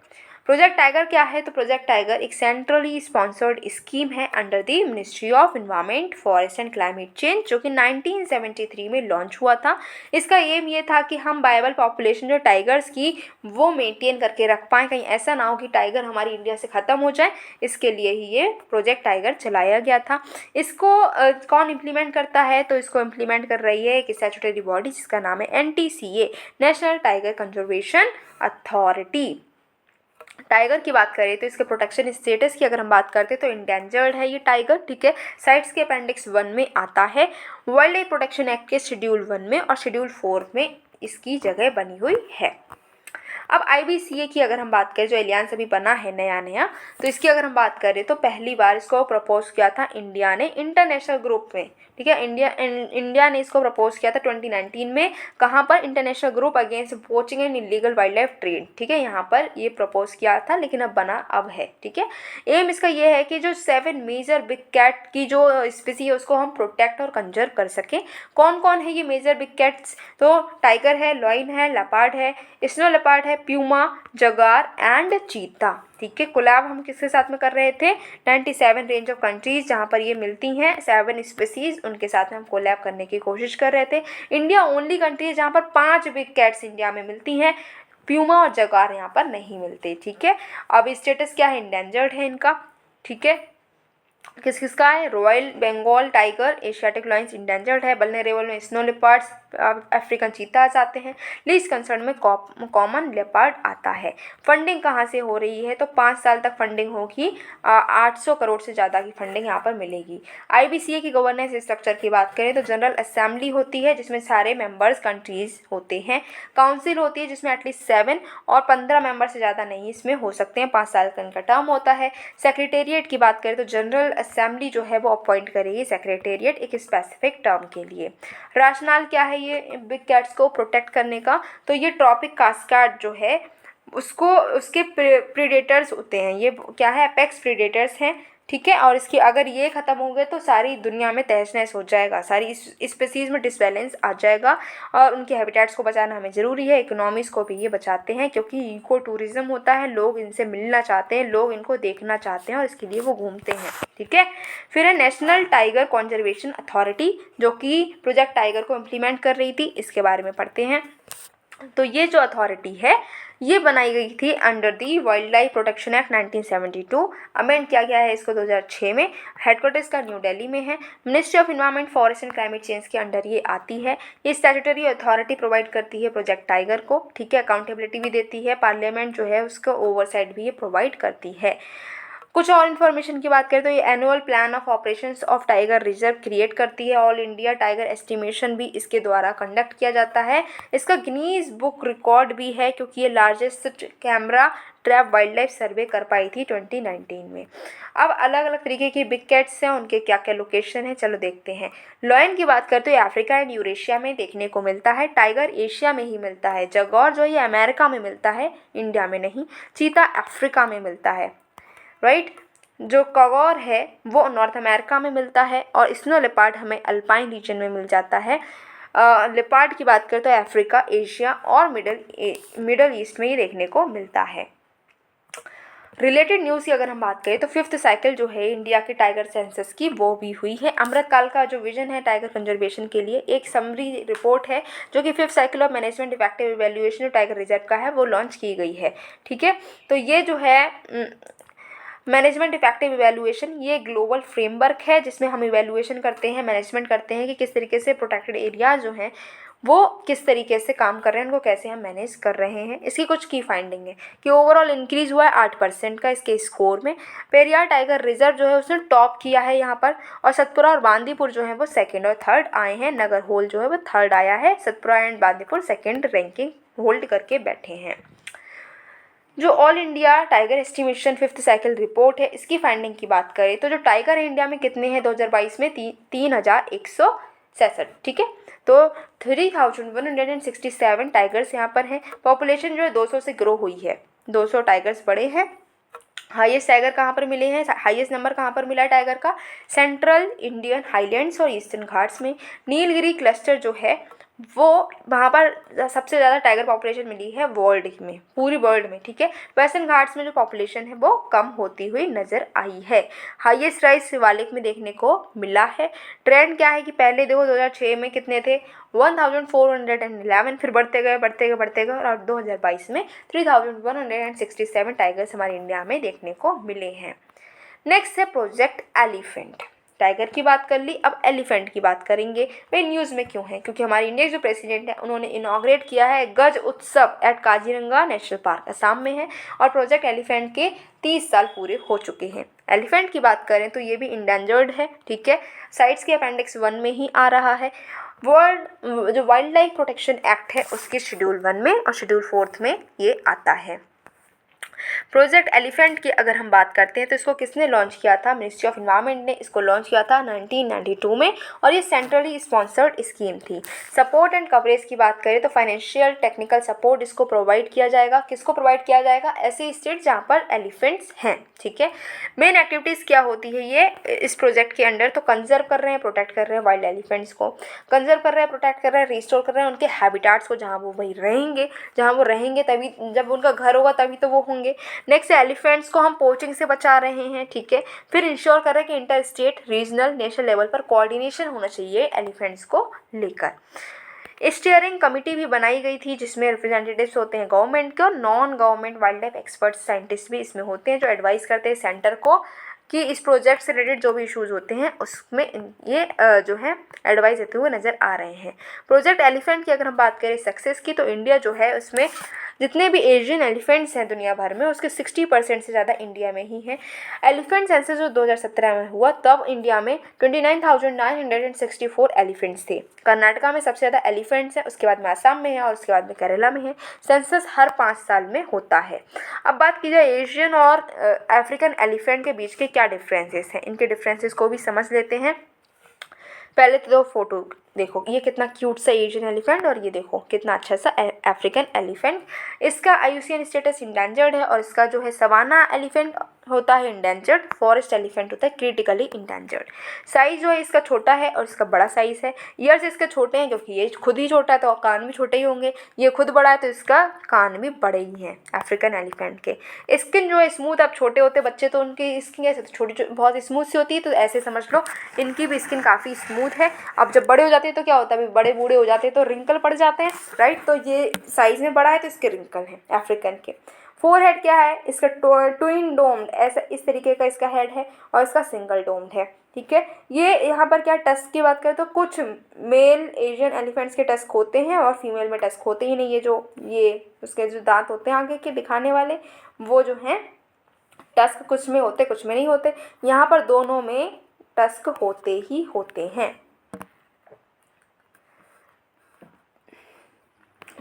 [SPEAKER 1] प्रोजेक्ट टाइगर क्या है? तो प्रोजेक्ट टाइगर एक सेंट्रली स्पॉन्सर्ड स्कीम है under the ministry of environment, forest and climate change, जो कि 1973 में लॉन्च हुआ था। इसका एम ये था कि हम वायबल पॉपुलेशन जो टाइगर्स की वो मेंटेन करके रख पाएँ, कहीं ऐसा ना हो कि टाइगर हमारी इंडिया से ख़त्म हो जाए। इसके लिए ही ये प्रोजेक्ट टाइगर चलाया गया था। इसको कौन इम्प्लीमेंट करता है? तो इसको इम्प्लीमेंट कर रही है एक स्टैट्यूटरी बॉडी जिसका नाम है NTCA, national tiger conservation authority. Tiger की बात करें तो इसके प्रोटेक्शन स्टेटस की अगर हम बात करते हैं तो इंडेंजर्ड है ये टाइगर, ठीक है। साइट्स के अपेंडिक्स 1 में आता है। वाइल्ड लाइफ प्रोटेक्शन एक्ट के शेड्यूल 1 में और शेड्यूल 4 में इसकी जगह बनी हुई है। अब IBCA की अगर हम बात करें, जो एलियंस अभी बना है नया, तो इसकी अगर हम बात करें तो पहली बार इसको प्रपोज किया था इंडिया ने इंटरनेशनल ग्रुप में, ठीक है। इंडिया ने इसको प्रपोज किया था 2019 में। कहाँ पर? International group against poaching and illegal wild life trade, ठीक है, यहाँ पर ये प्रपोज किया था, लेकिन अब बना अब है, ठीक है। एम इसका ये है कि जो 7 मेजर बिग कैट की जो स्पीसी है उसको हम प्रोटेक्ट और कंजर्व कर सकें। कौन कौन है ये मेजर बिग कैट्स? तो टाइगर है, लॉयन है, लेपर्ड है, स्नो लेपर्ड है, प्यूमा, जगार एंड चीता, ठीक है। कोलैब हम किसके साथ में कर रहे थे? 97 रेंज ऑफ कंट्रीज जहाँ पर ये मिलती हैं 7 स्पीसीज, उनके साथ में हम कोलैब करने की कोशिश कर रहे थे। इंडिया ओनली कंट्री है जहाँ पर 5 बिग कैट्स इंडिया में मिलती हैं, प्यूमा और जगार यहाँ पर नहीं मिलते, ठीक है। अब स्टेटस क्या है? इंडेंजर्ड है इनका, ठीक है। किस किसका है? Royal Bengal tiger, asiatic lions endangered है। वल्नरेबल में स्नो लेपर्ड्स, अफ्रीकन चीताज आते हैं। लीस्ट कंसर्न में कॉमन लेपर्ड आता है। फंडिंग कहाँ से हो रही है? तो 5 साल तक फंडिंग होगी, 800 करोड़ से ज़्यादा की फंडिंग यहाँ पर मिलेगी। IBCA की गवर्नेंस स्ट्रक्चर की बात करें तो जनरल असेंबली होती है जिसमें सारे मेंबर्स कंट्रीज होते हैं। काउंसिल होती है जिसमें एटलीस्ट 7 और 15 मेंबर से ज़्यादा नहीं इसमें हो सकते हैं, 5 साल का इनका टर्म होता है। सेक्रेटेरिएट की बात करें तो जनरल असेंबली जो है वो अपॉइंट करेगी सेक्रेटेरिएट एक स्पेसिफिक टर्म के लिए। राशनल क्या है ये बिग कैट्स को प्रोटेक्ट करने का? तो ये ट्रॉपिक कास्केड जो है उसको उसके प्रीडेटर्स होते हैं, ये क्या है? एपेक्स प्रीडेटर्स हैं, ठीक है। और इसकी अगर ये ख़त्म हो गए तो सारी दुनिया में तहस नहस हो जाएगा, सारी स्पीसीज़ में डिसबैलेंस आ जाएगा और उनके हैबिटेट्स को बचाना हमें ज़रूरी है। इकोनॉमीज़ को भी ये बचाते हैं क्योंकि इको टूरिज़्म होता है, लोग इनसे मिलना चाहते हैं, लोग इनको देखना चाहते हैं और इसके लिए वो घूमते हैं, ठीक है। फिर है नेशनल टाइगर कंजर्वेशन अथॉरिटी जो कि प्रोजेक्ट टाइगर को इम्प्लीमेंट कर रही थी, इसके बारे में पढ़ते हैं। तो ये जो अथॉरिटी है ये बनाई गई थी under the wild life protection act 1972। Amend किया गया है इसको 2006 में। हेडक्वार्टर्स का न्यू दिल्ली में है। Ministry of environment, forest and climate change के अंडर ये आती है। ये स्टैट्यूटरी अथॉरिटी प्रोवाइड करती है प्रोजेक्ट टाइगर को, ठीक है। अकाउंटेबिलिटी भी देती है, पार्लियामेंट जो है उसको ओवरसाइट भी ये प्रोवाइड करती है। कुछ और इन्फॉर्मेशन की बात करें तो ये annual plan of operations of tiger reserve create करती है। ऑल इंडिया टाइगर एस्टिमेशन भी इसके द्वारा कंडक्ट किया जाता है। इसका गिनीज बुक रिकॉर्ड भी है क्योंकि ये largest camera trap wild life survey कर पाई थी 2019 में। अब अलग अलग तरीके की बिग कैट्स हैं, उनके क्या क्या लोकेशन है चलो देखते हैं। लॉयन की बात करते तो अफ्रीका एंड यूरेशिया में देखने को मिलता है। टाइगर एशिया में ही मिलता है। जगौर जो ये अमेरिका में मिलता है, इंडिया में नहीं। चीता अफ्रीका में मिलता है, राइट। जो कगौर है वो नॉर्थ अमेरिका में मिलता है और स्नो लेपर्ड हमें अल्पाइन रीजन में मिल जाता है। लेपर्ड की बात करें तो अफ्रीका, एशिया और मिडल ईस्ट में ही देखने को मिलता है। रिलेटेड न्यूज़ की अगर हम बात करें तो 5th साइकिल जो है इंडिया के टाइगर सेंसस की वो भी हुई है। अमृतकाल का जो विजन है टाइगर कंजर्वेशन के लिए एक समरी रिपोर्ट है जो कि 5th cycle of management effective evaluation जो टाइगर रिजर्व का है वो लॉन्च की गई है, ठीक है। तो ये जो है मैनेजमेंट इफेक्टिव इवैल्यूएशन ये ग्लोबल फ्रेमवर्क है जिसमें हम इवैल्यूएशन करते हैं, मैनेजमेंट करते हैं कि किस तरीके से प्रोटेक्टेड एरियाज जो हैं वो किस तरीके से काम कर रहे हैं, उनको कैसे हम मैनेज कर रहे हैं। इसकी कुछ की फाइंडिंग है कि ओवरऑल इंक्रीज़ हुआ है 8% का इसके स्कोर में। पेरियार टाइगर रिजर्व जो है उसने टॉप किया है यहाँ पर, और सतपुरा और बांदीपुर जो है वो 2nd और 3rd आए हैं। नगर होल जो है वो 3rd आया है। Satpura and Bandipur 2nd ranking hold करके बैठे हैं। जो all India tiger estimation 5th cycle report है, इसकी फाइंडिंग की बात करें तो जो टाइगर है इंडिया में कितने हैं 2022 में 3167, ठीक है। तो 3167 टाइगर्स यहाँ पर हैं। पॉपुलेशन जो है 200 से ग्रो हुई है, 200 टाइगर्स बड़े हैं। हाईएस्ट टाइगर कहाँ पर मिले हैं, हाईएस्ट नंबर कहाँ पर मिला है टाइगर का, सेंट्रल इंडियन हाईलैंड्स और ईस्टर्न घाट्स में। नीलगिरी क्लस्टर जो है वो वहाँ पर सबसे ज़्यादा टाइगर पॉपुलेशन मिली है वर्ल्ड में, पूरी वर्ल्ड में, ठीक है। वेस्टर्न घाट्स में जो पॉपुलेशन है वो कम होती हुई नज़र आई है। हाईएस्ट राइज शिवालिक में देखने को मिला है। ट्रेंड क्या है कि पहले देखो 2006 में कितने थे 1411, फिर बढ़ते गए और 2022 में 3167 टाइगर्स हमारे इंडिया में देखने को मिले हैं। नेक्स्ट है प्रोजेक्ट एलिफेंट। टाइगर की बात कर ली, अब एलिफेंट की बात करेंगे। वे न्यूज़ में क्यों है, क्योंकि हमारे इंडिया के जो प्रेसिडेंट है उन्होंने इनॉग्रेट किया है Gaj Utsav at Kaziranga national park, Assam में है, और प्रोजेक्ट एलिफेंट के 30 साल पूरे हो चुके हैं। एलिफेंट की बात करें तो ये भी इंडेंजर्ड है, ठीक है, साइट्स के अपेंडिक्स 1 में ही आ रहा है। वर्ल्ड जो वाइल्ड लाइफ प्रोटेक्शन एक्ट है उसके शेड्यूल 1 में और शेड्यूल 4 में ये आता है। प्रोजेक्ट एलिफेंट की अगर हम बात करते हैं तो इसको किसने लॉन्च किया था, मिनिस्ट्री ऑफ इन्वायरमेंट ने इसको लॉन्च किया था 1992 में, और ये सेंट्रली स्पॉन्सर्ड स्कीम थी। सपोर्ट एंड कवरेज की बात करें तो फाइनेंशियल टेक्निकल सपोर्ट इसको प्रोवाइड किया जाएगा। किसको प्रोवाइड किया जाएगा, ऐसे स्टेट जहाँ पर एलिफेंट्स हैं, ठीक है। मेन एक्टिविटीज़ क्या होती है ये इस प्रोजेक्ट के अंडर, तो कंजर्व कर रहे हैं, प्रोटेक्ट कर रहे हैं वाइल्ड एलिफेंट्स को, कंजर्व कर रहे हैं, प्रोटेक्ट कर रहे हैं, रिस्टोर कर रहे हैं उनके हैबिटाट्स को, जहाँ वो वही रहेंगे, जहाँ वो रहेंगे तभी, जब उनका घर होगा तभी तो वो होंगे। नेक्स्ट एलिफेंट्स को हम पोचिंग से बचा रहे हैं, ठीक है। फिर इंश्योर कर रहे हैं कि inter state, regional, national level पर कोऑर्डिनेशन होना चाहिए एलिफेंट्स को लेकर। स्टीयरिंग कमेटी भी बनाई गई थी जिसमें रिप्रेजेंटेटिव्स होते हैं गवर्नमेंट के और non government wild life experts, scientist भी इसमें होते हैं जो एडवाइस करते हैं सेंटर को कि इस प्रोजेक्ट से रिलेटेड जो भी इश्यूज़ होते हैं उसमें ये जो है एडवाइस देते हुए नज़र आ रहे हैं। प्रोजेक्ट एलिफेंट की अगर हम बात करें सक्सेस की, तो इंडिया जो है उसमें जितने भी एशियन एलिफेंट्स हैं दुनिया भर में उसके 60% से ज़्यादा इंडिया में ही हैं। एलिफेंट सेंसस जो 2017 में हुआ तब इंडिया में 29,964 एलिफेंट्स थे। कर्नाटका में सबसे ज़्यादा एलिफेंट्स हैं, उसके बाद में आसाम में है और उसके बाद में केरला में है। सेंसस हर 5 साल में होता है। अब बात की जाए एशियन और अफ्रीकन एलिफेंट के बीच के क्या डिफरेंसेस हैं, इनके डिफरेंसेस को भी समझ लेते हैं। पहले तो फोटो देखो, ये कितना क्यूट सा एशियन एलिफेंट और ये देखो कितना अच्छा सा अफ्रीकन एलिफेंट। इसका IUCN स्टेटस इंडेंजर्ड है और इसका जो है सवाना एलिफेंट होता है इंडेंजर्ड, फॉरेस्ट एलिफेंट होता है क्रिटिकली इंडेंजर्ड। साइज़ जो है इसका छोटा है और इसका बड़ा साइज़ है। ईयर्स इसके छोटे हैं क्योंकि ये खुद ही छोटा है तो कान भी छोटे ही होंगे, ये खुद बड़ा है तो इसका कान भी बड़े ही हैं अफ्रीकन एलिफेंट के। स्किन जो है स्मूथ, अब छोटे होते बच्चे तो उनकी स्किन कैसे तो छोटी बहुत स्मूथ सी होती है, तो ऐसे समझ लो इनकी भी स्किन काफ़ी स्मूथ है। अब जब बड़े हो जाते हैं तो क्या होता है, अभी बड़े बूढ़े हो जाते हैं तो रिंकल पड़ जाते हैं, राइट, तो ये साइज़ में बड़ा है तो इसके रिंकल हैं अफ्रीकन के। फोरहेड क्या है इसका, ट्विन डोम्ड, ऐसा इस तरीके का इसका हेड है और इसका सिंगल डोम्ड है, ठीक है। ये यहाँ पर क्या टस्क की बात करें तो कुछ मेल एशियन एलिफेंट्स के टस्क होते हैं और फीमेल में टस्क होते ही नहीं। ये उसके जो दांत होते हैं आगे के दिखाने वाले वो जो हैं टस्क कुछ में होते कुछ में नहीं होते। यहाँ पर दोनों में टस्क होते ही होते हैं।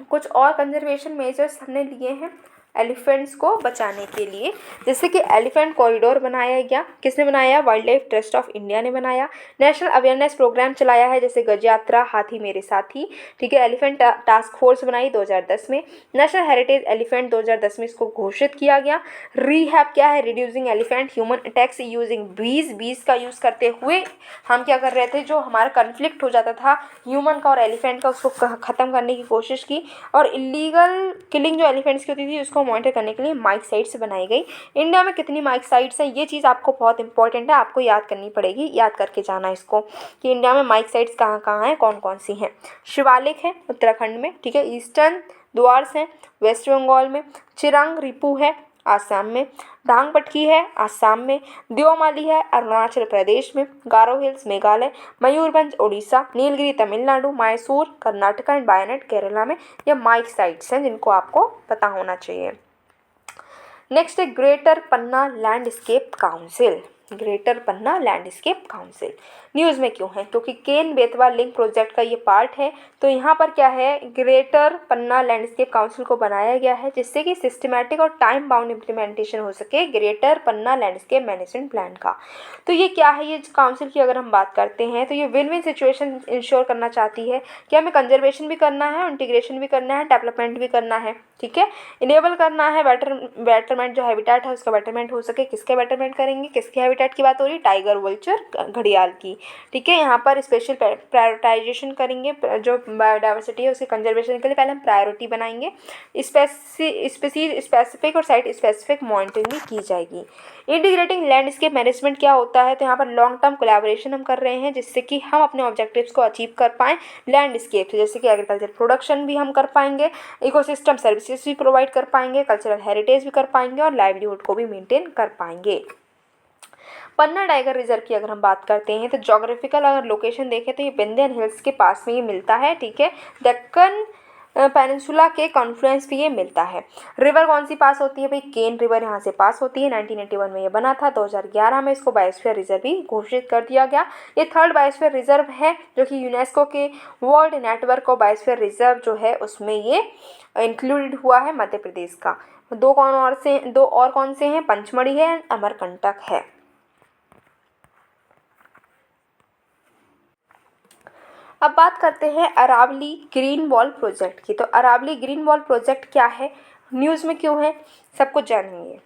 [SPEAKER 1] कुछ और कंजर्वेशन मेजर्स हमने लिए हैं एलिफेंट्स को बचाने के लिए, जैसे कि एलिफेंट कॉरिडोर बनाया गया, किसने बनाया, wild life trust of India ने बनाया। नेशनल अवेयरनेस प्रोग्राम चलाया है जैसे गज यात्रा, हाथी मेरे साथी, ठीक है। एलिफेंट टास्क फोर्स बनाई 2010 में। नेशनल हेरिटेज एलिफेंट 2010 में इसको घोषित किया गया। रीहैब क्या है, reducing elephant human attacks using बीज का यूज़ करते हुए हम क्या कर रहे थे, जो हमारा कन्फ्लिक्ट हो जाता था ह्यूमन का और एलिफेंट का उसको ख़त्म करने की कोशिश की। और इलीगल किलिंग जो एलिफेंट्स की होती थी उसको मॉनिटर करने के लिए माइक साइट्स बनाई गई। इंडिया में कितनी माइक साइट्स हैं, ये चीज़ आपको बहुत इंपॉर्टेंट है, आपको याद करनी पड़ेगी, याद करके जाना इसको कि इंडिया में माइक साइट्स कहाँ कहाँ हैं, कौन कौन सी हैं। शिवालिक है उत्तराखंड में, ठीक है। ईस्टर्न द्वार्स हैं वेस्ट बंगाल में। चिरंग रिपू है आसाम में। धांगपटकी है आसाम में। देओमाली है अरुणाचल प्रदेश में। गारो हिल्स मेघालय। मयूरभंज उड़ीसा। नीलगिरी तमिलनाडु। मैसूर कर्नाटक एंड वायनाड केरला में। ये माइक साइट्स हैं जिनको आपको पता होना चाहिए। नेक्स्ट है ग्रेटर पन्ना लैंडस्केप काउंसिल। ग्रेटर पन्ना लैंडस्केप काउंसिल। न्यूज़ में क्यों है? क्योंकि केन बेतवा लिंक प्रोजेक्ट का ये पार्ट है। तो यहाँ पर क्या है, ग्रेटर पन्ना लैंडस्केप काउंसिल को बनाया गया है जिससे कि सिस्टमैटिक और टाइम बाउंड इम्प्लीमेंटेशन हो सके ग्रेटर पन्ना लैंडस्केप मैनेजमेंट प्लान का। तो ये क्या है, ये काउंसिल की अगर हम बात करते हैं तो ये विन विन सिचुएशन इंश्योर करना चाहती है कि हमें कंजर्वेशन भी करना है, इंटीग्रेशन भी करना है, डेवलपमेंट भी करना है, ठीक है, इनेबल करना है बेटरमेंट, जो हैबिटेट है उसका बेटरमेंट हो सके। किसके बेटरमेंट करेंगे, किसके हैबिटेट की बात हो रही, टाइगर, वल्चर, घड़ियाल की, ठीक है। यहाँ पर स्पेशल प्रायोरिटाइजेशन करेंगे, जो बायोडाइवर्सिटी है उसके कंजर्वेशन के लिए पहले हम प्रायोरिटी बनाएंगे। स्पेसिफिक और साइट स्पेसिफिक मॉनिटरिंग भी की जाएगी। इंटीग्रेटिंग लैंडस्केप मैनेजमेंट क्या होता है, तो यहाँ पर लॉन्ग टर्म कोलैबोरेशन हम कर रहे हैं जिससे कि हम अपने ऑब्जेक्टिव्स को अचीव कर पाएँ लैंडस्केप से, जैसे कि एग्रीकल्चर प्रोडक्शन भी हम कर पाएंगे, इकोसिस्टम सर्विसेज भी प्रोवाइड कर पाएंगे, कल्चरल हेरिटेज भी कर पाएंगे और लाइवलीहुड को भी मेंटेन कर पाएंगे। पन्ना टाइगर रिजर्व की अगर हम बात करते हैं तो जोग्राफिकल अगर लोकेशन देखें तो ये विंध्य हिल्स के पास में ये मिलता है, ठीक है। डेक्कन पेनिनसुला के कॉन्फ्लुएंस पे ये मिलता है। रिवर कौन सी पास होती है भाई, केन रिवर यहाँ से पास होती है। 1981 में ये बना था, 2011 में इसको बायोस्फीयर रिजर्व भी घोषित कर दिया गया। ये थर्ड बायोस्फीयर रिजर्व है जो कि यूनेस्को के world network of biosphere reserve जो है उसमें ये इंक्लूडेड हुआ है मध्य प्रदेश का। दो और कौन से हैं, पंचमढ़ी है, अमरकंटक है। अब बात करते हैं अरावली ग्रीन वॉल प्रोजेक्ट की। तो अरावली ग्रीन वॉल प्रोजेक्ट क्या है, न्यूज़ में क्यों है, सब कुछ जानेंगे।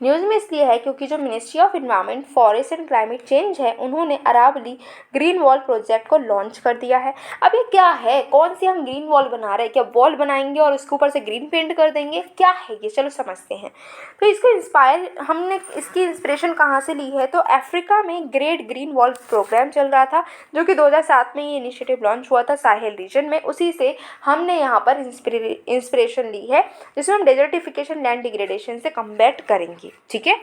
[SPEAKER 1] न्यूज़ में इसलिए है क्योंकि जो ministry of environment, forest and climate change है उन्होंने अरावली ग्रीन वॉल प्रोजेक्ट को लॉन्च कर दिया है। अब ये क्या है, कौन सी हम ग्रीन वॉल बना रहे हैं, क्या वॉल बनाएंगे और उसके ऊपर से ग्रीन पेंट कर देंगे, क्या है ये, चलो समझते हैं। तो हमने इसकी इंस्पिरेशन कहाँ से ली है, तो अफ्रीका में ग्रेट ग्रीन वॉल प्रोग्राम चल रहा था जो कि 2007 में ये इनिशिएटिव लॉन्च हुआ था साहेल रीजन में, उसी से हमने यहाँ पर इंस्पिरेशन ली है जिसमें हम डेजर्टिफिकेशन, लैंड डिग्रेडेशन से कम्बैट करेंगे, ठीक है।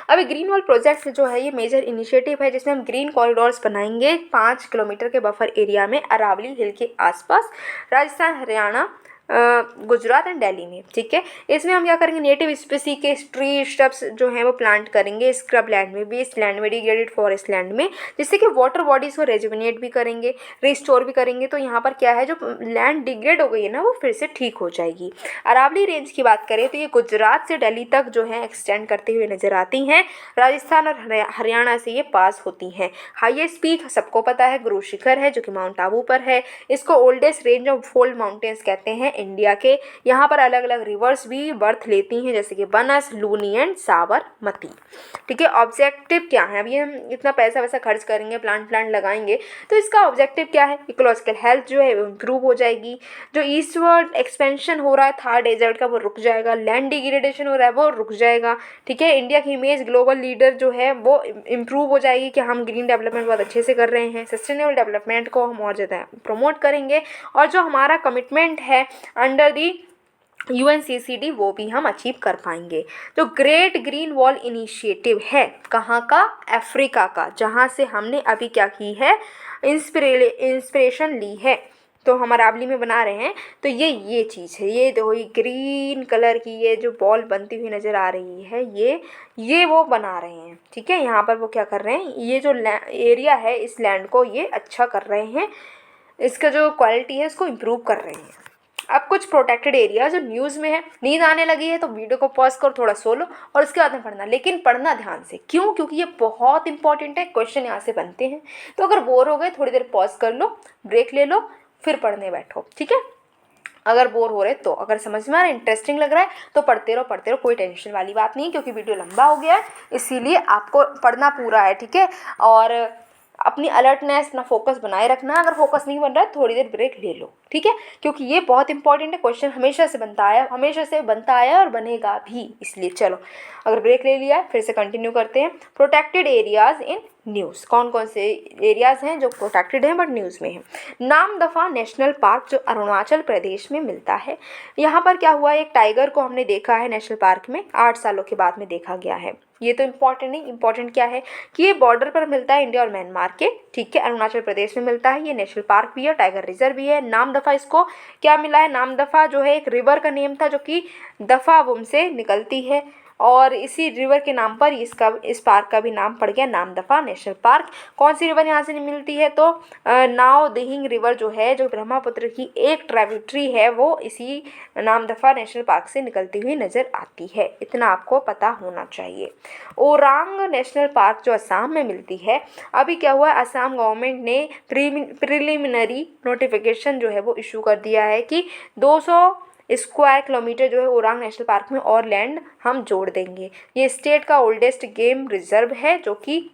[SPEAKER 1] अभी ग्रीन वॉल प्रोजेक्ट जो है ये मेजर इनिशिएटिव है जिसमें हम ग्रीन कॉरिडोर्स बनाएंगे 5 किलोमीटर के बफर एरिया में अरावली हिल के आसपास, राजस्थान, हरियाणा, गुजरात एंड दिल्ली में, ठीक है। इसमें हम क्या करेंगे, नेटिव स्पीसी के ट्री स्hrubs जो हैं वो प्लांट करेंगे स्क्रब लैंड में, वेस्ट लैंड में, डिग्रेडेड फॉरेस्ट लैंड में, जिससे कि वाटर बॉडीज़ को रेजुविनेट भी करेंगे, रिस्टोर भी करेंगे। तो यहाँ पर क्या है, जो लैंड डिग्रेड हो गई है ना वो फिर से ठीक हो जाएगी। अरावली रेंज की बात करें तो ये गुजरात से दिल्ली तक जो है एक्सटेंड करते हुए नजर आती हैं, राजस्थान और हरियाणा से ये पास होती हैं। हाईएस्ट पीक सबको पता है गुरु शिखर है जो कि माउंट आबू पर है। इसको oldest range of fold mountains कहते हैं इंडिया के। यहाँ पर अलग अलग रिवर्स भी बर्थ लेती हैं जैसे कि बनस, लूनी एंड साबरमती, ठीक है। ऑब्जेक्टिव क्या है, अभी हम इतना पैसा वैसा खर्च करेंगे, प्लांट लगाएंगे तो इसका ऑब्जेक्टिव क्या है, इकोलॉजिकल हेल्थ जो है वो इम्प्रूव हो जाएगी, जो ईस्टवर्ड एक्सपेंशन हो रहा है थार डेजर्ट का वो रुक जाएगा, लैंड डिग्रेडेशन हो रहा है वो रुक जाएगा, ठीक है। इंडिया की इमेज ग्लोबल लीडर जो है वो इम्प्रूव हो जाएगी कि हम ग्रीन डेवलपमेंट बहुत अच्छे से कर रहे हैं, सस्टेनेबल डेवलपमेंट को हम और ज़्यादा प्रमोट करेंगे और जो हमारा कमिटमेंट है अंडर दी UNCCD वो भी हम अचीव कर पाएंगे। तो ग्रेट ग्रीन वॉल इनिशिएटिव है कहाँ का, अफ्रीका का, जहाँ से हमने अभी क्या की है, इंस्पिरेशन ली है। तो हम अरावली में बना रहे हैं तो ये चीज़ है, ये देखो ये ग्रीन कलर की ये जो बॉल बनती हुई नज़र आ रही है ये वो बना रहे हैं, ठीक है। यहाँ पर वो क्या कर रहे हैं, ये जो एरिया है इस लैंड को ये अच्छा कर रहे हैं, इसका जो क्वालिटी है इसको इम्प्रूव कर रहे हैं। अब कुछ प्रोटेक्टेड एरिया जो न्यूज़ में है, नींद आने लगी है तो वीडियो को पॉज करो, थोड़ा सो लो और उसके बाद में पढ़ना, लेकिन पढ़ना ध्यान से, क्यों, क्योंकि ये बहुत इंपॉर्टेंट है, क्वेश्चन यहाँ से बनते हैं। तो अगर बोर हो गए थोड़ी देर पॉज कर लो, ब्रेक ले लो, फिर पढ़ने बैठो, ठीक है। अगर बोर हो रहे तो, अगर समझ में आ रहा है, इंटरेस्टिंग लग रहा है तो पढ़ते रहो, कोई टेंशन वाली बात नहीं है क्योंकि वीडियो लंबा हो गया है इसीलिए आपको पढ़ना पूरा है, ठीक है। और अपनी अलर्टनेस, अपना फोकस बनाए रखना, अगर फोकस नहीं बन रहा है थोड़ी देर ब्रेक ले लो, ठीक है, क्योंकि ये बहुत इंपॉर्टेंट है, क्वेश्चन हमेशा से बनता आया और बनेगा भी, इसलिए चलो अगर ब्रेक ले लिया फिर से कंटिन्यू करते हैं। प्रोटेक्टेड एरियाज़ इन न्यूज़, कौन कौन से एरियाज़ हैं जो प्रोटेक्टेड हैं बट न्यूज़ में है। नामदफा नेशनल पार्क जो अरुणाचल प्रदेश में मिलता है, यहाँ पर क्या हुआ, एक टाइगर को हमने देखा है नेशनल पार्क में, 8 सालों के बाद में देखा गया है। ये तो इम्पॉर्टेंट नहीं, इम्पॉर्टेंट क्या है कि ये बॉर्डर पर मिलता है इंडिया और म्यांमार के, ठीक है, अरुणाचल प्रदेश में मिलता है। ये नेशनल पार्क भी है, टाइगर रिजर्व भी है। नामदफा इसको क्या मिला है, नामदफा जो है एक रिवर का नेम था जो कि दफावुम से निकलती है और इसी रिवर के नाम पर इस पार्क का भी नाम पड़ गया नामदफा नेशनल पार्क। कौन सी रिवर यहाँ से मिलती है, तो नाव दिहिंग रिवर जो है, जो ब्रह्मपुत्र की एक ट्राइब्यूटरी है, वो इसी नामदफा नेशनल पार्क से निकलती हुई नज़र आती है। इतना आपको पता होना चाहिए। ओरांग नेशनल पार्क जो असम में मिलती है, अभी क्या हुआ, असम गवर्नमेंट ने प्रिलिमिनरी नोटिफिकेशन जो है वो इशू कर दिया है कि 200 स्क्वायर किलोमीटर जो है ओरांग नेशनल पार्क में और लैंड हम जोड़ देंगे। ये स्टेट का ओल्डेस्ट गेम रिजर्व है, जो कि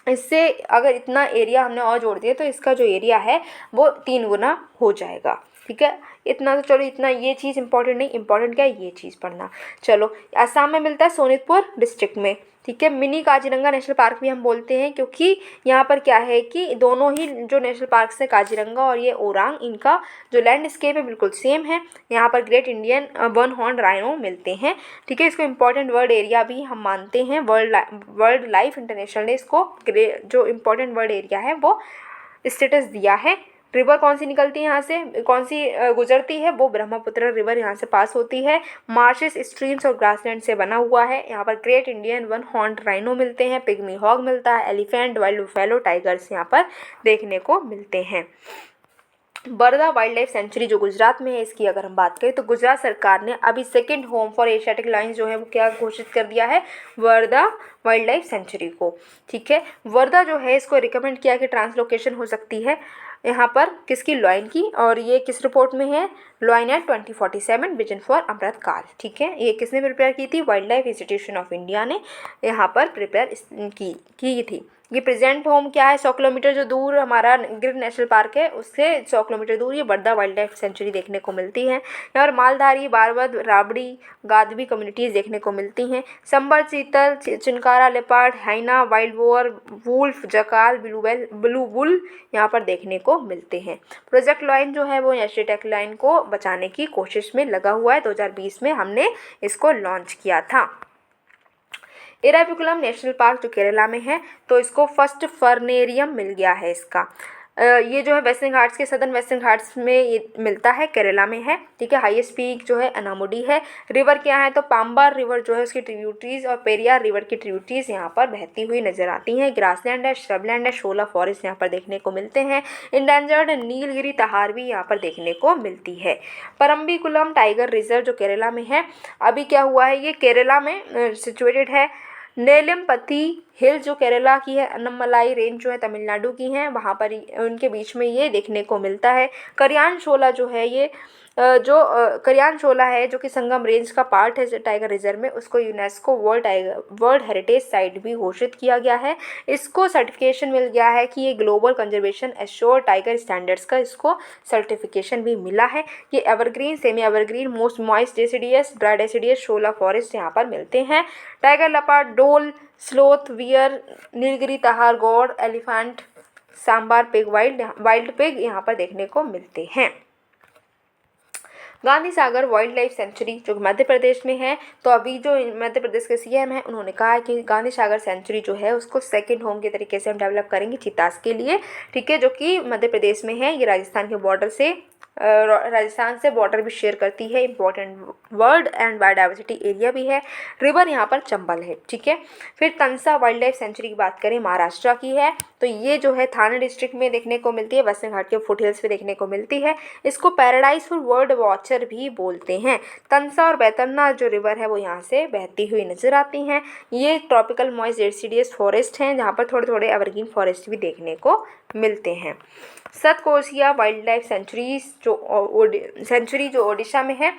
[SPEAKER 1] इससे अगर इतना एरिया हमने और जोड़ दिया तो इसका जो एरिया है वो 3 गुना हो जाएगा। ठीक है, इतना तो चलो, इतना ये चीज़ इंपॉर्टेंट नहीं, इंपॉर्टेंट क्या है ये चीज़ पढ़ना। चलो, असम में मिलता है सोनितपुर डिस्ट्रिक्ट में। ठीक है, मिनी काजीरंगा नेशनल पार्क भी हम बोलते हैं, क्योंकि यहाँ पर क्या है कि दोनों ही जो नेशनल पार्क है, काजीरंगा और ये ओरांग, इनका जो लैंडस्केप है बिल्कुल सेम है। यहाँ पर great Indian one horn rhino मिलते हैं। ठीक है, इसको इम्पोर्टेंट वर्ल्ड एरिया भी हम मानते हैं। वर्ल्ड लाइफ इंटरनेशनल ने इसको जो इम्पोर्टेंट वर्ल्ड एरिया है वो स्टेटस दिया है। रिवर कौन सी निकलती है यहाँ से, कौन सी गुजरती है, वो ब्रह्मपुत्र रिवर यहाँ से पास होती है। मार्शेस, स्ट्रीम्स और ग्रासलैंड से बना हुआ है। यहाँ पर great Indian one horn rhino मिलते हैं, पिग्मी हॉग मिलता है, एलिफेंट, वाइल्ड बुफेलो, टाइगर्स यहाँ पर देखने को मिलते हैं। बरदा वाइल्ड लाइफ सेंचुरी जो गुजरात में है, इसकी अगर हम बात करें तो गुजरात सरकार ने अभी second home for Asiatic Lions जो है वो क्या घोषित कर दिया है, वर्धा वाइल्ड लाइफ सेंचुरी को। ठीक है, वर्धा जो है इसको रिकमेंड किया कि ट्रांसलोकेशन हो सकती है यहाँ पर किसकी, लॉयन की, और ये किस रिपोर्ट में है, लॉयन एट 2047 विजन फॉर अमृत काल। ठीक है, ये किसने प्रिपेयर की थी, wild life institution of India ने यहाँ पर प्रिपेयर की थी। ये प्रेजेंट होम क्या है, 100 किलोमीटर जो दूर हमारा गिर नेशनल पार्क है उससे 100 किलोमीटर दूर ये बरदा वाइल्ड लाइफ सेंचुरी देखने को मिलती है। यहाँ पर मालधारी, बारवद, राबड़ी, गादवी कम्युनिटीज़ देखने को मिलती हैं। Sambar, chital, chinkara, leopard, hyena, wild boar, wolf, jackal, blue bull यहाँ पर देखने को मिलते हैं। प्रोजेक्ट लॉयन जो है वो एशियाटिक लायन को बचाने की कोशिश में लगा हुआ है। 2020 में हमने इसको लॉन्च किया था। एराविकुलम नेशनल पार्क जो केरला में है, तो इसको फर्स्ट फर्नेरियम मिल गया है इसका। ये जो है वेस्टर्न घाट्स के, सदर्न वेस्टर्न घाट्स में ये मिलता है, केरला में है। ठीक है, हाईएस्ट पीक जो है अनामुडी है। रिवर क्या है, तो पाम्बार रिवर जो है उसकी ट्रिब्यूटरीज और पेरियार रिवर की ट्रिब्यूटरीज यहाँ पर बहती हुई नजर आती हैं। ग्रासलैंड है, श्रबलैंड है, शोला फॉरेस्ट यहाँ पर देखने को मिलते हैं। इंडेंजर्ड नीलगिरी तहार भी यहाँ पर देखने को मिलती है। परम्बिकुलम टाइगर रिजर्व जो केरला में है, अभी क्या हुआ है, ये केरला में सिचुएटेड है। नेलमपति हिल जो केरला की है, अन्नमलाई रेंज जो है तमिलनाडु की है, वहाँ पर उनके बीच में ये देखने को मिलता है। करियान शोला जो है ये करियान शोला है जो कि संगम रेंज का पार्ट है टाइगर रिजर्व में, उसको यूनेस्को वर्ल्ड हेरिटेज साइट भी घोषित किया गया है। इसको सर्टिफिकेशन मिल गया है कि ये global conservation assured tiger standards का इसको सर्टिफिकेशन भी मिला है। ये evergreen, semi evergreen, most moist deciduous, dry deciduous shola forest यहाँ पर मिलते हैं। Tiger, leopard, dhole, sloth, bear, Nilgiri tahr, gaur, elephant, sambar pig, wild pig यहाँ पर देखने को मिलते हैं। Gandhi Sagar wild life sanctuary जो मध्य प्रदेश में है, तो अभी जो मध्य प्रदेश के सीएम हैं उन्होंने कहा है कि गांधी सागर सेंचुरी जो है उसको सेकंड होम के तरीके से हम डेवलप करेंगे चीतास के लिए। ठीक है, जो कि मध्य प्रदेश में है, ये राजस्थान के बॉर्डर से राजस्थान से बॉर्डर भी शेयर करती है। Important world and biodiversity area भी है। रिवर यहाँ पर चंबल है। ठीक है, फिर तंसा वाइल्ड लाइफ सेंचुरी की बात करें, महाराष्ट्र की है, तो ये जो है थाने डिस्ट्रिक्ट में देखने को मिलती है, वेस्टर्न घाट के फुटहिल्स पे देखने को मिलती है। इसको पैराडाइज फॉर वर्ल्ड वॉचर भी बोलते हैं। तंसा और बैतरना जो रिवर है वो यहाँ से बहती हुई नजर आती हैं। ये ट्रॉपिकल मॉइस्ट डेसिडियस फॉरेस्ट हैं जहाँ पर थोड़े थोड़े एवरग्रीन फॉरेस्ट भी देखने को मिलते हैं। सतकोसिया वाइल्ड लाइफ सेंचुरी जो ओडिशा में है,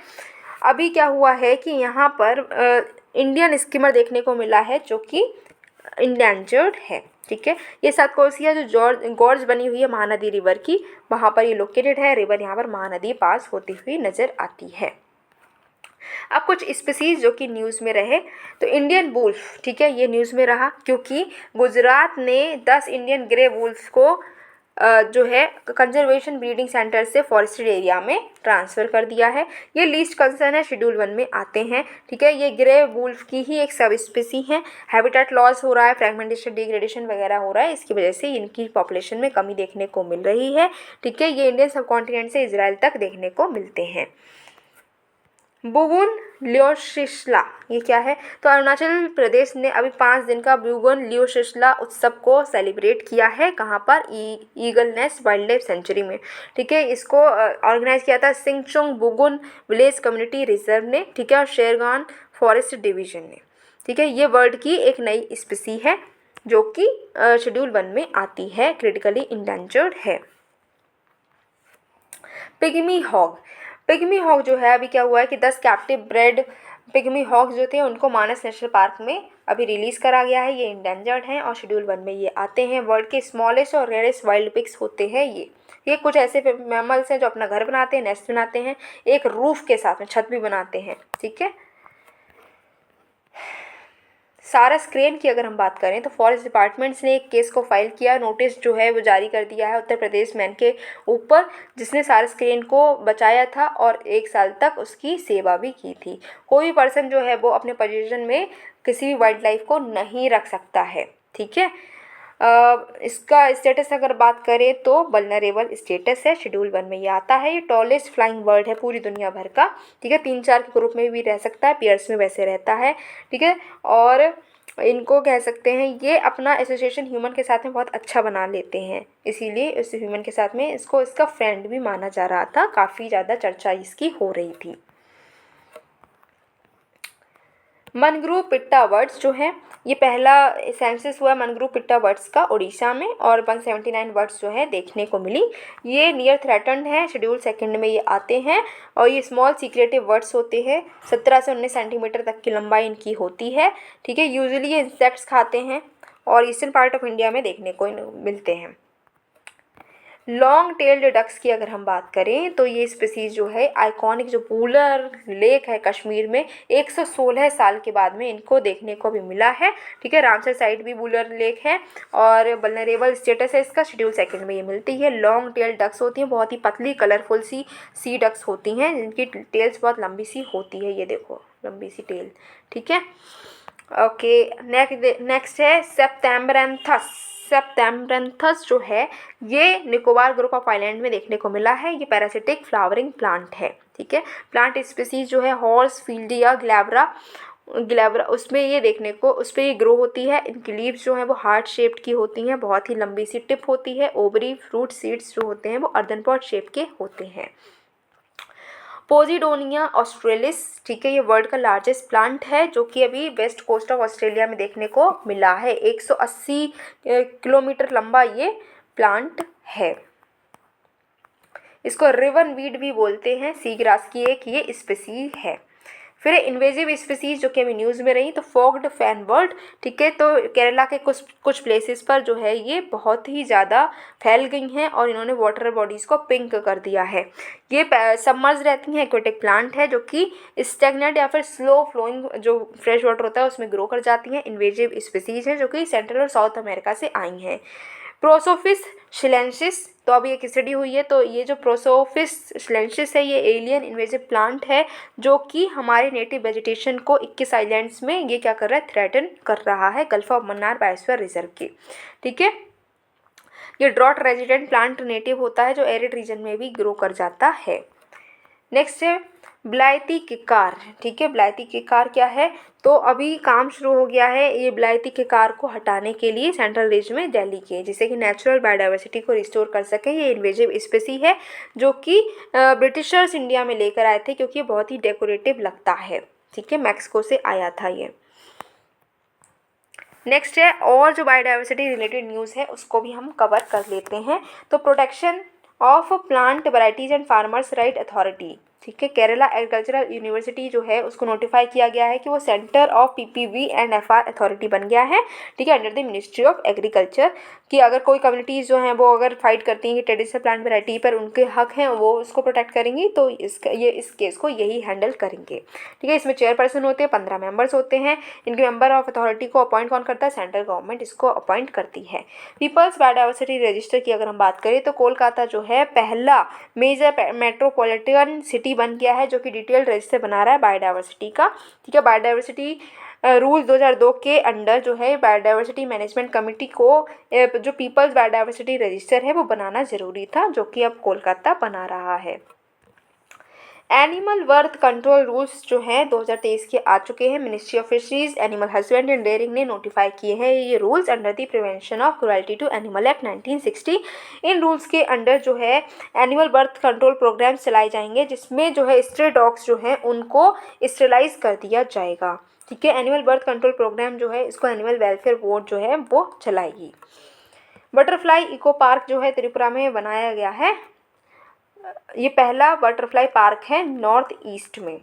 [SPEAKER 1] अभी क्या हुआ है कि यहाँ पर इंडियन स्कीमर देखने को मिला है जो कि इंडेंजर्ड है। ठीक है, ये सतकोसिया जो गॉर्ज बनी हुई है महानदी रिवर की, वहाँ पर ये लोकेटेड है। रिवर यहाँ पर महानदी पास होती हुई नजर आती है। अब कुछ स्पीसीज जो कि न्यूज़ में रहे, तो इंडियन वुल्फ, ठीक है, ये न्यूज़ में रहा क्योंकि गुजरात ने 10 इंडियन ग्रे वुल्फ को जो है कंजर्वेशन ब्रीडिंग सेंटर से फॉरेस्टेड एरिया में ट्रांसफ़र कर दिया है। ये लीस्ट कंसर्न है, शेड्यूल 1 में आते हैं। ठीक है, ये ग्रे वुल्फ की ही एक सब स्पीसी है। हैबिटेट लॉस हो रहा है, फ्रेगमेंटेशन, डिग्रेडेशन वगैरह हो रहा है, इसकी वजह से इनकी पॉपुलेशन में कमी देखने को मिल रही है। ठीक है, ये इंडियन सब कॉन्टिनेंट से इजराइल तक देखने को मिलते हैं। बुगुन ल्योशिस्ला ये क्या है? तो अरुणाचल प्रदेश ने अभी 5 दिन का बुगुन ल्योशिस्ला उत्सव को सेलिब्रेट किया है। कहाँ पर? Eagle nest wild life century में। ठीक है, इसको ऑर्गेनाइज किया था Singchung Bugun village community reserve ने, ठीक है, और शेरगान फॉरेस्ट डिवीजन ने। ठीक है, ये बर्ड की एक नई स्पीसी है जो कि शेड्यूल 1 में आती है, क्रिटिकली इंडेंजर्ड है। Pygmy hog. पिग्मी हॉग जो है अभी क्या हुआ है कि 10 कैप्टिव ब्रेड पिग्मी हॉग जो थे उनको मानस नेशनल पार्क में अभी रिलीज़ करा गया है। ये इंडेंजर्ड हैं और शेड्यूल 1 में ये आते हैं। वर्ल्ड के स्मॉलेस्ट और रेयरेस्ट वाइल्ड पिग्स होते हैं ये कुछ ऐसे मैमल्स हैं जो अपना घर बनाते हैं, नेस्ट बनाते हैं, एक रूफ के साथ में छत भी बनाते हैं। ठीक है, सारस क्रेन की अगर हम बात करें तो फॉरेस्ट डिपार्टमेंट्स ने एक केस को फाइल किया, नोटिस जो है वो जारी कर दिया है उत्तर प्रदेश मैन के ऊपर, जिसने सारस क्रेन को बचाया था और 1 साल तक उसकी सेवा भी की थी। कोई भी पर्सन जो है वो अपने पोजीशन में किसी भी वाइल्ड लाइफ को नहीं रख सकता है। ठीक है, इसका स्टेटस अगर बात करें तो वल्नरेबल स्टेटस है, शेड्यूल 1 में ये आता है। ये टॉलेस्ट फ्लाइंग बर्ड है पूरी दुनिया भर का। ठीक है, 3-4 के ग्रुप में भी रह सकता है, पेयर्स में वैसे रहता है। ठीक है, और इनको कह सकते हैं ये अपना एसोसिएशन ह्यूमन के साथ में बहुत अच्छा बना लेते हैं, इसीलिए इस ह्यूमन के साथ में इसको इसका फ्रेंड भी माना जा रहा था। काफ़ी ज़्यादा चर्चा इसकी हो रही थी। मनग्रुव पिट्टा बर्ड्स जो है ये पहला सेंसस हुआ मनग्रुव पिट्टा बर्ड्स का उड़ीसा में और 179 बर्ड्स जो है देखने को मिली। ये नियर थ्रेटन्ड है, शेड्यूल 2 में ये आते हैं और ये स्मॉल सीक्रेटिव बर्ड्स होते हैं। 17 से 19 सेंटीमीटर तक की लंबाई इनकी होती है। ठीक है, यूजुअली ये इंसेक्ट्स खाते हैं और ईस्टर्न पार्ट ऑफ इंडिया में देखने को मिलते हैं। लॉन्ग टेल्ड डक्स की अगर हम बात करें तो ये स्पीसीज जो है आइकॉनिक जो बुलर लेक है कश्मीर में 116 साल के बाद में इनको देखने को भी मिला है। ठीक है, रामसर साइड भी बुलर लेक है और वल्नरेबल स्टेटस है इसका, शेड्यूल 2 में ये मिलती है। लॉन्ग टेल्ड डक्स होती हैं, बहुत ही पतली कलरफुल सी डक्स होती हैं जिनकी टेल्स बहुत लंबी सी होती है। ये देखो लंबी सी टेल। ठीक है, ओके, नेक्स्ट है सेप्टेम्बरेंथस जो है ये निकोबार ग्रुप ऑफ आइलैंड में देखने को मिला है। ये पैरासिटिक फ्लावरिंग प्लांट है। ठीक है, प्लांट स्पीसीज जो है हॉर्स फील्डिया ग्लैब्रा उसमें ये देखने को उस पर ये ग्रो होती है। इनकी लीव्स जो है वो हार्ट शेप्ड की होती हैं, बहुत ही लंबी सी टिप होती है। ओवरी फ्रूट सीड्स जो होते हैं वो अर्धनपॉट शेप के होते हैं। पोजिडोनिया ऑस्ट्रेलिस, ठीक है, ये वर्ल्ड का लार्जेस्ट प्लांट है जो कि अभी वेस्ट कोस्ट ऑफ ऑस्ट्रेलिया में देखने को मिला है। 180 किलोमीटर लंबा ये प्लांट है। इसको रिवन वीड भी बोलते हैं, सी ग्रास की एक ये स्पीसी है। फिर इन्वेजिव स्पीसीज जो कि अभी न्यूज़ में रही तो फॉग्ड फैन बर्ड। ठीक है, तो केरला के कुछ प्लेसेस पर जो है ये बहुत ही ज़्यादा फैल गई हैं और इन्होंने वाटर बॉडीज़ को पिंक कर दिया है। ये सबमर्ज रहती हैं, एक्वेटिक प्लांट है जो कि स्टेगनेंट या फिर स्लो फ्लोइंग जो फ्रेश वाटर होता है उसमें ग्रो कर जाती हैं। इन्वेजिव स्पीसीज हैं जो कि सेंट्रल और साउथ अमेरिका से आई हैं। प्रोसोफिस शिलेंसिस, तो अभी एक स्टडी हुई है तो ये जो प्रोसोफिस शिलेंसिस है ये एलियन इन्वेजिव प्लांट है जो कि हमारे नेटिव वेजिटेशन को 21 आइलैंड्स में ये क्या कर रहा है, थ्रेटन कर रहा है gulf of Mannar biosphere reserve के। ठीक है, ये ड्रॉट रेजिडेंट प्लांट नेटिव होता है जो एरिड रीजन में भी ग्रो कर जाता है। नेक्स्ट है ब्लाइती किकार। ठीक है, ब्लाइती किकार क्या है, तो अभी काम शुरू हो गया है ये ब्लाइती किकार को हटाने के लिए सेंट्रल रीजन में दिल्ली के, जिससे कि नेचुरल बायोडाइवर्सिटी को रिस्टोर कर सके। ये इन्वेजिव स्पीसी है जो कि ब्रिटिशर्स इंडिया में लेकर आए थे क्योंकि ये बहुत ही डेकोरेटिव लगता है। ठीक है, मैक्सिको से आया था ये। नेक्स्ट है और जो बायोडाइवर्सिटी रिलेटेड न्यूज़ है उसको भी हम कवर कर लेते हैं। तो protection of plant varieties and farmers right authority, ठीक है, केरला एग्रीकल्चरल यूनिवर्सिटी जो है उसको नोटिफाई किया गया है कि वो centre of PPV and FR authority बन गया है। ठीक है, under the ministry of agriculture, कि अगर कोई कम्युनिटीज़ जो हैं वो अगर फाइट करती हैं कि ट्रेडिशनल प्लांट वैरायटी पर उनके हक हैं वो उसको प्रोटेक्ट करेंगी तो इस केस को यही हैंडल करेंगे। ठीक है, इसमें चेयरपर्सन होते हैं, 15 मेंबर्स होते हैं। इनके मेंबर ऑफ अथॉरिटी को अपॉइंट कौन करता है, सेंट्रल गवर्नमेंट इसको अपॉइंट करती है। पीपल्स बायोडाइवर्सिटी रजिस्टर की अगर हम बात करें तो कोलकाता जो है पहला मेजर मेट्रोपॉलिटन सिटी बन गया है जो कि डिटेल्ड रजिस्टर बना रहा है बायोडाइवर्सिटी का। ठीक है, बायोडाइवर्सिटी रूल 2002 के अंडर जो है बायोडाइवर्सिटी मैनेजमेंट कमेटी को जो पीपल्स बायोडाइवर्सिटी रजिस्टर है वो बनाना ज़रूरी था जो कि अब कोलकाता बना रहा है। एनिमल बर्थ कंट्रोल रूल्स जो हैं 2023 के आ चुके हैं। Ministry of fisheries, animal husbandry and dairying ने नोटिफाई किए हैं ये rules under the prevention of cruelty to animal act 1960। इन रूल्स के अंडर जो है एनिमल बर्थ कंट्रोल प्रोग्राम चलाए जाएंगे, जिसमें जो है स्ट्रे डॉग्स जो हैं उनको स्टेलाइज कर दिया जाएगा। ठीक है, एनिमल बर्थ कंट्रोल प्रोग्राम जो है इसको एनिमल वेलफेयर बोर्ड जो है वो चलाएगी। बटरफ्लाई इको पार्क जो है त्रिपुरा में बनाया गया है। ये पहला बटरफ्लाई पार्क है नॉर्थ ईस्ट में।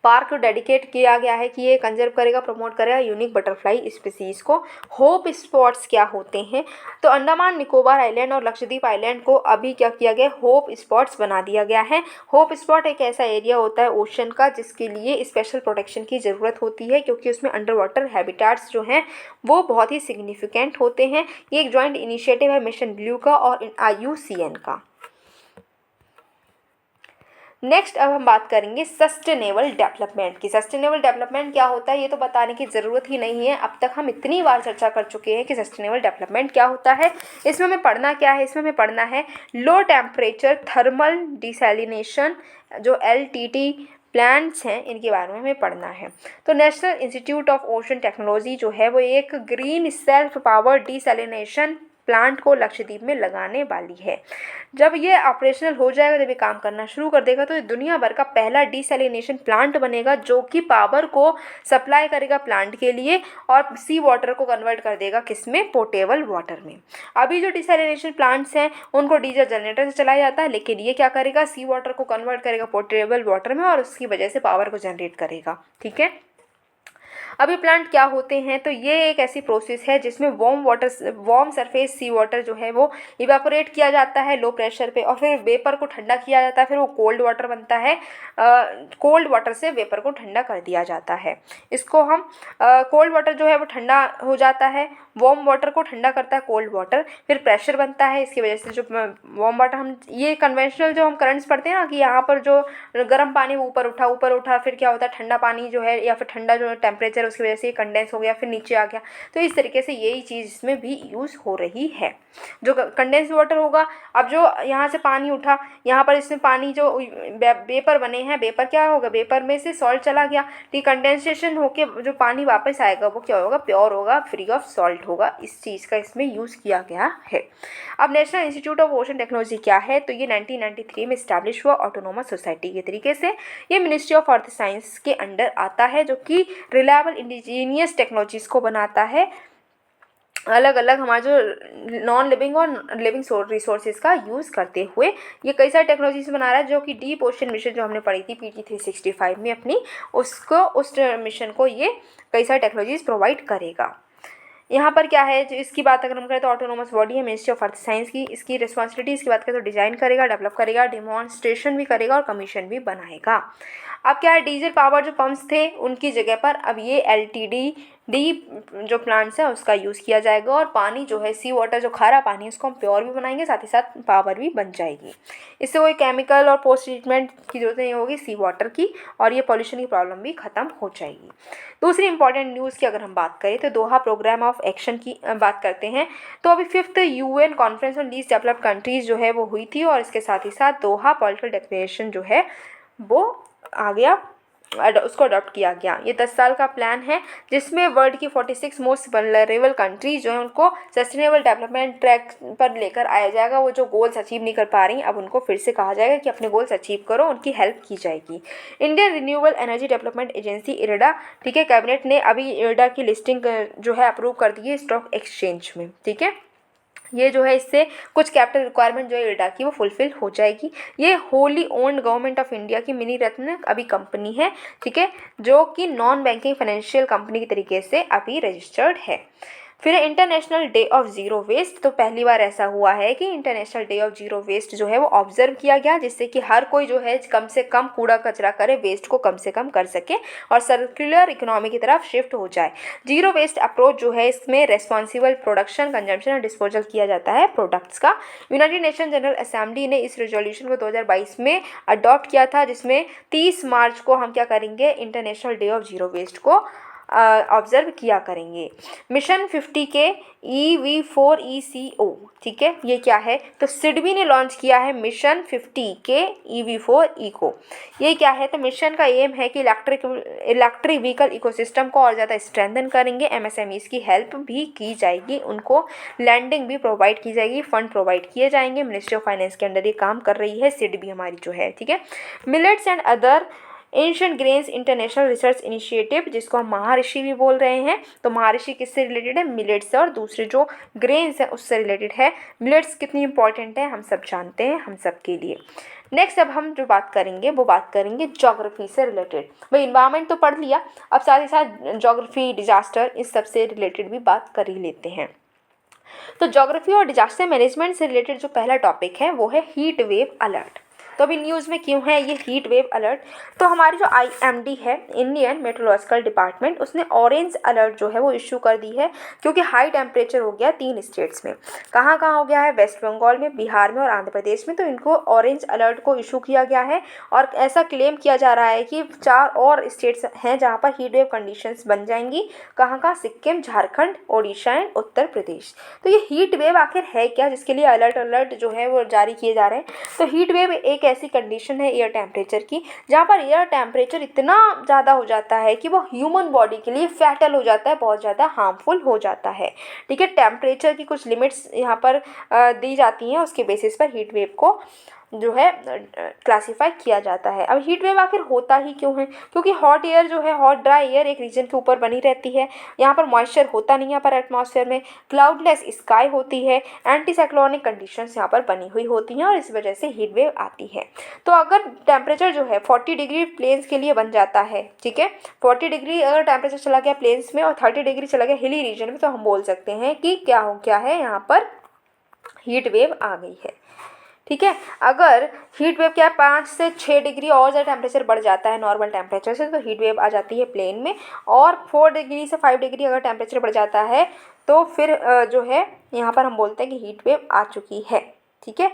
[SPEAKER 1] पार्क डेडिकेट किया गया है कि ये कंजर्व करेगा, प्रमोट करेगा यूनिक बटरफ्लाई स्पीसीज़ को। होप स्पॉट्स क्या होते हैं, तो अंडमान निकोबार आइलैंड और लक्षद्वीप आइलैंड को अभी क्या किया गया, होप स्पॉट्स बना दिया गया है। होप स्पॉट एक ऐसा एरिया होता है ओशन का जिसके लिए स्पेशल प्रोटेक्शन की ज़रूरत होती है, क्योंकि उसमें अंडर वाटर हैबिटाट्स जो हैं वो बहुत ही सिग्निफिकेंट होते हैं। ये एक जॉइंट इनिशिएटिव है मिशन ब्लू का और IUCN का। नेक्स्ट अब हम बात करेंगे सस्टेनेबल डेवलपमेंट की। सस्टेनेबल डेवलपमेंट क्या होता है ये तो बताने की ज़रूरत ही नहीं है, अब तक हम इतनी बार चर्चा कर चुके हैं कि सस्टेनेबल डेवलपमेंट क्या होता है। इसमें हमें पढ़ना क्या है, इसमें हमें पढ़ना है लो टेम्परेचर थर्मल डिसैलिनेशन जो LTT प्लांट्स हैं इनके बारे में हमें पढ़ना है। तो national institute of ocean technology जो है वो एक green self power desalination plant को लक्षद्वीप में लगाने वाली है। जब ये ऑपरेशनल हो जाएगा, जब ये काम करना शुरू कर देगा, तो ये दुनिया भर का पहला डिसैलिनेशन प्लांट बनेगा जो कि पावर को सप्लाई करेगा प्लांट के लिए और सी वाटर को कन्वर्ट कर देगा किसमें, पोर्टेबल वाटर में। अभी जो डिसैलिनेशन प्लांट्स हैं उनको डीजल जनरेटर से चलाया जाता है, लेकिन ये क्या करेगा, सी वाटर को कन्वर्ट करेगा पोर्टेबल वाटर में और उसकी वजह से पावर को जनरेट करेगा। ठीक है, अब ये प्लांट क्या होते हैं, तो ये एक ऐसी प्रोसेस है जिसमें वार्म सरफेस सी वाटर जो है वो इवेपोरेट किया जाता है लो प्रेशर पे और फिर वेपर को ठंडा किया जाता है, फिर वो कोल्ड वाटर बनता है। कोल्ड वाटर से वेपर को ठंडा कर दिया जाता है। इसको हम कोल्ड वाटर जो है वो ठंडा हो जाता है, वार्म वाटर को ठंडा करता है कोल्ड वाटर, फिर प्रेशर बनता है। इसकी वजह से जो वार्म वाटर हम ये कन्वेंशनल जो हम करंट्स पढ़ते हैं ना कि यहाँ पर जो गर्म पानी ऊपर उठा फिर क्या होता है ठंडा पानी जो है या फिर ठंडा जो टेम्परेचर उसकी वजह से ये कंडेंस हो गया फिर नीचे आ गया। तो इस तरीके से यही चीज़ इसमें भी यूज़ हो रही है। जो कंडेंस वाटर होगा, अब जो यहाँ से पानी उठा, यहाँ पर इसमें पानी जो वेपर बने हैं, वेपर क्या होगा, वेपर में से सॉल्ट चला गया, तो कंडेंसेशन होके जो पानी वापस आएगा वो क्या होगा, प्योर होगा, फ्री ऑफ सॉल्ट होगा। इस चीज़ का इसमें यूज़ किया गया है। अब national institute of ocean technology क्या है, तो ये 1993 में इस्टेब्लिश हुआ ऑटोनोमस सोसाइटी के तरीके से। ये मिनिस्ट्री ऑफ अर्थ साइंस के अंडर आता है जो कि रिलायबल इंडिजीनियस टेक्नोलॉजीज़ को बनाता है, अलग अलग हमारे जो नॉन लिविंग और लिविंग रिसोर्सेज का यूज़ करते हुए ये कई सारी टेक्नोलॉजीज बना रहा है, जो कि डीप ओशन मिशन जो हमने पढ़ी थी PT 365 में अपनी, उसको उस मिशन को ये कई सारी टेक्नोलॉजीज प्रोवाइड करेगा। यहाँ पर क्या है, जो इसकी बात अगर हम करें तो ऑटोनोमस बॉडी है मिनिस्ट्री ऑफ अर्थ साइंस की। इसकी रिस्पॉन्सिबिलिटीज़ की बात करें तो डिज़ाइन करेगा, डेवलप करेगा, डिमॉन्स्ट्रेशन भी करेगा और कमीशन भी बनाएगा। अब क्या है, डीजल पावर जो पंप्स थे उनकी जगह पर अब ये LTD जो प्लांट्स है उसका यूज़ किया जाएगा और पानी जो है सी वाटर जो खारा पानी है उसको हम प्योर भी बनाएंगे, साथ ही साथ पावर भी बन जाएगी। इससे कोई केमिकल और पोस्ट ट्रीटमेंट की जरूरत नहीं होगी सी वाटर की, और ये पॉल्यूशन की प्रॉब्लम भी ख़त्म हो जाएगी। दूसरी इंपॉर्टेंट न्यूज़ की अगर हम बात करें तो दोहा प्रोग्राम ऑफ एक्शन की बात करते हैं। तो अभी 5th UN conference on least developed countries जो है वो हुई थी और इसके साथ ही साथ दोहा पॉलिटिकल डिक्लेरेशन जो है वो आ गया, उसको अडॉप्ट किया गया। ये 10 साल का प्लान है जिसमें वर्ल्ड की 46 मोस्ट वल्नरेबल कंट्रीज जो हैं उनको सस्टेनेबल डेवलपमेंट ट्रैक पर लेकर आया जाएगा। वो जो गोल्स अचीव नहीं कर पा रही अब उनको फिर से कहा जाएगा कि अपने गोल्स अचीव करो, उनकी हेल्प की जाएगी। Indian renewable energy development agency IREDA, ठीक है, कैबिनेट ने अभी IREDA की लिस्टिंग जो है अप्रूव कर दी है स्टॉक एक्सचेंज में। ठीक है, ये जो है इससे कुछ कैपिटल रिक्वायरमेंट जो है IREDA की वो फुलफिल हो जाएगी। ये wholly owned government of India की मिनी रत्न अभी कंपनी है, ठीक है, जो कि नॉन बैंकिंग फाइनेंशियल कंपनी के तरीके से अभी रजिस्टर्ड है। फिर international day of zero waste, तो पहली बार ऐसा हुआ है कि international day of zero waste जो है वो ऑब्जर्व किया गया, जिससे कि हर कोई जो है कम से कम कूड़ा कचरा करे, वेस्ट को कम से कम कर सके और सर्कुलर इकोनॉमी की तरफ शिफ्ट हो जाए। जीरो वेस्ट अप्रोच जो है इसमें रेस्पॉन्सिबल प्रोडक्शन, कंजम्पशन और डिस्पोजल किया जाता है प्रोडक्ट्स का। यूनाइटेड नेशन जनरल असेंबली ने इस रेजोल्यूशन को 2022 में अडॉप्ट किया था, जिसमें 30 मार्च को हम क्या करेंगे, international day of zero waste को ऑब्जर्व किया करेंगे। मिशन 50 के EV4ECO, ठीक है, ये क्या है, तो सिडबी ने लॉन्च किया है मिशन 50 के EV4ECO। ये क्या है, तो मिशन का एम है कि इलेक्ट्रिक व्हीकल इकोसिस्टम को और ज़्यादा स्ट्रेंथन करेंगे। MSMEs की हेल्प भी की जाएगी, उनको लैंडिंग भी प्रोवाइड की जाएगी, फंड प्रोवाइड किए जाएंगे। मिनिस्ट्री ऑफ फाइनेंस के अंडर ये काम कर रही है सिडबी हमारी जो है, ठीक है। Millets and other ancient grains international research initiative, जिसको हम महाऋषि भी बोल रहे हैं। तो महाऋषि किससे रिलेटेड है, मिलेट्स से, और दूसरे जो ग्रेन्स हैं उससे रिलेटेड है। मिलेट्स कितनी इंपॉर्टेंट है हम सब जानते हैं, हम सब के लिए। नेक्स्ट अब हम जो बात करेंगे वो बात करेंगे ज्योग्राफी से रिलेटेड। भाई इन्वायरमेंट तो पढ़ लिया, अब साथ ही साथ ज्योग्राफी, डिजास्टर, इस सब से रिलेटेड भी बात कर ही लेते हैं। तो ज्योग्राफी और डिजास्टर मैनेजमेंट से रिलेटेड जो पहला टॉपिक है वो है हीट वेव अलर्ट। तो अभी न्यूज़ में क्यों है ये हीट वेव अलर्ट, तो हमारी जो IMD है, इंडियन मेट्रोलॉजिकल डिपार्टमेंट, उसने ऑरेंज अलर्ट जो है वो इशू कर दी है, क्योंकि हाई टेम्परेचर हो गया 3 स्टेट्स में। कहाँ कहाँ हो गया है, वेस्ट बंगाल में, बिहार में और आंध्र प्रदेश में। तो इनको ऑरेंज अलर्ट को इशू किया गया है, और ऐसा क्लेम किया जा रहा है कि 4 और स्टेट्स हैं जहाँ पर हीट वेव कंडीशंस बन जाएंगी। कहाँ कहाँ, सिक्किम, झारखंड, ओडिशा एंड उत्तर प्रदेश। तो ये हीट वेव आखिर है क्या जिसके लिए अलर्ट जो है वो जारी किए जा रहे हैं। तो हीट वेव एक ऐसी कंडीशन है एयर टेम्परेचर की, जहाँ पर एयर टेम्परेचर इतना ज़्यादा हो जाता है कि वो ह्यूमन बॉडी के लिए फैटल हो जाता है, बहुत ज़्यादा हार्मफुल हो जाता है, ठीक है। टेम्परेचर की कुछ लिमिट्स यहाँ पर दी जाती हैं, उसके बेसिस पर हीट वेव को जो है क्लासीफाई किया जाता है। अब हीट वेव आखिर होता ही क्यों है, क्योंकि हॉट एयर जो है, हॉट ड्राई एयर एक रीजन के ऊपर बनी रहती है, यहाँ पर मॉइस्चर होता नहीं है यहाँ पर एटमॉस्फेयर में, क्लाउडलेस स्काई होती है, एंटी साइक्लोनिक कंडीशंस यहाँ पर बनी हुई होती हैं, और इस वजह से हीट वेव आती है। तो अगर टेम्परेचर जो है 40 डिग्री प्लेन्स के लिए बन जाता है, ठीक है, 40 डिग्री अगर टेम्परेचर चला गया प्लेन्स में और 30 डिग्री चला गया हिली रीजन में, तो हम बोल सकते हैं कि क्या हो गया है, यहाँ पर हीट वेव आ गई है, ठीक है। अगर हीट वेव क्या है, 5 से 6 डिग्री और ज़्यादा टेम्परेचर बढ़ जाता है नॉर्मल टेम्परेचर से, तो हीट वेव आ जाती है प्लेन में। और 4 डिग्री से 5 डिग्री अगर टेम्परेचर बढ़ जाता है तो फिर जो है यहाँ पर हम बोलते हैं कि हीट वेव आ चुकी है, ठीक है।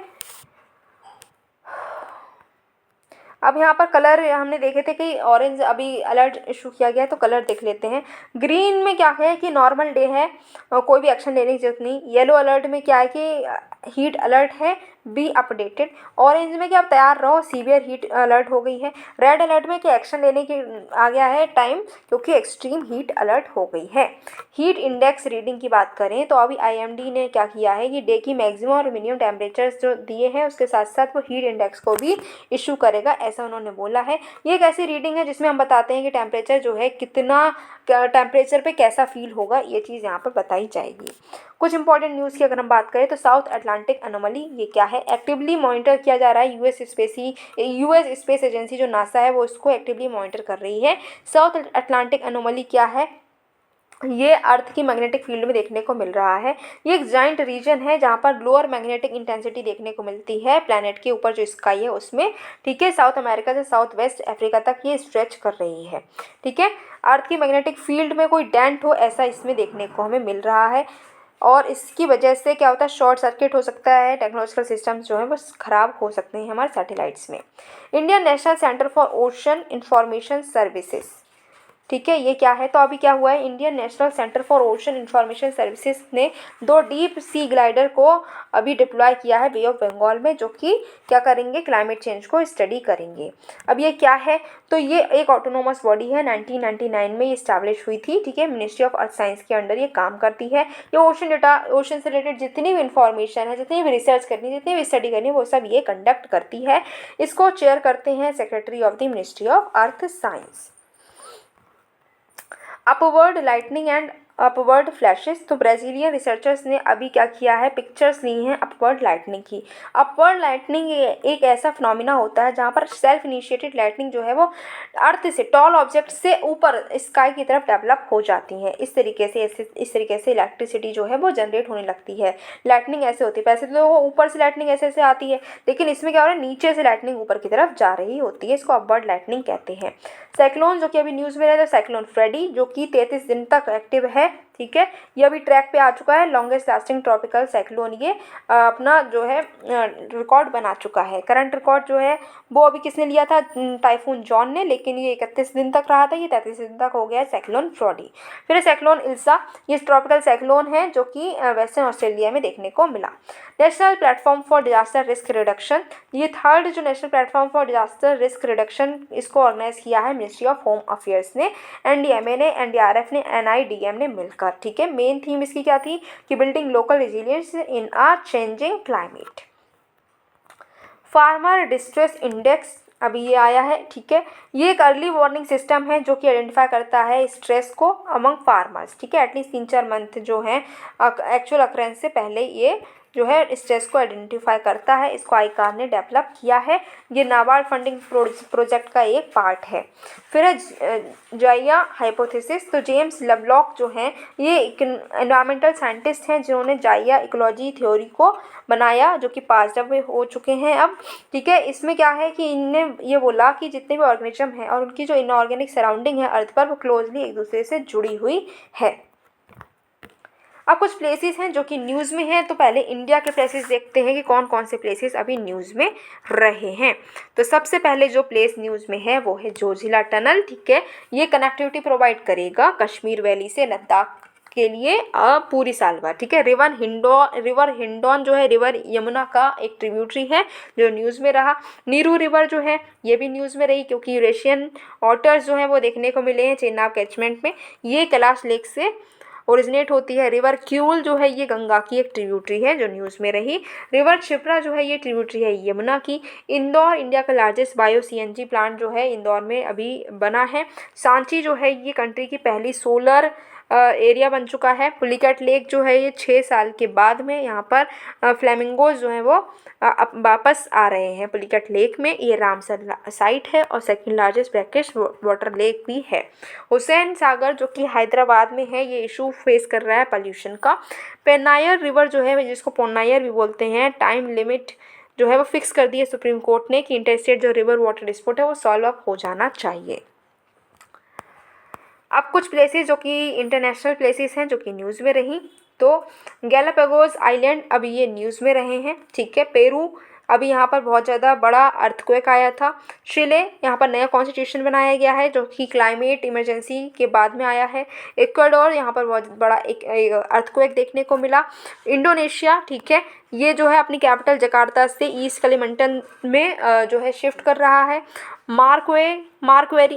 [SPEAKER 1] अब यहाँ पर कलर हमने देखे थे कि ऑरेंज अभी अलर्ट इशू किया गया है, तो कलर देख लेते हैं। ग्रीन में क्या है कि नॉर्मल डे है, कोई भी एक्शन लेने की जरूरत नहीं। येलो अलर्ट में क्या है कि हीट अलर्ट है, बी अपडेटेड। ऑरेंज में कि आप तैयार रहो, सीवियर हीट अलर्ट हो गई है। रेड अलर्ट में कि एक्शन लेने की आ गया है टाइम, क्योंकि एक्सट्रीम हीट अलर्ट हो गई है। हीट इंडेक्स रीडिंग की बात करें तो अभी IMD ने क्या किया है कि डे की मैक्सिमम और मिनिमम टेम्परेचर्स जो दिए हैं उसके साथ साथ वो हीट इंडेक्स को भी इशू करेगा, ऐसा उन्होंने बोला है। ये एक ऐसी रीडिंग है जिसमें हम बताते हैं कि टेम्परेचर जो है कितना, टेम्परेचर पे कैसा फील होगा, ये चीज़ यहाँ पर बताई जाएगी। कुछ इंपॉर्टेंट न्यूज़ की अगर हम बात करें तो साउथ अटलांटिक एनोमली, ये क्या है, एक्टिवली मॉनिटर किया जा रहा है। यूएस स्पेस एजेंसी जो नासा है वो इसको एक्टिवली मॉनिटर कर रही है। साउथ अटलांटिक एनोमली क्या है, ये अर्थ की मैग्नेटिक फील्ड में देखने को मिल रहा है। ये एक जाइंट रीजन है जहाँ पर लोअर मैग्नेटिक इंटेंसिटी देखने को मिलती है प्लैनेट के ऊपर जो स्काई है उसमें, ठीक है। साउथ अमेरिका से साउथ वेस्ट अफ्रीका तक ये स्ट्रेच कर रही है, ठीक है। अर्थ की मैग्नेटिक फील्ड में कोई डेंट हो ऐसा इसमें देखने को हमें मिल रहा है, और इसकी वजह से क्या होता है, शॉर्ट सर्किट हो सकता है, टेक्नोलॉजिकल सिस्टम्स जो है वो ख़राब हो सकते हैं हमारे सैटेलाइट्स में। Indian national centre for ocean information services, ठीक है, ये क्या है, तो अभी क्या हुआ है, Indian national centre for ocean information services ने 2 डीप सी ग्लाइडर को अभी डिप्लॉय किया है बे ऑफ बंगाल में, जो कि क्या करेंगे, क्लाइमेट चेंज को स्टडी करेंगे। अब ये क्या है, तो ये एक ऑटोनोमस बॉडी है, 1999 में ये इस्टेब्लिश हुई थी, ठीक है। मिनिस्ट्री ऑफ अर्थ साइंस के अंडर ये काम करती है। ये ओशन से रिलेटेड जितनी भी इंफॉर्मेशन है, जितनी भी रिसर्च करनी है, जितनी भी स्टडी करनी है, वो सब ये कंडक्ट करती है। इसको चेयर करते हैं secretary of the ministry of earth science. Upward lightning and upward flashes, तो ब्राज़ीलियन रिसर्चर्स ने अभी क्या किया है, पिक्चर्स ली हैं अपवर्ड लाइटनिंग की। अपवर्ड लाइटनिंग एक ऐसा फिनोमिना होता है जहाँ पर सेल्फ इनिशिएटेड लाइटनिंग जो है वो अर्थ से, टॉल ऑब्जेक्ट से ऊपर स्काई की तरफ डेवलप हो जाती है। इस तरीके से इलेक्ट्रिसिटी जो है वो जनरेट होने लगती है। लाइटनिंग ऐसे होती है, वैसे तो ऊपर से लाइटनिंग ऐसे आती है, लेकिन इसमें क्या हो रहा है, नीचे से लाइटनिंग ऊपर की तरफ जा रही होती है, इसको अपवर्ड लाइटनिंग कहते हैं। साइक्लोन जो कि अभी न्यूज़ में रहा है, साइक्लोन फ्रेडी जो कि 33 दिन तक एक्टिव है, ठीक है, ये अभी ट्रैक पे आ चुका है, लॉन्गेस्ट लास्टिंग ट्रॉपिकल साइक्लोन ये अपना जो है रिकॉर्ड बना चुका है। करंट रिकॉर्ड जो है वो अभी किसने लिया था, टाइफून जॉन ने, लेकिन ये 31 दिन तक रहा था, ये 33 दिन तक हो गया है साइक्लोन फ्रॉडी। फिर साइक्लोन इल्सा, ये ट्रॉपिकल साइक्लोन है जो कि वेस्टर्न ऑस्ट्रेलिया में देखने को मिला। National platform for disaster risk reduction, ये थर्ड जो national platform for disaster risk reduction, इसको ऑर्गेनाइज किया है मिनिस्ट्री ऑफ होम अफेयर्स ने, एनडीएमए ने, एनडीआरएफ ने, एनआईडीएम ने मिलकर। ठीक है, मेन थीम इसकी क्या थी कि बिल्डिंग लोकल रेजिलियंस इन अ changing climate. Farmer distress index अभी ये आया है। ठीक है, ये एक अर्ली वार्निंग सिस्टम है जो कि आइडेंटिफाई करता है स्ट्रेस को अमंग फार्मर्स। ठीक है, एटलीस्ट 3-4 मंथ जो है एक्चुअल अक्रेंस से पहले ये जो है स्ट्रेस को आइडेंटिफाई करता है। इसको आईकार ने डेवलप किया है, ये नाबार्ड फंडिंग प्रोजेक्ट का एक पार्ट है। फिर है जाइया हाइपोथेसिस, तो जेम्स लवलॉक जो हैं ये एनवायरमेंटल साइंटिस्ट हैं जिन्होंने जाइया इकोलॉजी थ्योरी को बनाया, जो कि पास अवे हो चुके हैं अब। ठीक है, इसमें क्या है कि इनने ये बोला कि जितने भी ऑर्गेनिज्म हैं और उनकी जो इनऑर्गेनिक सराउंडिंग है अर्थ पर, वो क्लोजली एक दूसरे से जुड़ी हुई है। अब कुछ प्लेसेस हैं जो कि न्यूज़ में हैं, तो पहले इंडिया के प्लेसेस देखते हैं कि कौन कौन से प्लेसेस अभी न्यूज़ में रहे हैं। तो सबसे पहले जो प्लेस न्यूज़ में है वो है जोजिला टनल। ठीक है, ये कनेक्टिविटी प्रोवाइड करेगा कश्मीर वैली से लद्दाख के लिए पूरी साल भर। ठीक है, रिवर हिंडौन जो है रिवर यमुना का एक ट्रिब्यूटरी है जो न्यूज़ में रहा। नीरू रिवर जो है ये भी न्यूज़ में रही क्योंकि यूरेशियन ऑटर्स जो हैं वो देखने को मिले हैं चेनाब कैचमेंट में, ये कैलाश लेक से ओरिजिनेट होती है। रिवर क्यूल जो है ये गंगा की एक ट्रिब्यूटरी है जो न्यूज़ में रही। रिवर क्षिप्रा जो है ये ट्रिब्यूटरी है यमुना की। इंदौर इंडिया का लार्जेस्ट बायो सीएनजी प्लांट जो है इंदौर में अभी बना है। सांची जो है ये कंट्री की पहली सोलर एरिया बन चुका है। पुलिकैट लेक जो है ये 6 साल के बाद में यहाँ पर फ्लेमिंगोज जो हैं वो वापस आ रहे हैं पुलिकैट लेक में। ये रामसर साइट है और second largest brackish water lake भी है। हुसैन सागर जो कि हैदराबाद में है, ये इशू फेस कर रहा है पोल्यूशन का। पेन्नायर रिवर जो है जिसको पोन्नायर भी बोलते हैं, टाइम लिमिट जो है वो फिक्स कर दी है सुप्रीम कोर्ट ने कि इंटरस्टेट जो रिवर वाटर डिस्प्यूट है वो सॉल्व अप हो जाना चाहिए। अब कुछ प्लेसेस जो कि इंटरनेशनल प्लेसेस हैं जो कि न्यूज़ में रही, तो गैलापागोस आइलैंड अभी ये न्यूज़ में रहे हैं। ठीक है, पेरू अभी यहाँ पर बहुत ज़्यादा बड़ा अर्थक्वेक आया था। चिले यहाँ पर नया कॉन्स्टिट्यूशन बनाया गया है जो कि क्लाइमेट इमरजेंसी के बाद में आया है। इक्वाडोर यहाँ पर बहुत बड़ा एक अर्थक्वेक देखने को मिला। इंडोनेशिया ठीक है, ये जो है अपनी कैपिटल जकार्ता से ईस्ट कलिमंटन में जो है शिफ्ट कर रहा है।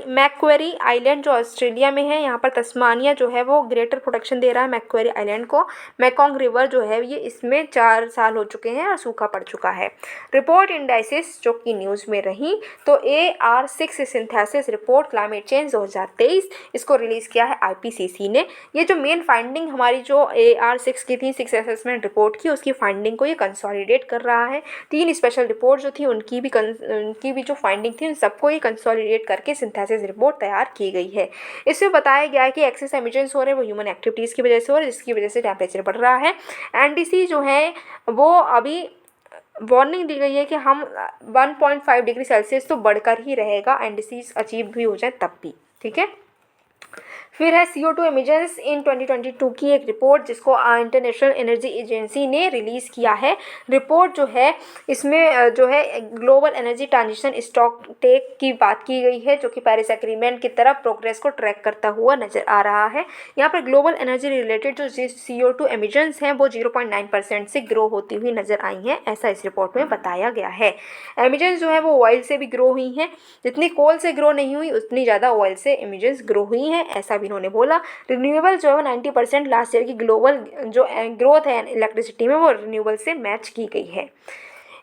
[SPEAKER 1] मैक्वेरी आइलैंड जो ऑस्ट्रेलिया में है, यहाँ पर तस्मानिया जो है वो ग्रेटर प्रोटेक्शन दे रहा है मैक्वेरी आइलैंड को। मैकोंग रिवर जो है ये इसमें 4 साल हो चुके हैं और सूखा पड़ चुका है। रिपोर्ट इंडाइसिस जो कि न्यूज़ में रही, तो AR6 synthesis report climate change 2023 इसको रिलीज़ किया है IPCC ने। ये जो मेन फाइंडिंग हमारी जो AR6 की थी 6 असेसमेंट रिपोर्ट की, उसकी फाइंडिंग को ये कंसोलिडेट कर रहा है। 3 स्पेशल रिपोर्ट जो थी उनकी भी जो फाइंडिंग थी उन सबको ये कंसोलिडेट करके सिंथेसिस रिपोर्ट तैयार की गई है। इसमें बताया गया है कि एक्सेस एमिशंस हो रहे हैं वो ह्यूमन एक्टिविटीज़ की वजह से हो रहे हैं, जिसकी वजह से टेम्परेचर बढ़ रहा है। NDC जो है वो अभी वार्निंग दी गई है कि हम 1.5 डिग्री सेल्सियस तो बढ़कर ही रहेगा, NDC अचीव भी हो जाए तब भी। ठीक है, फिर है CO2 एमिशंस इन 2022 की एक रिपोर्ट जिसको इंटरनेशनल एनर्जी एजेंसी ने रिलीज़ किया है। रिपोर्ट जो है इसमें जो है global energy transition stock take की बात की गई है जो कि पेरिस एग्रीमेंट की तरफ प्रोग्रेस को ट्रैक करता हुआ नज़र आ रहा है। यहाँ पर ग्लोबल एनर्जी रिलेटेड जो CO2 एमिशंस हैं वो 0.9% से ग्रो होती हुई नज़र आई हैं, ऐसा इस रिपोर्ट में बताया गया है। एमिशंस जो है वो ऑयल से भी ग्रो हुई हैं, जितनी कोल से ग्रो नहीं हुई उतनी ज़्यादा ऑयल से एमिशंस ग्रो हुई हैं, ऐसा भी इन्होंने बोला। रिन्यूएबल जो है 90% लास्ट ईयर की ग्लोबल जो ग्रोथ है इलेक्ट्रिसिटी में वो रिन्यूएबल से मैच की गई है।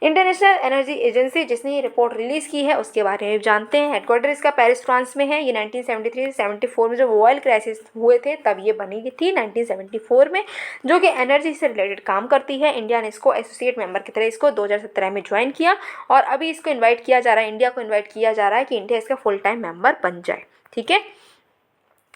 [SPEAKER 1] इंटरनेशनल एनर्जी एजेंसी जिसने ये रिपोर्ट रिलीज़ की है उसके बारे में जानते हैं। हेडक्वार्टर इसका पेरिस फ्रांस में है। ये 1973 से 74 में जब ऑयल क्राइसिस हुए थे तब ये बनी थी 1974 में, जो कि एनर्जी से रिलेटेड काम करती है। इंडिया ने इसको एसोसिएट मेंबर की तरह इसको 2017 में ज्वाइन किया और अभी इसको इन्वाइट किया जा रहा है, इंडिया को इन्वाइट किया जा रहा है कि इंडिया इसका फुल टाइम मेंबर बन जाए। ठीक है,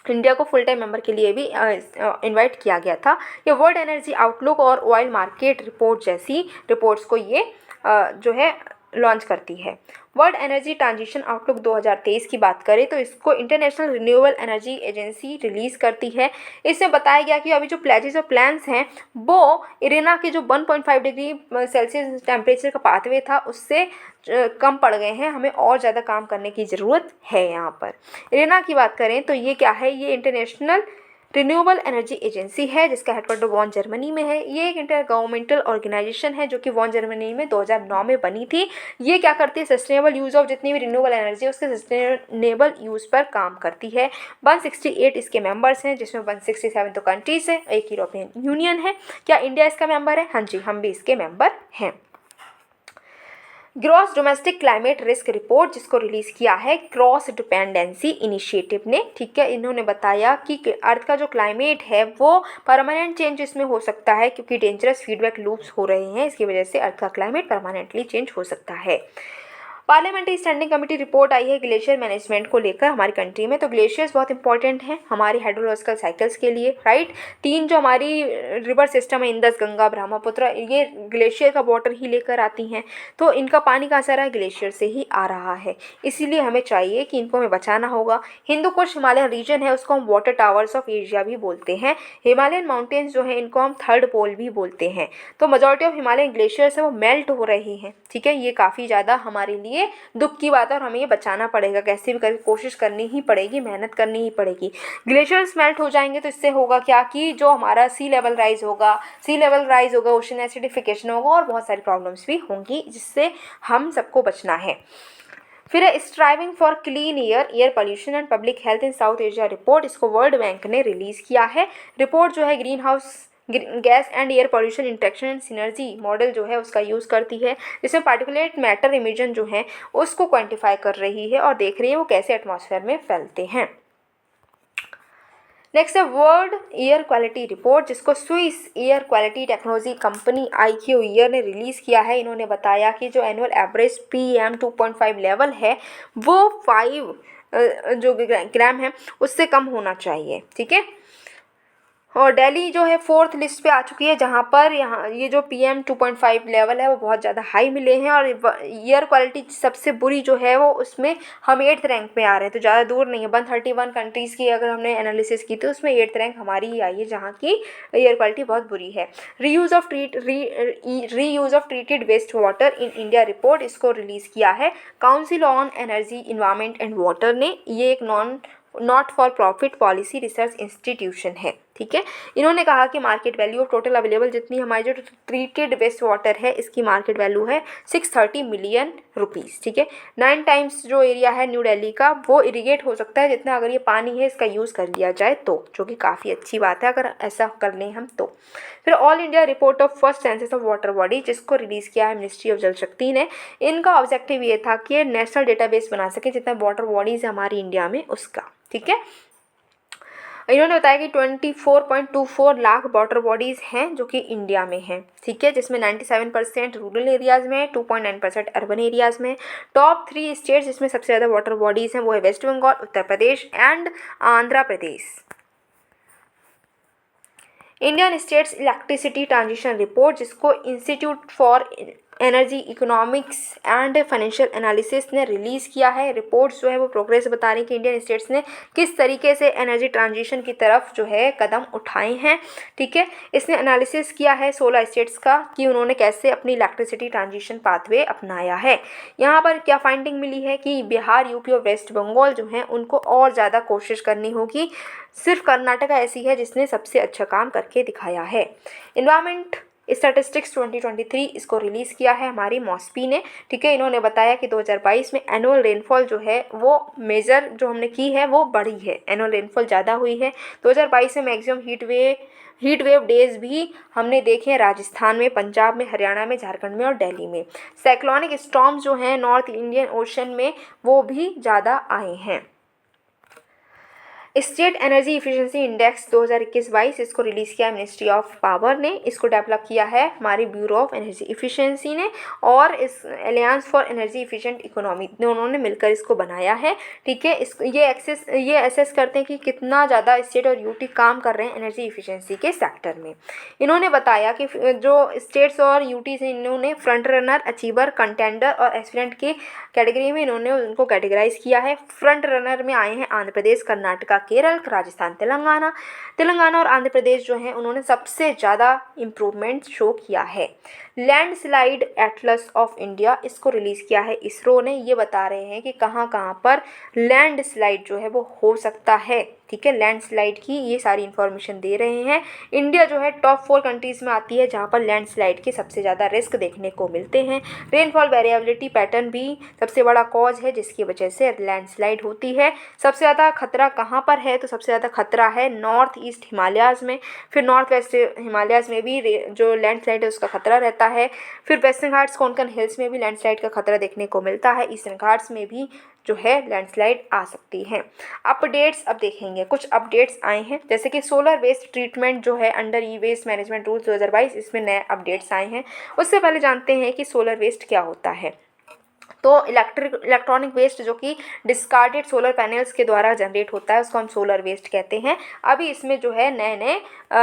[SPEAKER 1] इंडिया को फुल टाइम मेंबर के लिए भी इनवाइट किया गया था। ये वर्ल्ड एनर्जी आउटलुक और ऑयल मार्केट रिपोर्ट जैसी रिपोर्ट्स को ये जो है लॉन्च करती है। वर्ल्ड एनर्जी ट्रांजिशन आउटलुक 2023 की बात करें तो इसको international renewable energy agency release करती है। इसमें बताया गया कि अभी जो प्लेजेस और प्लान्स हैं वो इरेना के जो 1.5 डिग्री सेल्सियस टेम्परेचर का पाथवे था उससे कम पड़ गए हैं, हमें और ज़्यादा काम करने की ज़रूरत है। यहाँ पर इरेना की बात करें तो ये क्या है, ये इंटरनेशनल रिन्यूएबल एनर्जी एजेंसी है जिसका हेडक्वार्टर वॉन जर्मनी में है। ये एक इंटर गवर्नमेंटल ऑर्गेनाइजेशन है जो कि वॉन जर्मनी में 2009 में बनी थी। ये क्या करती है, सस्टेनेबल यूज़ ऑफ जितनी भी रिन्यूएबल एनर्जी है उसके सस्टेनेबल यूज़ पर काम करती है। 168 इसके मेंबर्स हैं जिसमें 167 तो कंट्रीज़ हैं, एक यूरोपियन यूनियन है। क्या इंडिया इसका मेंबर है? हाँ जी, हम भी इसके मेंबर हैं। Gross domestic climate risk report जिसको रिलीज़ किया है क्रॉस डिपेंडेंसी इनिशिएटिव ने, ठीक है। इन्होंने बताया कि अर्थ का जो क्लाइमेट है वो परमानेंट चेंज इसमें हो सकता है क्योंकि डेंजरस फीडबैक लूप्स हो रहे हैं, इसकी वजह से अर्थ का क्लाइमेट परमानेंटली चेंज हो सकता है। पार्लियामेंट्री स्टैंडिंग कमेटी रिपोर्ट आई है ग्लेशियर मैनेजमेंट को लेकर हमारी कंट्री में। तो ग्लेशियर्स बहुत इंपॉर्टेंट हैं हमारी हाइड्रोलॉजिकल साइकिल्स के लिए, राइट। 3 जो हमारी रिवर सिस्टम है, इंदस, गंगा, ब्रह्मपुत्र, ये ग्लेशियर का वाटर ही लेकर आती हैं। तो इनका पानी कहाँ से आ रहा है? ग्लेशियर से ही आ रहा है। इसीलिए हमें चाहिए कि इनको हमें बचाना होगा। हिंदू कुश हिमालयन रीजन है उसको हम वाटर टावर्स ऑफ एशिया भी बोलते हैं। हिमालयन माउंटेन्स जो है इनको हम थर्ड पोल भी बोलते हैं। तो मेजॉरिटी ऑफ हिमालयन ग्लेशियर्स है वो मेल्ट हो रही हैं, ठीक है। ये काफ़ी ज़्यादा हमारे लिए दुख की बात है और हमें ये बचाना पड़ेगा, कैसे भी करके कोशिश करनी ही पड़ेगी, मेहनत करनी ही पड़ेगी। ग्लेशियर्स मेल्ट हो जाएंगे तो इससे होगा क्या कि जो हमारा सी लेवल राइज होगा, ओशन एसिडिफिकेशन होगा और बहुत सारी प्रॉब्लम्स भी होंगी जिससे हम सबको बचना है। फिर है striving for clean air pollution and public health in south Asia report, इसको वर्ल्ड बैंक ने रिलीज़ किया है। रिपोर्ट जो है green house gas and air pollution interaction and synergy model जो है उसका यूज़ करती है, जिसमें पार्टिकुलेट मैटर इमिशन जो है उसको क्वांटिफाई कर रही है और देख रही है वो कैसे एटमॉस्फेयर में फैलते हैं। नेक्स्ट है वर्ल्ड एयर क्वालिटी रिपोर्ट जिसको Swiss air quality technology company IQ year ने रिलीज़ किया है। इन्होंने बताया कि जो एनुअल एवरेज PM 2.5 लेवल है वो 5 जो ग्राम है उससे कम होना चाहिए, ठीक है। और दिल्ली जो है 4th लिस्ट पे आ चुकी है जहाँ पर यहाँ ये जो PM 2.5 लेवल है वो बहुत ज़्यादा हाई मिले हैं और एयर क्वालिटी सबसे बुरी जो है वो उसमें हम 8th रैंक पे आ रहे हैं। तो ज़्यादा दूर नहीं है, 131 कंट्रीज़ की अगर हमने एनालिसिस की तो उसमें 8th रैंक हमारी ही आई है जहाँ की एयर क्वालिटी बहुत बुरी है। Reuse of treated waste water in India report, इसको रिलीज़ किया है council on energy environment and water ने। ये एक not for profit policy research institution है, ठीक है। इन्होंने कहा कि market value of total available जितनी हमारी जो ट्रीटेड वेस्ट वाटर है इसकी मार्केट वैल्यू है 630 मिलियन रुपीज़, ठीक है। 9 टाइम्स जो एरिया है न्यू दिल्ली का वो इरीगेट हो सकता है जितना अगर ये पानी है इसका यूज़ कर लिया जाए तो, जो कि काफ़ी अच्छी बात है अगर ऐसा कर लें हम तो। फिर all India report of first census of water body जिसको रिलीज़ किया है मिनिस्ट्री ऑफ जल शक्ति ने। इनका ऑब्जेक्टिव ये था कि नेशनल डेटाबेस बना सके जितना वाटर बॉडीज़ है हमारी इंडिया में उसका, ठीक है। इन्होंने बताया कि 24.24 लाख वाटर बॉडीज़ हैं जो कि इंडिया में हैं, ठीक है, जिसमें 97% रूरल एरियाज़ में, 2.9% अर्बन एरियाज़ में। टॉप 3 स्टेट्स जिसमें सबसे ज़्यादा वाटर बॉडीज़ हैं वो है West Bengal, Uttar Pradesh and Andhra Pradesh. Indian states electricity transition report जिसको institute for energy economics and financial analysis ने रिलीज़ किया है। रिपोर्ट्स जो है वो प्रोग्रेस बता रही है कि इंडियन स्टेट्स ने किस तरीके से एनर्जी ट्रांजिशन की तरफ जो है कदम उठाए हैं, ठीक है। इसने एनालिसिस किया है 16 स्टेट्स का कि उन्होंने कैसे अपनी इलेक्ट्रिसिटी ट्रांजिशन पाथवे अपनाया है। यहाँ पर क्या फाइंडिंग मिली है कि बिहार, यूपी और वेस्ट बंगाल जो हैं उनको और ज़्यादा कोशिश करनी होगी। सिर्फ कर्नाटका ऐसी है जिसने सबसे अच्छा काम करके दिखाया है। इन्वायरमेंट स्टैटिस्टिक्स 2023 इसको रिलीज़ किया है हमारी मॉस्पी ने, ठीक है। इन्होंने बताया कि 2022 में एनुअल रेनफॉल जो है वो मेजर जो हमने की है वो बढ़ी है, एनुअल रेनफॉल ज़्यादा हुई है। 2022 में मैक्सिमम हीट वेव डेज भी हमने देखे हैं राजस्थान में, पंजाब में, हरियाणा में, झारखंड में और दिल्ली में। साइक्लोनिक स्टॉर्म्स जो हैं नॉर्थ इंडियन ओशन में वो भी ज़्यादा आए हैं। स्टेट एनर्जी इफिशिएंसी इंडेक्स 2021-22 इसको रिलीज़ किया मिनिस्ट्री ऑफ पावर ने। इसको डेवलप किया है हमारी ब्यूरो ऑफ एनर्जी इफिशिएंसी ने, और इस aliens for energy efficient economy दोनों ने मिलकर इसको बनाया है। ठीक है, इस ये एसेस करते हैं कि कितना ज़्यादा स्टेट और यूटी काम कर रहे हैं एनर्जी इफिशिएंसी के सेक्टर में। इन्होंने बताया कि जो स्टेट्स और यूटी से इन्होंने फ्रंट रनर, अचीवर, कंटेंडर और एस्पिरेंट की कैटेगरी में इन्होंने उनको कैटेगराइज किया है। फ्रंट रनर में आए हैं आंध्र प्रदेश, कर्नाटका, केरल, राजस्थान, तेलंगाना और आंध्र प्रदेश जो हैं उन्होंने सबसे ज़्यादा इम्प्रूवमेंट शो किया है। लैंडस्लाइड एटलस ऑफ इंडिया इसको रिलीज़ किया है इसरो ने। ये बता रहे हैं कि कहाँ कहाँ पर लैंडस्लाइड जो है वो हो सकता है। ठीक है, लैंडस्लाइड की ये सारी इन्फॉर्मेशन दे रहे हैं। इंडिया जो है टॉप 4 कंट्रीज़ में आती है जहाँ पर लैंडस्लाइड के सबसे ज़्यादा रिस्क देखने को मिलते हैं। रेनफॉल वेरिएबिलिटी पैटर्न भी सबसे बड़ा कॉज है जिसकी वजह से लैंडस्लाइड होती है। सबसे ज़्यादा खतरा कहाँ पर है, तो सबसे ज़्यादा खतरा है नॉर्थ ईस्ट हिमालयाज़ में, फिर नॉर्थ वेस्ट हिमालयाज़ में भी जो लैंडस्लाइड है उसका खतरा रहता है। फिर वेस्टर्न घाट्स, कोंकण हिल्स में भी लैंडस्लाइड का खतरा देखने को मिलता है। ईस्टर्न घाट्स में भी जो है लैंडस्लाइड आ सकती है। अपडेट्स अब देखेंगे, कुछ अपडेट्स आए हैं जैसे कि सोलर वेस्ट ट्रीटमेंट जो है अंडर ई वेस्ट मैनेजमेंट रूल्स 2022, इसमें नए अपडेट्स आए हैं। उससे पहले जानते हैं कि सोलर वेस्ट क्या होता है। तो इलेक्ट्रॉनिक वेस्ट जो कि डिस्कार्डेड सोलर पैनल्स के द्वारा जनरेट होता है उसको हम सोलर वेस्ट कहते हैं। अभी इसमें जो है नए नए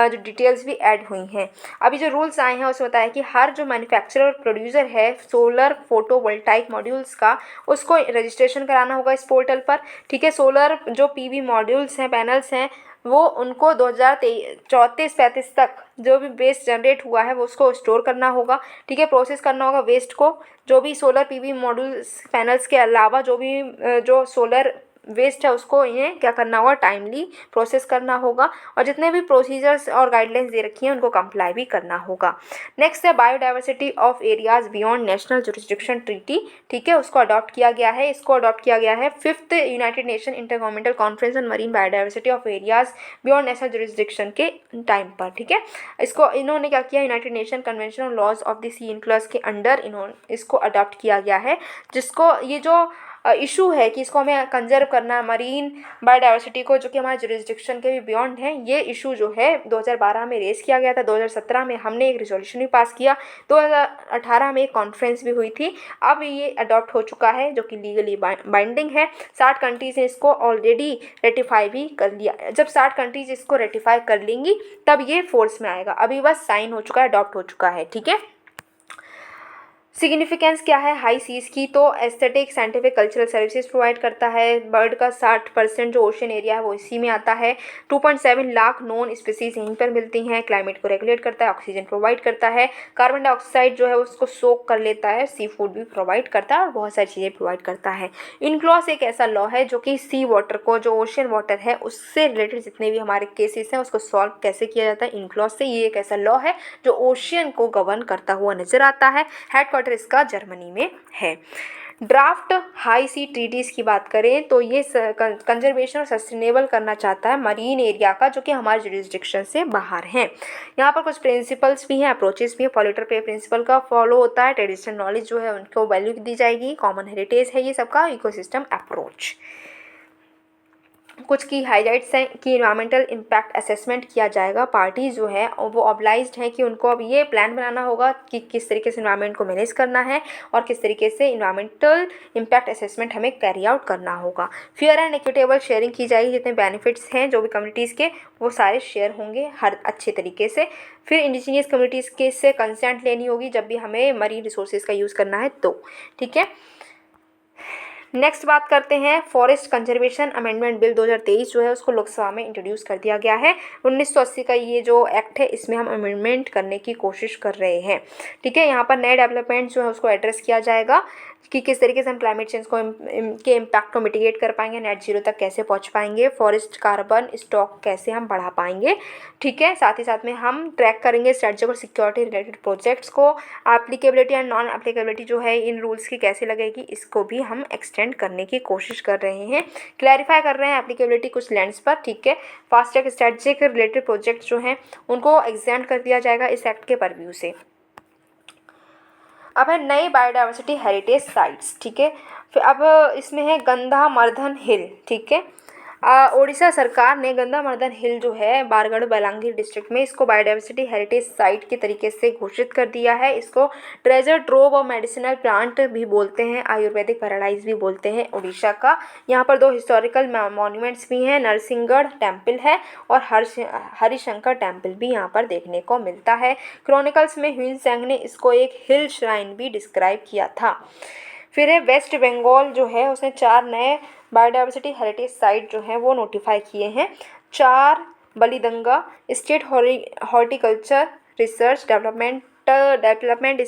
[SPEAKER 1] जो डिटेल्स भी ऐड हुई हैं। अभी जो रूल्स आए हैं उसमें बताया कि हर जो मैन्युफैक्चरर और प्रोड्यूसर है सोलर फोटोवोल्टाइक मॉड्यूल्स का, उसको रजिस्ट्रेशन कराना होगा इस पोर्टल पर। ठीक है, सोलर जो पीवी मॉड्यूल्स हैं, पैनल्स हैं, वो उनको 2034-35 तक जो भी वेस्ट जनरेट हुआ है वो उसको स्टोर करना होगा। ठीक है, प्रोसेस करना होगा वेस्ट को। जो भी सोलर पीवी मॉड्यूल्स पैनल्स के अलावा जो भी जो सोलर वेस्ट है उसको इन्हें क्या करना होगा, टाइमली प्रोसेस करना होगा, और जितने भी प्रोसीजर्स और गाइडलाइंस दे रखी हैं उनको कंप्लाई भी करना होगा। नेक्स्ट है biodiversity of areas beyond national jurisdiction treaty. ठीक है, उसको अडॉप्ट किया गया है। इसको अडॉप्ट किया गया है 5th United Nation intergovernmental conference on marine biodiversity of areas beyond national jurisdiction के टाइम पर। ठीक है, इसको इन्होंने क्या किया, United Nation convention on laws of the sea UNCLOS के अंडर इन्होंने इसको अडॉप्ट किया गया है। जिसको ये जो इशू है कि इसको हमें कंजर्व करना मरीन बायोडाइवर्सिटी को, जो कि हमारे जुरिस्डिक्शन के भी बियॉन्ड है, ये इशू जो है 2012 में रेस किया गया था। 2017 में हमने एक रिजोल्यूशन भी पास किया, 2018 में एक कॉन्फ्रेंस भी हुई थी। अब ये अडॉप्ट हो चुका है जो कि लीगली बाइंडिंग है। 60 कंट्रीज़ ने इसको ऑलरेडी रेटिफाई भी कर लिया। जब 60 कंट्रीज इसको रेटिफाई कर लेंगी तब ये फोर्स में आएगा। अभी बस साइन हो चुका है, अडॉप्ट हो चुका है। ठीक है, सिग्निफिकेंस क्या है हाई सीज़ की, तो aesthetic, scientific, cultural services provide करता है। बर्ड का 60% जो ओशन एरिया है वो इसी में आता है। 2.7 लाख नॉन स्पीसीज यहीं पर मिलती हैं। क्लाइमेट को रेगुलेट करता है, ऑक्सीजन प्रोवाइड करता है, कार्बन डाइऑक्साइड जो है उसको सोक कर लेता है, सी फूड भी प्रोवाइड करता है और बहुत सारी चीज़ें प्रोवाइड करता है। इनक्लॉस एक ऐसा लॉ है जो कि सी वाटर को, जो ओशन वाटर है उससे रिलेटेड जितने भी हमारे केसेस हैं उसको सॉल्व कैसे किया जाता है इनक्लॉस से। ये एक ऐसा लॉ है जो ओशियन को गवर्न करता हुआ नजर आता है। हेडक्वार्टर इसका जर्मनी में है। ड्राफ्ट हाई सी ट्रीटीज़ की बात करें तो ये कंजर्वेशन और सस्टेनेबल करना चाहता है मरीन एरिया का, जो कि हमारे जुरिस्डिक्शन से बाहर हैं। यहाँ पर कुछ प्रिंसिपल्स भी हैं, अप्रोचेस भी हैं। पॉल्यूटर पे प्रिंसिपल का फॉलो होता है। ट्रेडिशनल नॉलेज जो है उनको वैल्यू दी जाएगी। कॉमन हेरिटेज है ये सबका। इकोसिस्टम अप्रोच कुछ की हाईलाइट्स हैं कि इन्वायरमेंटल इम्पैक्ट असेसमेंट किया जाएगा। पार्टीज जो है वो ऑब्लाइज्ड हैं कि उनको अब ये प्लान बनाना होगा कि किस तरीके से इन्वायरमेंट को मैनेज करना है और किस तरीके से इन्वायरमेंटल इम्पैक्ट असेसमेंट हमें कैरी आउट करना होगा। फेयर एंड इक्विटेबल शेयरिंग की जाएगी। जितने बेनिफिट्स हैं जो भी कम्युनिटीज़ के वो सारे शेयर होंगे हर अच्छे तरीके से। फिर इंडिजीनियस कम्युनिटीज़ के से कंसेंट लेनी होगी जब भी हमें मरीन रिसोर्सेज का यूज़ करना है तो। ठीक है, नेक्स्ट बात करते हैं फॉरेस्ट कंजर्वेशन अमेंडमेंट बिल 2023 जो है उसको लोकसभा में इंट्रोड्यूस कर दिया गया है। 1980 का ये जो एक्ट है इसमें हम अमेंडमेंट करने की कोशिश कर रहे हैं। ठीक है, यहाँ पर नए डेवलपमेंट जो है उसको एड्रेस किया जाएगा कि किस तरीके से हम क्लाइमेट चेंज को के इम्पैक्ट को मिटिगेट कर पाएंगे, नेट जीरो तक कैसे पहुँच पाएंगे, फॉरेस्ट कार्बन स्टॉक कैसे हम बढ़ा पाएंगे। ठीक है, साथ ही साथ में हम ट्रैक करेंगे स्ट्रेटजिक और सिक्योरिटी रिलेटेड प्रोजेक्ट्स को। एप्लीकेबिलिटी एंड नॉन एप्लीकेबिलिटी जो है इन रूल्स की कैसे लगेगी इसको भी हम एक्सटेंड करने की कोशिश कर रहे हैं। क्लैरिफाई कर रहे हैं एप्लीकेबिलिटी कुछ लैंड्स पर। ठीक है, fast track strategic related project जो हैं उनको एग्जाम कर दिया जाएगा इस एक्ट के परव्यू से। अब है नई बायोडाइवर्सिटी हेरिटेज साइट्स। ठीक है, फिर अब इसमें है गंधा मर्धन हिल। ठीक है, उड़ीसा सरकार ने गंगामर्दन हिल जो है बारगढ़ बलांगीर डिस्ट्रिक्ट में, इसको बायोडाइवर्सिटी हेरिटेज साइट के तरीके से घोषित कर दिया है। इसको ट्रेजर ट्रोव और मेडिसिनल प्लांट भी बोलते हैं, आयुर्वेदिक पैराडाइज भी बोलते हैं उड़ीसा का। यहाँ पर 2 हिस्टोरिकल मॉन्यूमेंट्स भी हैं, नरसिंहगढ़ टेम्पल है और हरिशंकर टेम्पल भी यहाँ पर देखने को मिलता है। क्रॉनिकल्स में ह्यून सेंग ने इसको एक हिल श्राइन भी डिस्क्राइब किया था। फिर है वेस्ट बंगाल जो है, उसने 4 नए बायोडाइवर्सिटी हेरिटेज साइट जो हैं वो नोटिफाई किए हैं। 4 Balidanga state horticulture research development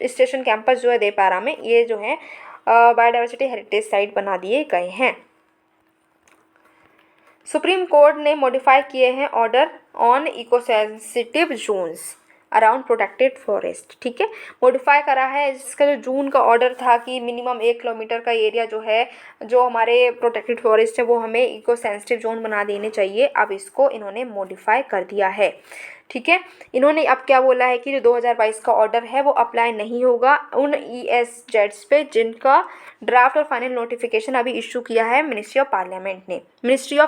[SPEAKER 1] station campus जो है देपारा में, ये जो है बायोडाइवर्सिटी हेरिटेज साइट बना दिए गए हैं। सुप्रीम कोर्ट ने मॉडिफाई किए हैं order on eco sensitive zones around protected forest. ठीक है, मॉडिफाई करा है। इसका जो जून का ऑर्डर था कि मिनिमम 1 किलोमीटर का एरिया जो है, जो हमारे प्रोटेक्टेड फॉरेस्ट है, वो हमें इको सेंसिटिव जोन बना देने चाहिए। अब इसको इन्होंने मॉडिफाई कर दिया है। ठीक है, इन्होंने अब क्या बोला है कि जो 2022 का ऑर्डर है वो अप्लाई नहीं होगा उन ESZs पे जिनका ड्राफ्ट और फाइनल नोटिफिकेशन अभी इशू किया है मिनिस्ट्री ऑफ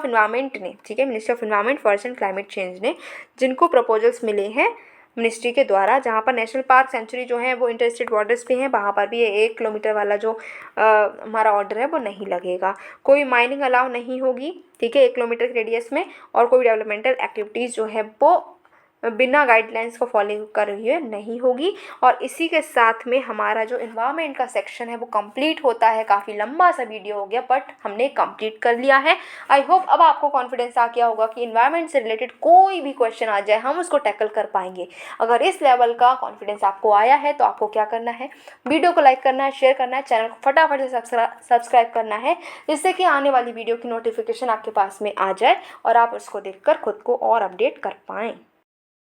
[SPEAKER 1] इन्वायरमेंट ने। ठीक है, ministry of environment, forest and climate change ने, जिनको प्रपोजल्स मिले हैं मिनिस्ट्री के द्वारा। जहाँ पर नेशनल पार्क सेंचुरी जो है वो इंटर स्टेट बॉर्डर्स पे हैं, वहाँ पर भी 1 किलोमीटर वाला जो हमारा ऑर्डर है वो नहीं लगेगा। कोई माइनिंग अलाउ नहीं होगी। ठीक है, 1 किलोमीटर के रेडियस में, और कोई डेवलपमेंटल एक्टिविटीज़ जो है वो बिना गाइडलाइंस को फॉलो कर हुए नहीं होगी। और इसी के साथ में हमारा जो इन्वायरमेंट का सेक्शन है वो कंप्लीट होता है। काफ़ी लंबा सा वीडियो हो गया बट हमने कंप्लीट कर लिया है। आई होप अब आपको कॉन्फिडेंस आ गया होगा कि इन्वायरमेंट से रिलेटेड कोई भी क्वेश्चन आ जाए हम उसको टैकल कर पाएंगे। अगर इस लेवल का कॉन्फिडेंस आपको आया है तो आपको क्या करना है, वीडियो को लाइक करना है, शेयर करना है, चैनल को फटाफट से सब्सक्राइब करना है, जिससे कि आने वाली वीडियो की नोटिफिकेशन आपके पास में आ जाए और आप उसको देखकर खुद को और अपडेट कर पाएँ।